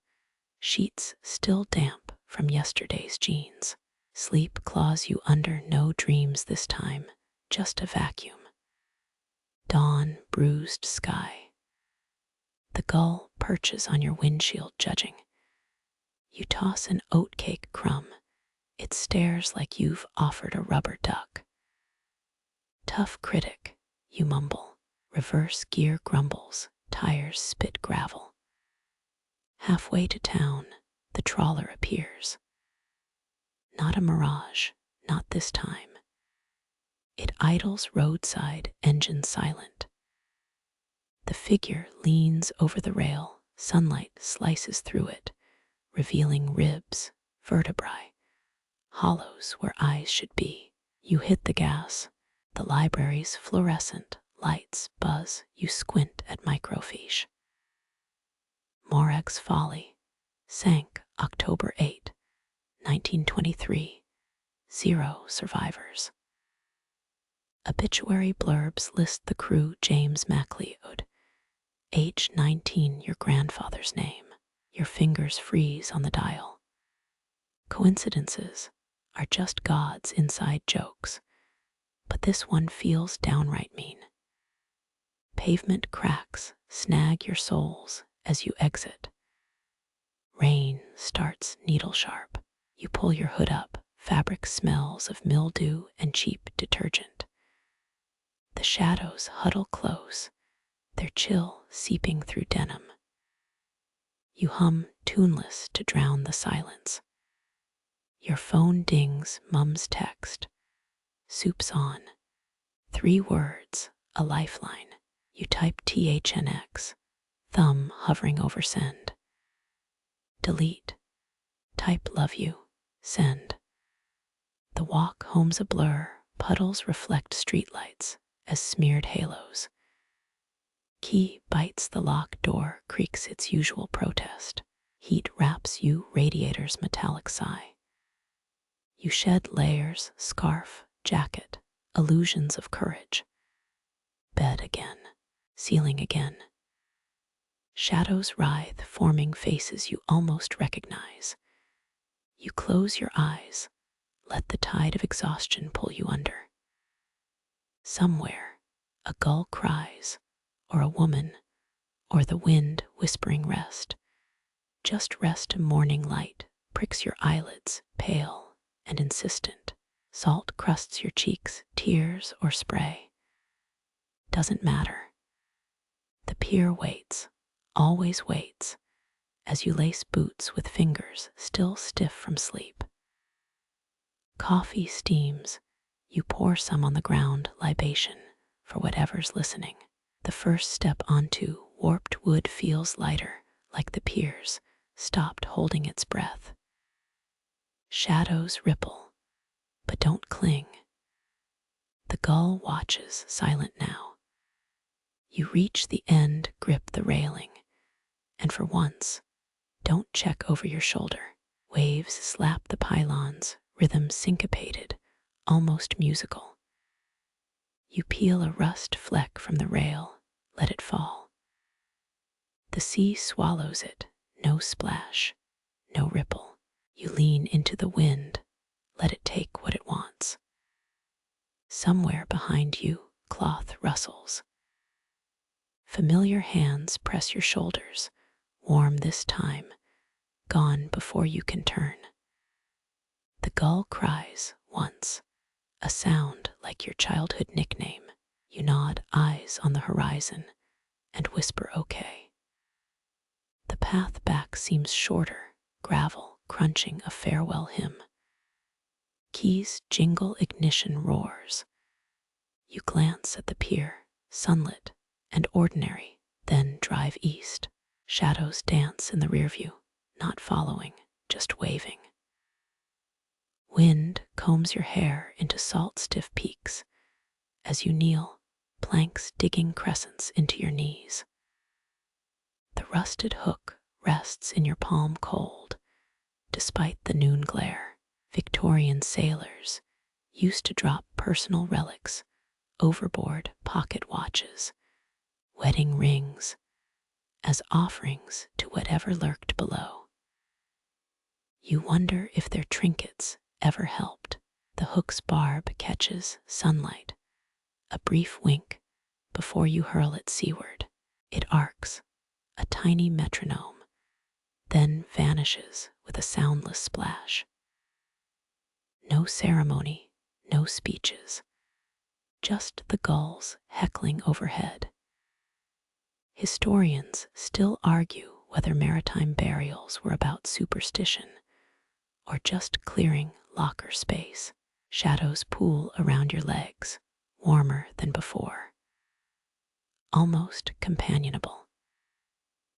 sheets still damp from yesterday's jeans. Sleep claws you under, no dreams this time, just a vacuum. Dawn, bruised sky. The gull perches on your windshield judging. You toss an oatcake crumb. It stares like you've offered a rubber duck. Tough critic, you mumble. Reverse gear grumbles, tires spit gravel. Halfway to town, the trawler appears. Not a mirage, not this time. It idles roadside, engine silent. The figure leans over the rail, sunlight slices through it, revealing ribs, vertebrae, hollows where eyes should be. You hit the gas, the library's fluorescent lights buzz, you squint at microfiche. Morag's Folly sank October 8, 1923. 0 survivors. Obituary blurbs list the crew: James MacLeod, age 19, your grandfather's name. Your fingers freeze on the dial. Coincidences are just God's inside jokes, but this one feels downright mean. Pavement cracks snag your soles as you exit. Rain starts needle sharp. You pull your hood up, fabric smells of mildew and cheap detergent. The shadows huddle close, their chill seeping through denim. You hum tuneless to drown the silence. Your phone dings Mum's text. Soup's on. 3 words, a lifeline. You type THNX, thumb hovering over send. Delete. Type love you, send. The walk home's a blur, puddles reflect streetlights as smeared halos. Key bites the lock door, creaks its usual protest. Heat wraps you, radiator's metallic sigh. You shed layers, scarf, jacket, illusions of courage. Bed again, ceiling again. Shadows writhe, forming faces you almost recognize. You close your eyes, let the tide of exhaustion pull you under. Somewhere, a gull cries, or a woman, or the wind whispering rest. Just rest. A morning light pricks your eyelids, pale and insistent. Salt crusts your cheeks, tears or spray. Doesn't matter. The pier waits, always waits, as you lace boots with fingers still stiff from sleep. Coffee steams. You pour some on the ground, libation for whatever's listening. The first step onto warped wood feels lighter, like the pier's stopped holding its breath. Shadows ripple, but don't cling. The gull watches, silent now. You reach the end, grip the railing, and for once, don't check over your shoulder. Waves slap the pylons, rhythm syncopated, almost musical. You peel a rust fleck from the rail, let it fall. The sea swallows it, no splash, no ripple. You lean into the wind, let it take what it wants. Somewhere behind you, cloth rustles. Familiar hands press your shoulders, warm this time, gone before you can turn. The gull cries once, a sound like your childhood nickname. You nod, eyes on the horizon, and whisper okay. The path back seems shorter, gravel crunching a farewell hymn. Keys jingle, ignition roars. You glance at the pier, sunlit and ordinary, then drive east. Shadows dance in the rear view, not following, just waving. Wind combs your hair into salt-stiff peaks. As you kneel, planks digging crescents into your knees. The rusted hook rests in your palm cold, despite the noon glare. Victorian sailors used to drop personal relics, overboard pocket watches, wedding rings, as offerings to whatever lurked below. You wonder if their trinkets ever helped. The hook's barb catches sunlight, a brief wink before you hurl it seaward. It arcs, a tiny metronome, then vanishes with a soundless splash. No ceremony, no speeches, just the gulls heckling overhead. Historians still argue whether maritime burials were about superstition or just clearing locker space. Shadows pool around your legs, warmer than before, almost companionable.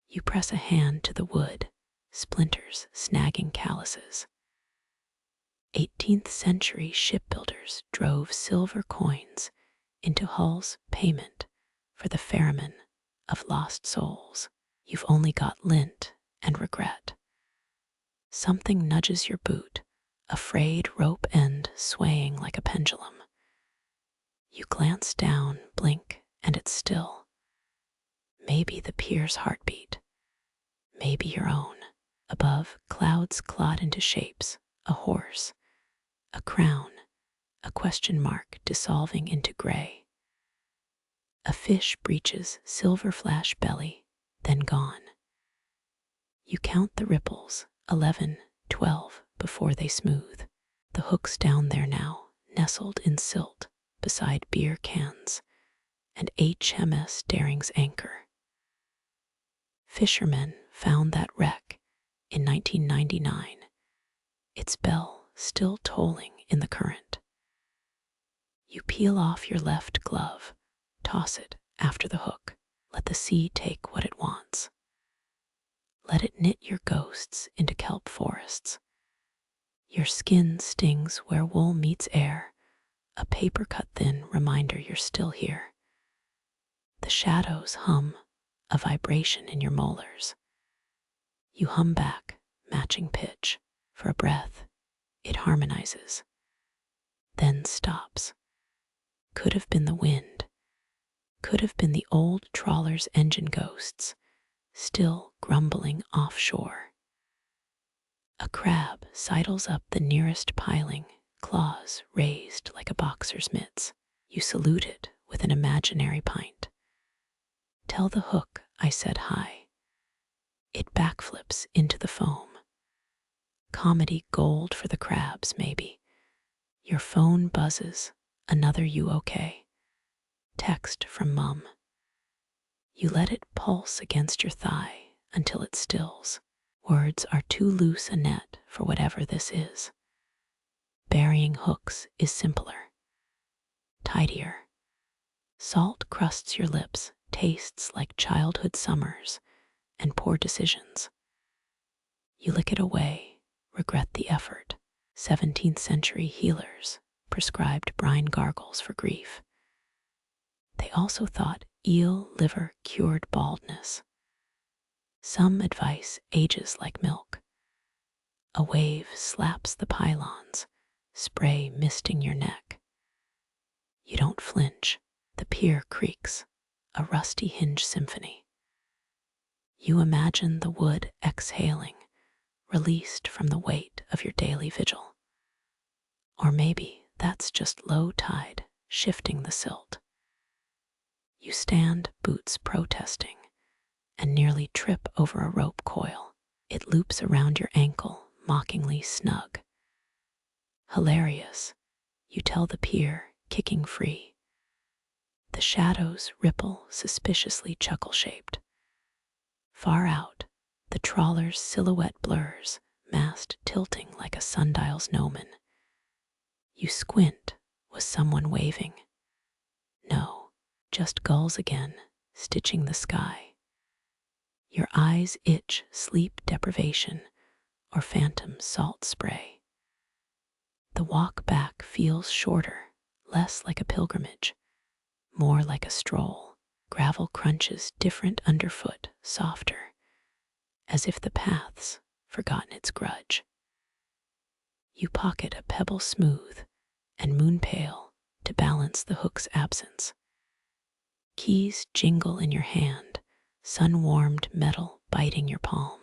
You press a hand to the wood, splinters snagging calluses. 18th century shipbuilders drove silver coins into hulls payment for the ferryman of lost souls. You've only got lint and regret. Something nudges your boot, a frayed rope end swaying like a pendulum. You glance down, blink, and it's still. Maybe the pier's heartbeat, maybe your own. Above, clouds clod into shapes, a horse, a crown, a question mark dissolving into gray. A fish breaches silver flash belly, then gone. You count the ripples, 11, 12, before they smooth. The hook's down there now, nestled in silt, beside beer cans, and HMS Daring's anchor. Fishermen found that wreck in 1999, its bell still tolling in the current. You peel off your left glove, toss it after the hook, let the sea take what it wants. Let it knit your ghosts into kelp forests. Your skin stings where wool meets air, a paper cut thin reminder you're still here. The shadows hum, a vibration in your molars. You hum back, matching pitch. For a breath, it harmonizes, then stops. Could have been the wind, could have been the old trawler's engine ghosts, still grumbling offshore. A crab sidles up the nearest piling, claws raised like a boxer's mitts. You salute it with an imaginary pint. Tell the hook I said hi. It backflips into the foam. Comedy gold for the crabs, maybe. Your phone buzzes. Another "you okay?" text from Mum. You let it pulse against your thigh until it stills. Words are too loose a net for whatever this is. Burying hooks is simpler, tidier. Salt crusts your lips, tastes like childhood summers and poor decisions. You lick it away, regret the effort. 17th century healers prescribed brine gargles for grief. They also thought eel liver cured baldness. Some advice ages like milk. A wave slaps the pylons, spray misting your neck. You don't flinch. The pier creaks, a rusty hinge symphony. You imagine the wood exhaling, released from the weight of your daily vigil. Or maybe that's just low tide shifting the silt. You stand, boots protesting, and nearly trip over a rope coil. It loops around your ankle, mockingly snug. Hilarious, you tell the pier, kicking free. The shadows ripple, suspiciously chuckle-shaped. Far out, the trawler's silhouette blurs, mast tilting like a sundial's gnomon. You squint. Was someone waving? No, just gulls again, stitching the sky. Your eyes itch, sleep deprivation, or phantom salt spray. The walk back feels shorter, less like a pilgrimage, more like a stroll. Gravel crunches different underfoot, softer, as if the path's forgotten its grudge. You pocket a pebble smooth and moon pale to balance the hook's absence. Keys jingle in your hand, sun-warmed metal biting your palm.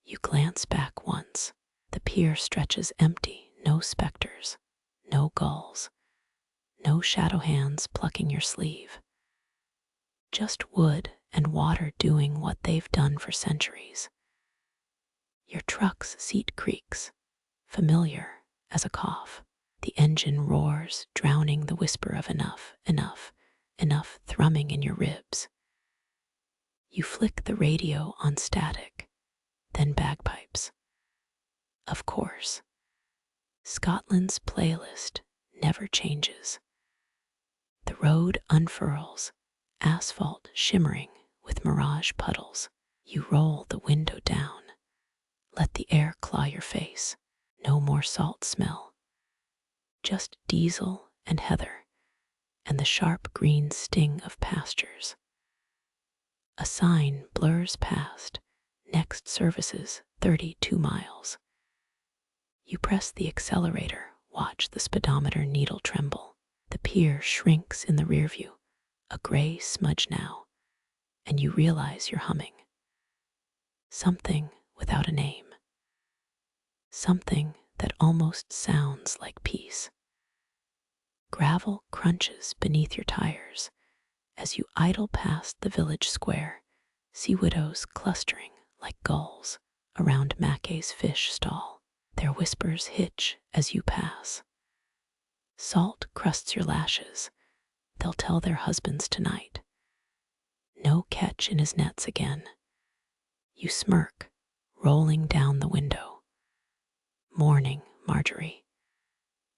You glance back once. The pier stretches empty, no specters, no gulls, no shadow hands plucking your sleeve. Just wood and water doing what they've done for centuries. Your truck's seat creaks, familiar as a cough. The engine roars, drowning the whisper of enough, enough, enough thrumming in your ribs. You flick the radio on static, then bagpipes. Of course, Scotland's playlist never changes. The road unfurls, asphalt shimmering with mirage puddles. You roll the window down. Let the air claw your face. No more salt smell. Just diesel and heather and the sharp green sting of pastures. A sign blurs past. Next services 32 miles. You press the accelerator, watch the speedometer needle tremble. The pier shrinks in the rear view, a gray smudge now, and you realize you're humming. Something without a name. Something that almost sounds like peace. Gravel crunches beneath your tires as you idle past the village square, see widows clustering like gulls around Mackay's fish stall. Their whispers hitch as you pass. Salt crusts your lashes. They'll tell their husbands tonight. No catch in his nets again. You smirk, rolling down the window. Morning, Marjorie.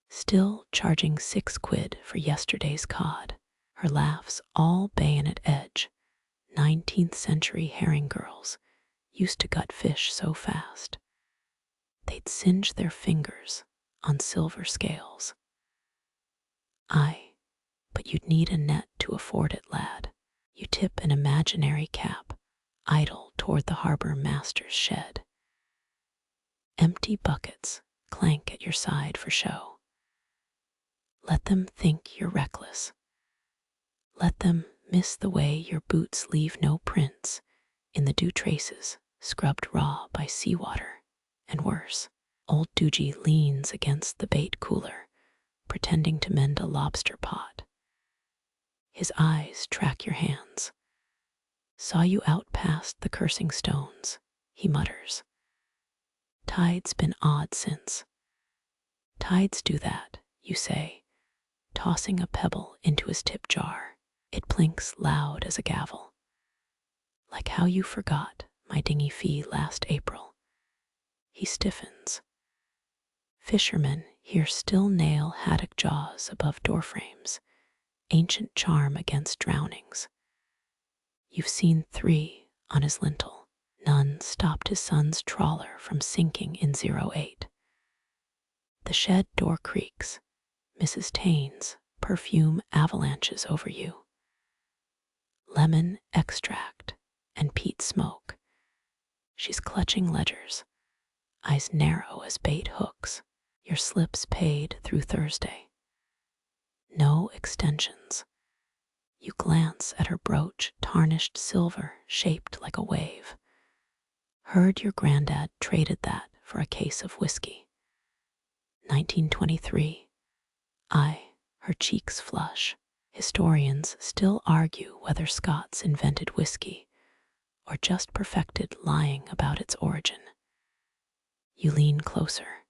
Still charging 6 quid for yesterday's cod. Her laughs all bayonet edge. 19th century herring girls used to gut fish so fast. They'd singe their fingers on silver scales. Aye, but you'd need a net to afford it, lad. You tip an imaginary cap, idle toward the harbor master's shed. Empty buckets clank at your side for show. Let them think you're reckless. Let them miss the way your boots leave no prints in the dew traces scrubbed raw by seawater. And worse, old Doogie leans against the bait cooler, pretending to mend a lobster pot. His eyes track your hands. Saw you out past the cursing stones, he mutters. Tide's been odd since. Tides do that, you say, tossing a pebble into his tip jar. It plinks loud as a gavel. Like how you forgot my dingy fee last April. He stiffens. Fishermen here still nail haddock jaws above doorframes, ancient charm against drownings. You've seen 3 on his lintel. None stopped his son's trawler from sinking in 08. The shed door creaks. Mrs. Taine's perfume avalanches over you. Lemon extract and peat smoke. She's clutching ledgers, eyes narrow as bait hooks. Your slips paid through Thursday. No extensions. You glance at her brooch, tarnished silver, shaped like a wave. Heard your granddad traded that for a case of whiskey. 1923. Her cheeks flush. Historians still argue whether Scots invented whiskey or just perfected lying about its origin. You lean closer.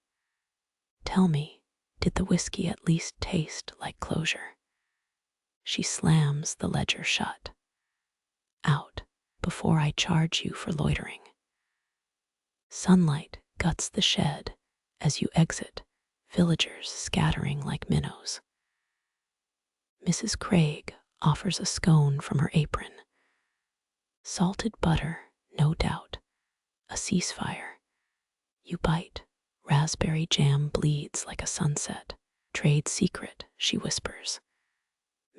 Tell me, did the whiskey at least taste like closure? She slams the ledger shut. Out, before I charge you for loitering. Sunlight guts the shed as you exit, villagers scattering like minnows. Mrs. Craig offers a scone from her apron. Salted butter, no doubt. A ceasefire. You bite. Raspberry jam bleeds like a sunset. Trade secret, she whispers.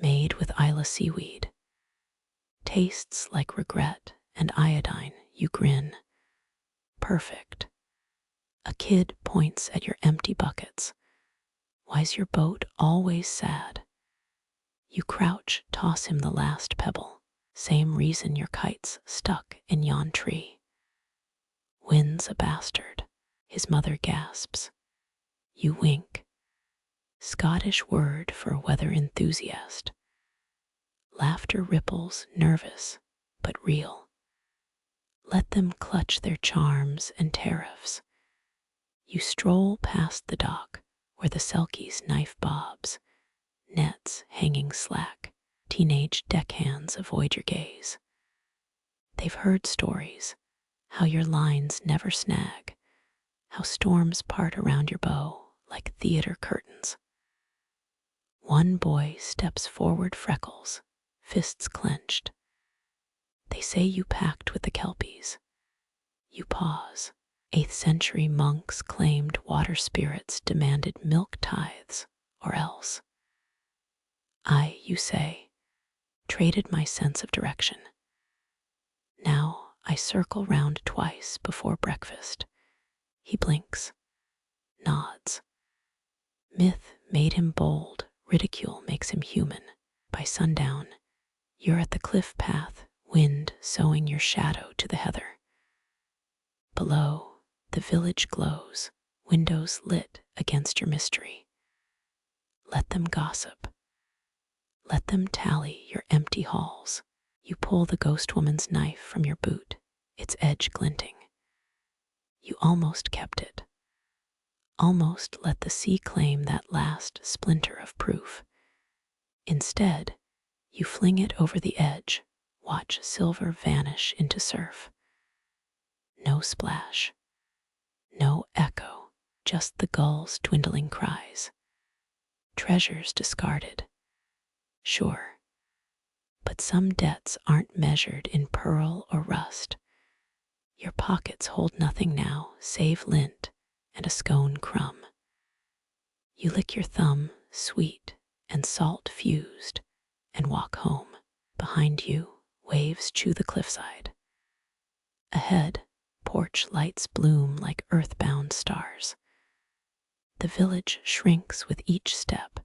Made with Isla seaweed. Tastes like regret and iodine, you grin. Perfect. A kid points at your empty buckets. Why's your boat always sad? You crouch, toss him the last pebble. Same reason your kite's stuck in yon tree. Wind's a bastard, his mother gasps. You wink. Scottish word for weather enthusiast. Laughter ripples, nervous, but real. Let them clutch their charms and tariffs. You stroll past the dock where the selkies knife bobs, nets hanging slack. Teenage deckhands avoid your gaze. They've heard stories, how your lines never snag, how storms part around your bow like theater curtains. One boy steps forward, freckles, fists clenched. They say you packed with the kelpies. You pause. 8th century monks claimed water spirits demanded milk tithes, or else. You say, traded my sense of direction. Now I circle round twice before breakfast. He blinks, nods. Myth made him bold, ridicule makes him human. By sundown, you're at the cliff path, wind sowing your shadow to the heather. Below, the village glows, windows lit against your mystery. Let them gossip. Let them tally your empty halls. You pull the ghost woman's knife from your boot, its edge glinting. You almost kept it. Almost let the sea claim that last splinter of proof. Instead, you fling it over the edge, watch silver vanish into surf. No splash. No echo, just the gull's dwindling cries. Treasures discarded. Sure, but some debts aren't measured in pearl or rust. Your pockets hold nothing now save lint and a scone crumb. You lick your thumb, sweet and salt fused, and walk home. Behind you, waves chew the cliffside. Ahead, porch lights bloom like earthbound stars. The village shrinks with each step,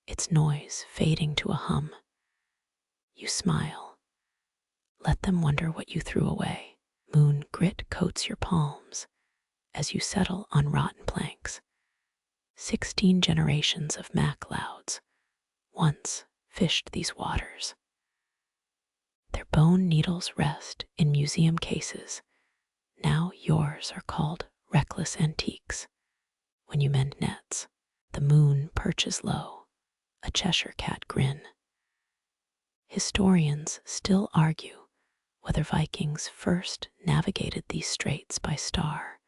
its noise fading to a hum. You smile. Let them wonder what you threw away. Moon grit coats your palms as you settle on rotten planks. 16 generations of MacLeods once fished these waters. Their bone needles rest in museum cases. Now yours are called reckless antiques when you mend nets. The moon perches low, a Cheshire cat grin. Historians still argue whether Vikings first navigated these straits by star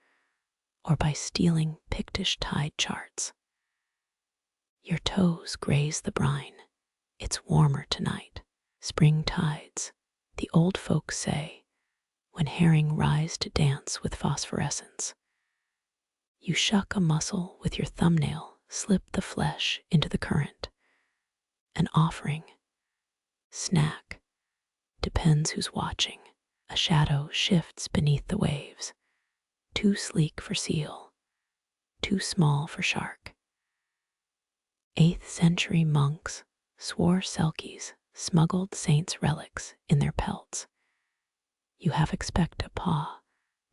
or by stealing Pictish tide charts. Your toes graze the brine. It's warmer tonight. Spring tides, the old folks say, when herring rise to dance with phosphorescence. You shuck a mussel with your thumbnail, slip the flesh into the current. An offering, snack, depends who's watching. A shadow shifts beneath the waves, too sleek for seal, too small for shark. 8th century monks swore selkies smuggled saints' relics in their pelts. You half expect a paw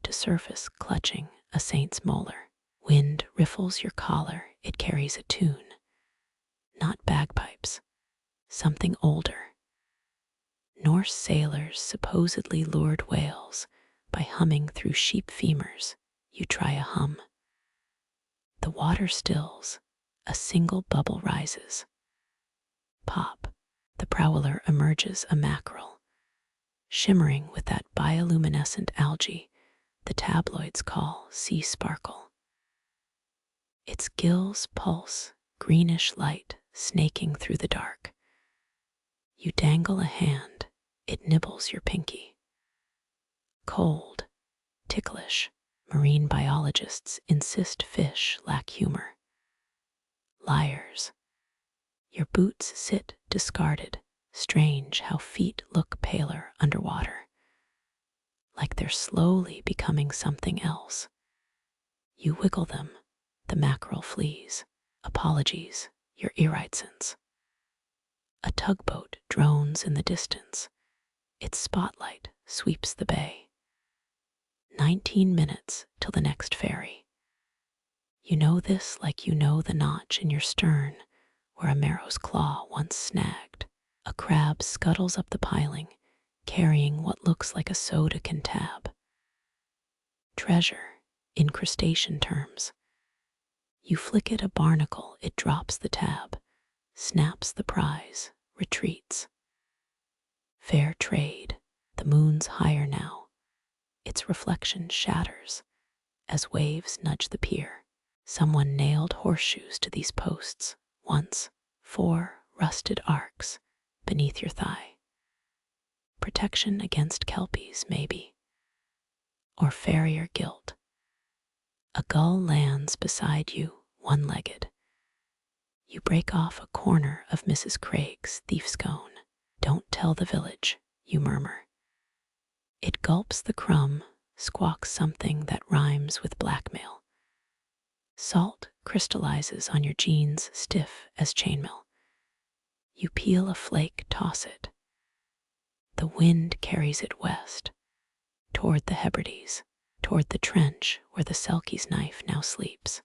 to surface clutching a saint's molar. Wind riffles your collar, it carries a tune. Not bagpipes, something older. Norse sailors supposedly lured whales by humming through sheep femurs. You try a hum. The water stills, a single bubble rises. Pop, the prowler emerges a mackerel, shimmering with that bioluminescent algae the tabloids call sea sparkle. Its gills pulse, greenish light snaking through the dark. You dangle a hand, it nibbles your pinky. Cold, ticklish, marine biologists insist fish lack humor. Liars. Your boots sit discarded. Strange how feet look paler underwater, like they're slowly becoming something else. You wiggle them, the mackerel flees. Apologies, your iridescence. A tugboat drones in the distance. Its spotlight sweeps the bay. 19 minutes till the next ferry. You know this like you know the notch in your stern where a marrow's claw once snagged. A crab scuttles up the piling, carrying what looks like a soda can tab. Treasure, in crustacean terms. You flick it a barnacle, it drops the tab, snaps the prize, retreats. Fair trade, the moon's higher now. Its reflection shatters as waves nudge the pier. Someone nailed horseshoes to these posts once, 4 rusted arcs beneath your thigh. Protection against kelpies, maybe. Or farrier guilt. A gull lands beside you, one-legged. You break off a corner of Mrs. Craig's thief scone. Don't tell the village, you murmur. It gulps the crumb, squawks something that rhymes with blackmail. Salt crystallizes on your jeans, stiff as chainmail. You peel a flake, toss it. The wind carries it west, toward the Hebrides, toward the trench where the selkie's knife now sleeps.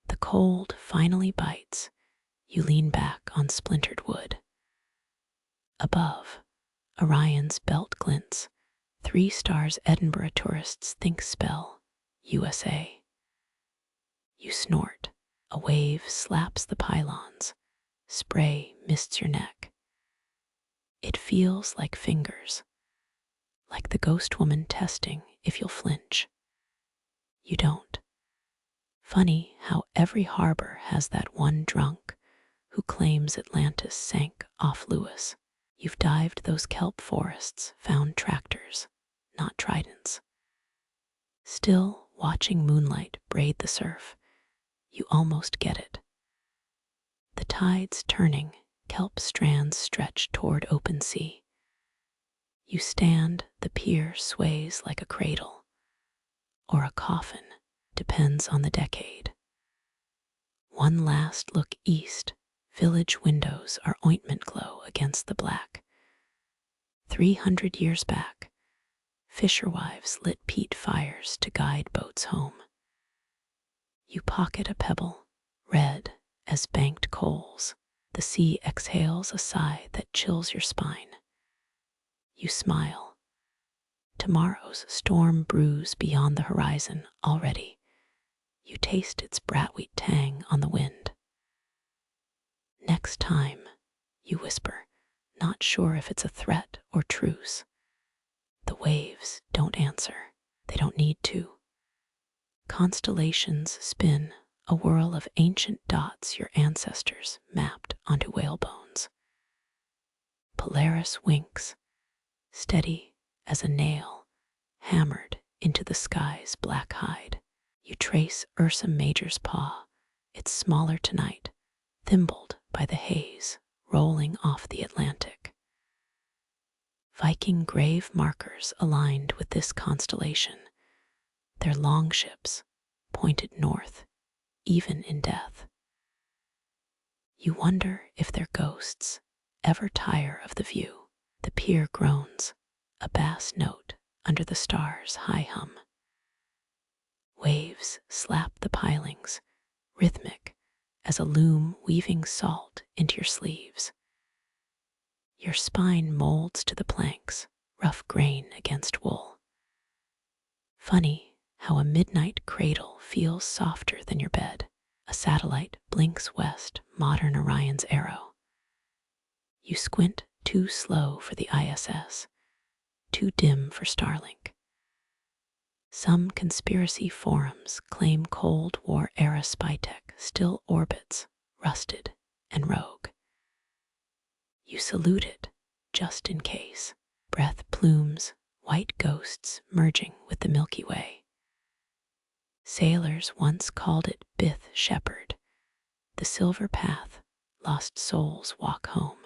The cold finally bites. You lean back on splintered wood. Above, Orion's belt glints. 3 stars Edinburgh tourists think spell USA. You snort. A wave slaps the pylons. Spray mists your neck. It feels like fingers, like the ghost woman testing if you'll flinch. You don't. Funny how every harbor has that one drunk who claims Atlantis sank off Lewis. You've dived those kelp forests, found tractors, not tridents. Still watching moonlight braid the surf, you almost get it. The tide's turning, kelp strands stretch toward open sea. You stand, the pier sways like a cradle, or a coffin, depends on the decade. One last look east, village windows are ointment glow against the black. 300 years back, fisherwives lit peat fires to guide boats home. You pocket a pebble, red as banked coals. The sea exhales a sigh that chills your spine. You smile. Tomorrow's storm brews beyond the horizon already. You taste its bratwheat tang on the wind. Next time, you whisper, not sure if it's a threat or truce. The waves don't answer. They don't need to. Constellations spin, a whirl of ancient dots your ancestors mapped onto whale bones. Polaris winks, steady as a nail hammered into the sky's black hide. You trace Ursa Major's paw. It's smaller tonight, thimbled by the haze rolling off the Atlantic. Viking grave markers aligned with this constellation, their longships pointed north, even in death. You wonder if their ghosts ever tire of the view. The pier groans, a bass note under the stars' high hum. Waves slap the pilings, rhythmic as a loom weaving salt into your sleeves. Your spine molds to the planks, rough grain against wool. Funny how a midnight cradle feels softer than your bed. A satellite blinks west, modern Orion's arrow. You squint too slow for the ISS, too dim for Starlink. Some conspiracy forums claim Cold War era spy tech still orbits, rusted and rogue. You salute it, just in case. Breath plumes, white ghosts merging with the Milky Way. Sailors once called it Bith Shepherd, the silver path lost souls walk home.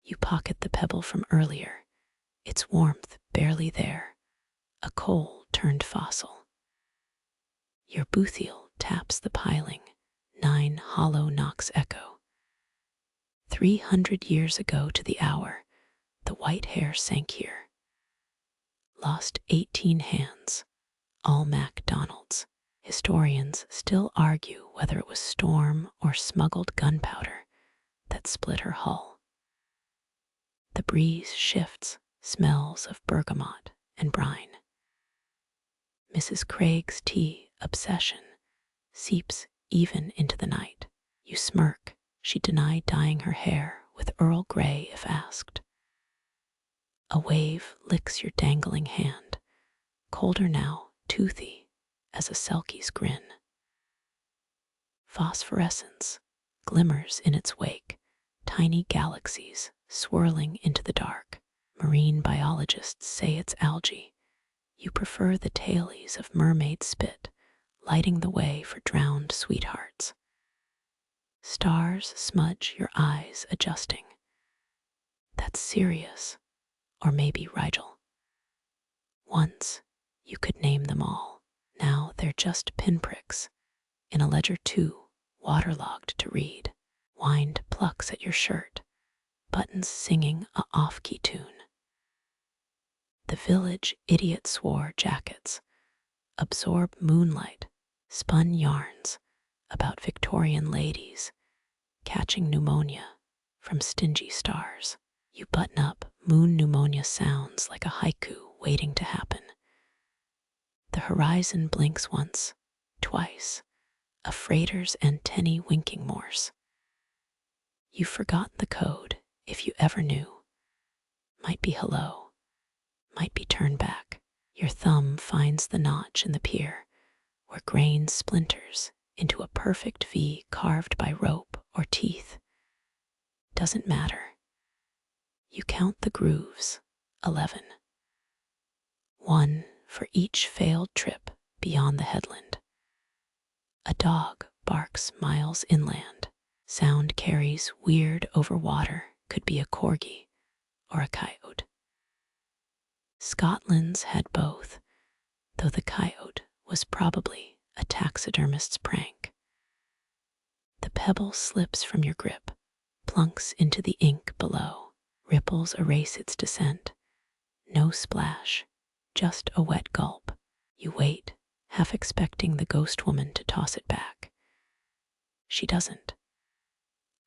You pocket the pebble from earlier, its warmth barely there, a coal turned fossil. Your Boothiel taps the piling, 9 hollow knocks echo. 300 years ago to the hour, the white hair sank here. Lost 18 hands, all MacDonald's. Historians still argue whether it was storm or smuggled gunpowder that split her hull. The breeze shifts, smells of bergamot and brine. Mrs. Craig's tea obsession seeps even into the night. You smirk. She denied dyeing her hair with Earl Grey if asked. A wave licks your dangling hand, colder now, toothy as a selkie's grin. Phosphorescence glimmers in its wake, tiny galaxies swirling into the dark. Marine biologists say it's algae. You prefer the tailies of mermaid spit, lighting the way for drowned sweethearts. Stars smudge your eyes, adjusting. That's Sirius, or maybe Rigel. Once, you could name them all. Now they're just pinpricks in a ledger too waterlogged to read. Wind plucks at your shirt, buttons singing a off-key tune. The village idiot swore jackets absorb moonlight, spun yarns about Victorian ladies catching pneumonia from stingy stars. You button up, moon pneumonia sounds like a haiku waiting to happen. The horizon blinks once, twice, a freighter's antennae winking Morse. You've forgotten the code, if you ever knew. Might be hello, might be turn back. Your thumb finds the notch in the pier, where grain splinters into a perfect V carved by rope or teeth. Doesn't matter. You count the grooves, 11. One for each failed trip beyond the headland. A dog barks miles inland. Sound carries weird over water, could be a corgi or a coyote. Scotland's had both, though the coyote was probably a taxidermist's prank. The pebble slips from your grip, plunks into the ink below. Ripples erase its descent. No splash, just a wet gulp. You wait, half expecting the ghost woman to toss it back. She doesn't.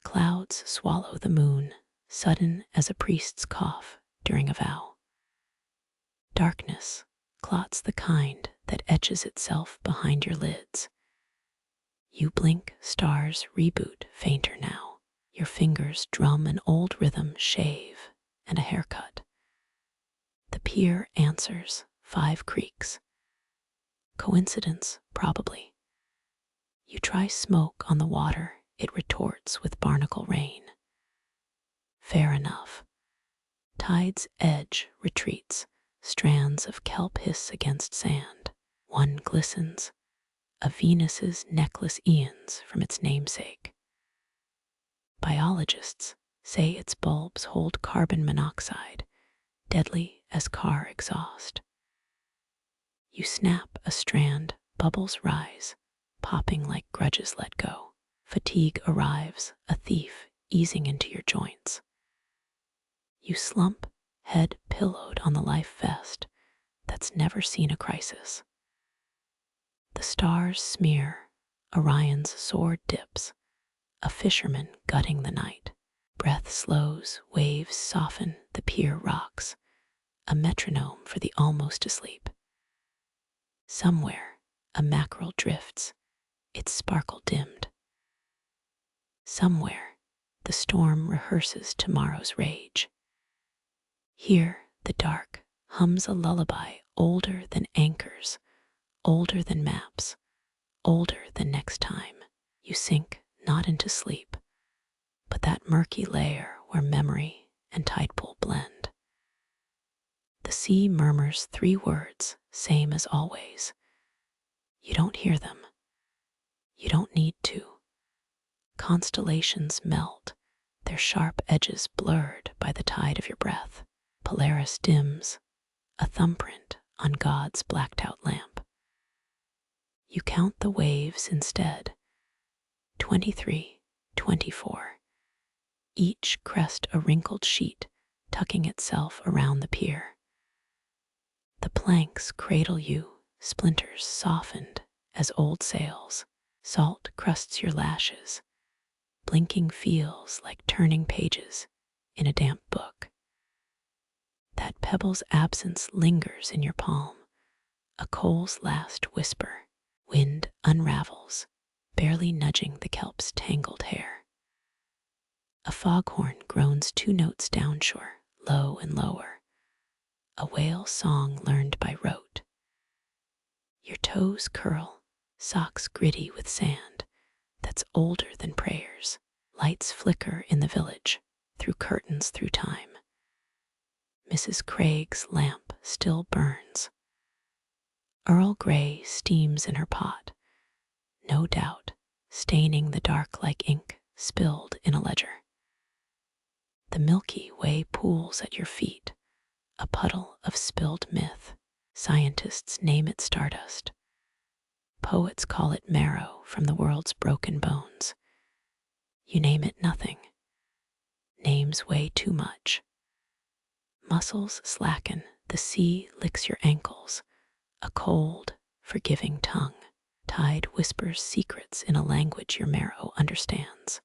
Clouds swallow the moon, sudden as a priest's cough during a vow. Darkness clots the kind that etches itself behind your lids. You blink, stars reboot, fainter now. Your fingers drum an old rhythm, shave, and a haircut. The pier answers, 5 creaks. Coincidence, probably. You try smoke on the water, it retorts with barnacle rain. Fair enough. Tide's edge retreats, strands of kelp hiss against sand. One glistens, a Venus's necklace eons from its namesake. Biologists say its bulbs hold carbon monoxide, deadly as car exhaust. You snap a strand, bubbles rise, popping like grudges let go. Fatigue arrives, a thief easing into your joints. You slump, head pillowed on the life vest that's never seen a crisis. The stars smear, Orion's sword dips, a fisherman gutting the night. Breath slows, waves soften, the pier rocks, a metronome for the almost asleep. Somewhere, a mackerel drifts, its sparkle dimmed. Somewhere, the storm rehearses tomorrow's rage. Here, the dark hums a lullaby older than anchors, older than maps, older than next time. You sink not into sleep, but that murky layer where memory and tide pool blend. The sea murmurs 3 words, same as always. You don't hear them. You don't need to. Constellations melt, their sharp edges blurred by the tide of your breath. Polaris dims, a thumbprint on God's blacked-out lamp. You count the waves instead, 23, 24, each crest a wrinkled sheet tucking itself around the pier. The planks cradle you, splinters softened as old sails. Salt crusts your lashes. Blinking feels like turning pages in a damp book. That pebble's absence lingers in your palm, a coal's last whisper. Wind unravels, barely nudging the kelp's tangled hair. A foghorn groans 2 notes downshore, low and lower, a whale song learned by rote. Your toes curl, socks gritty with sand that's older than prayers. Lights flicker in the village, through curtains through time. Mrs. Craig's lamp still burns. Earl Grey steams in her pot, no doubt staining the dark like ink spilled in a ledger. The Milky Way pools at your feet, a puddle of spilled myth. Scientists name it stardust. Poets call it marrow from the world's broken bones. You name it nothing. Names weigh too much. Muscles slacken, the sea licks your ankles, a cold, forgiving tongue. Tide whispers secrets in a language your marrow understands.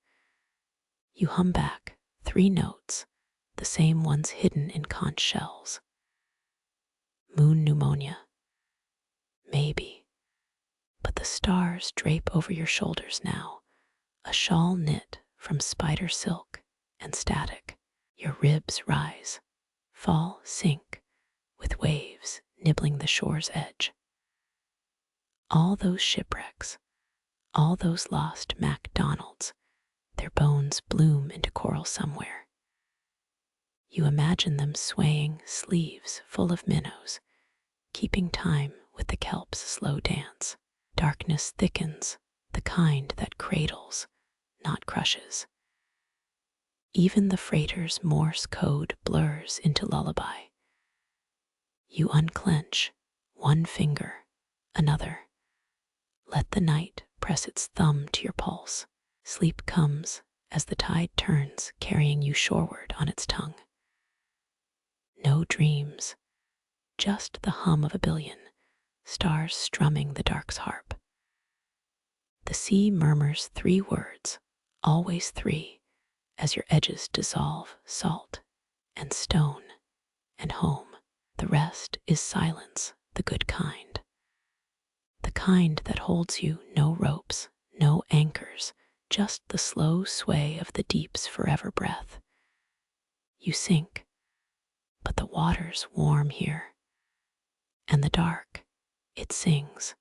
You hum back 3 notes, the same ones hidden in conch shells. Moon pneumonia. Maybe. But the stars drape over your shoulders now, a shawl knit from spider silk and static. Your ribs rise, fall, sink, with waves nibbling the shore's edge. All those shipwrecks, all those lost MacDonalds, their bones bloom into coral somewhere. You imagine them swaying, sleeves full of minnows, keeping time with the kelp's slow dance. Darkness thickens, the kind that cradles, not crushes. Even the freighter's Morse code blurs into lullaby. You unclench, 1 finger, another. Let the night press its thumb to your pulse. Sleep comes as the tide turns, carrying you shoreward on its tongue. No dreams, just the hum of a billion, stars strumming the dark's harp. The sea murmurs 3 words, always 3, as your edges dissolve, salt and stone and home. The rest is silence, the good kind. The kind that holds you, no ropes, No anchors, just the slow sway of the deep's forever breath. You sink, but the water's warm here, and the dark, it sings.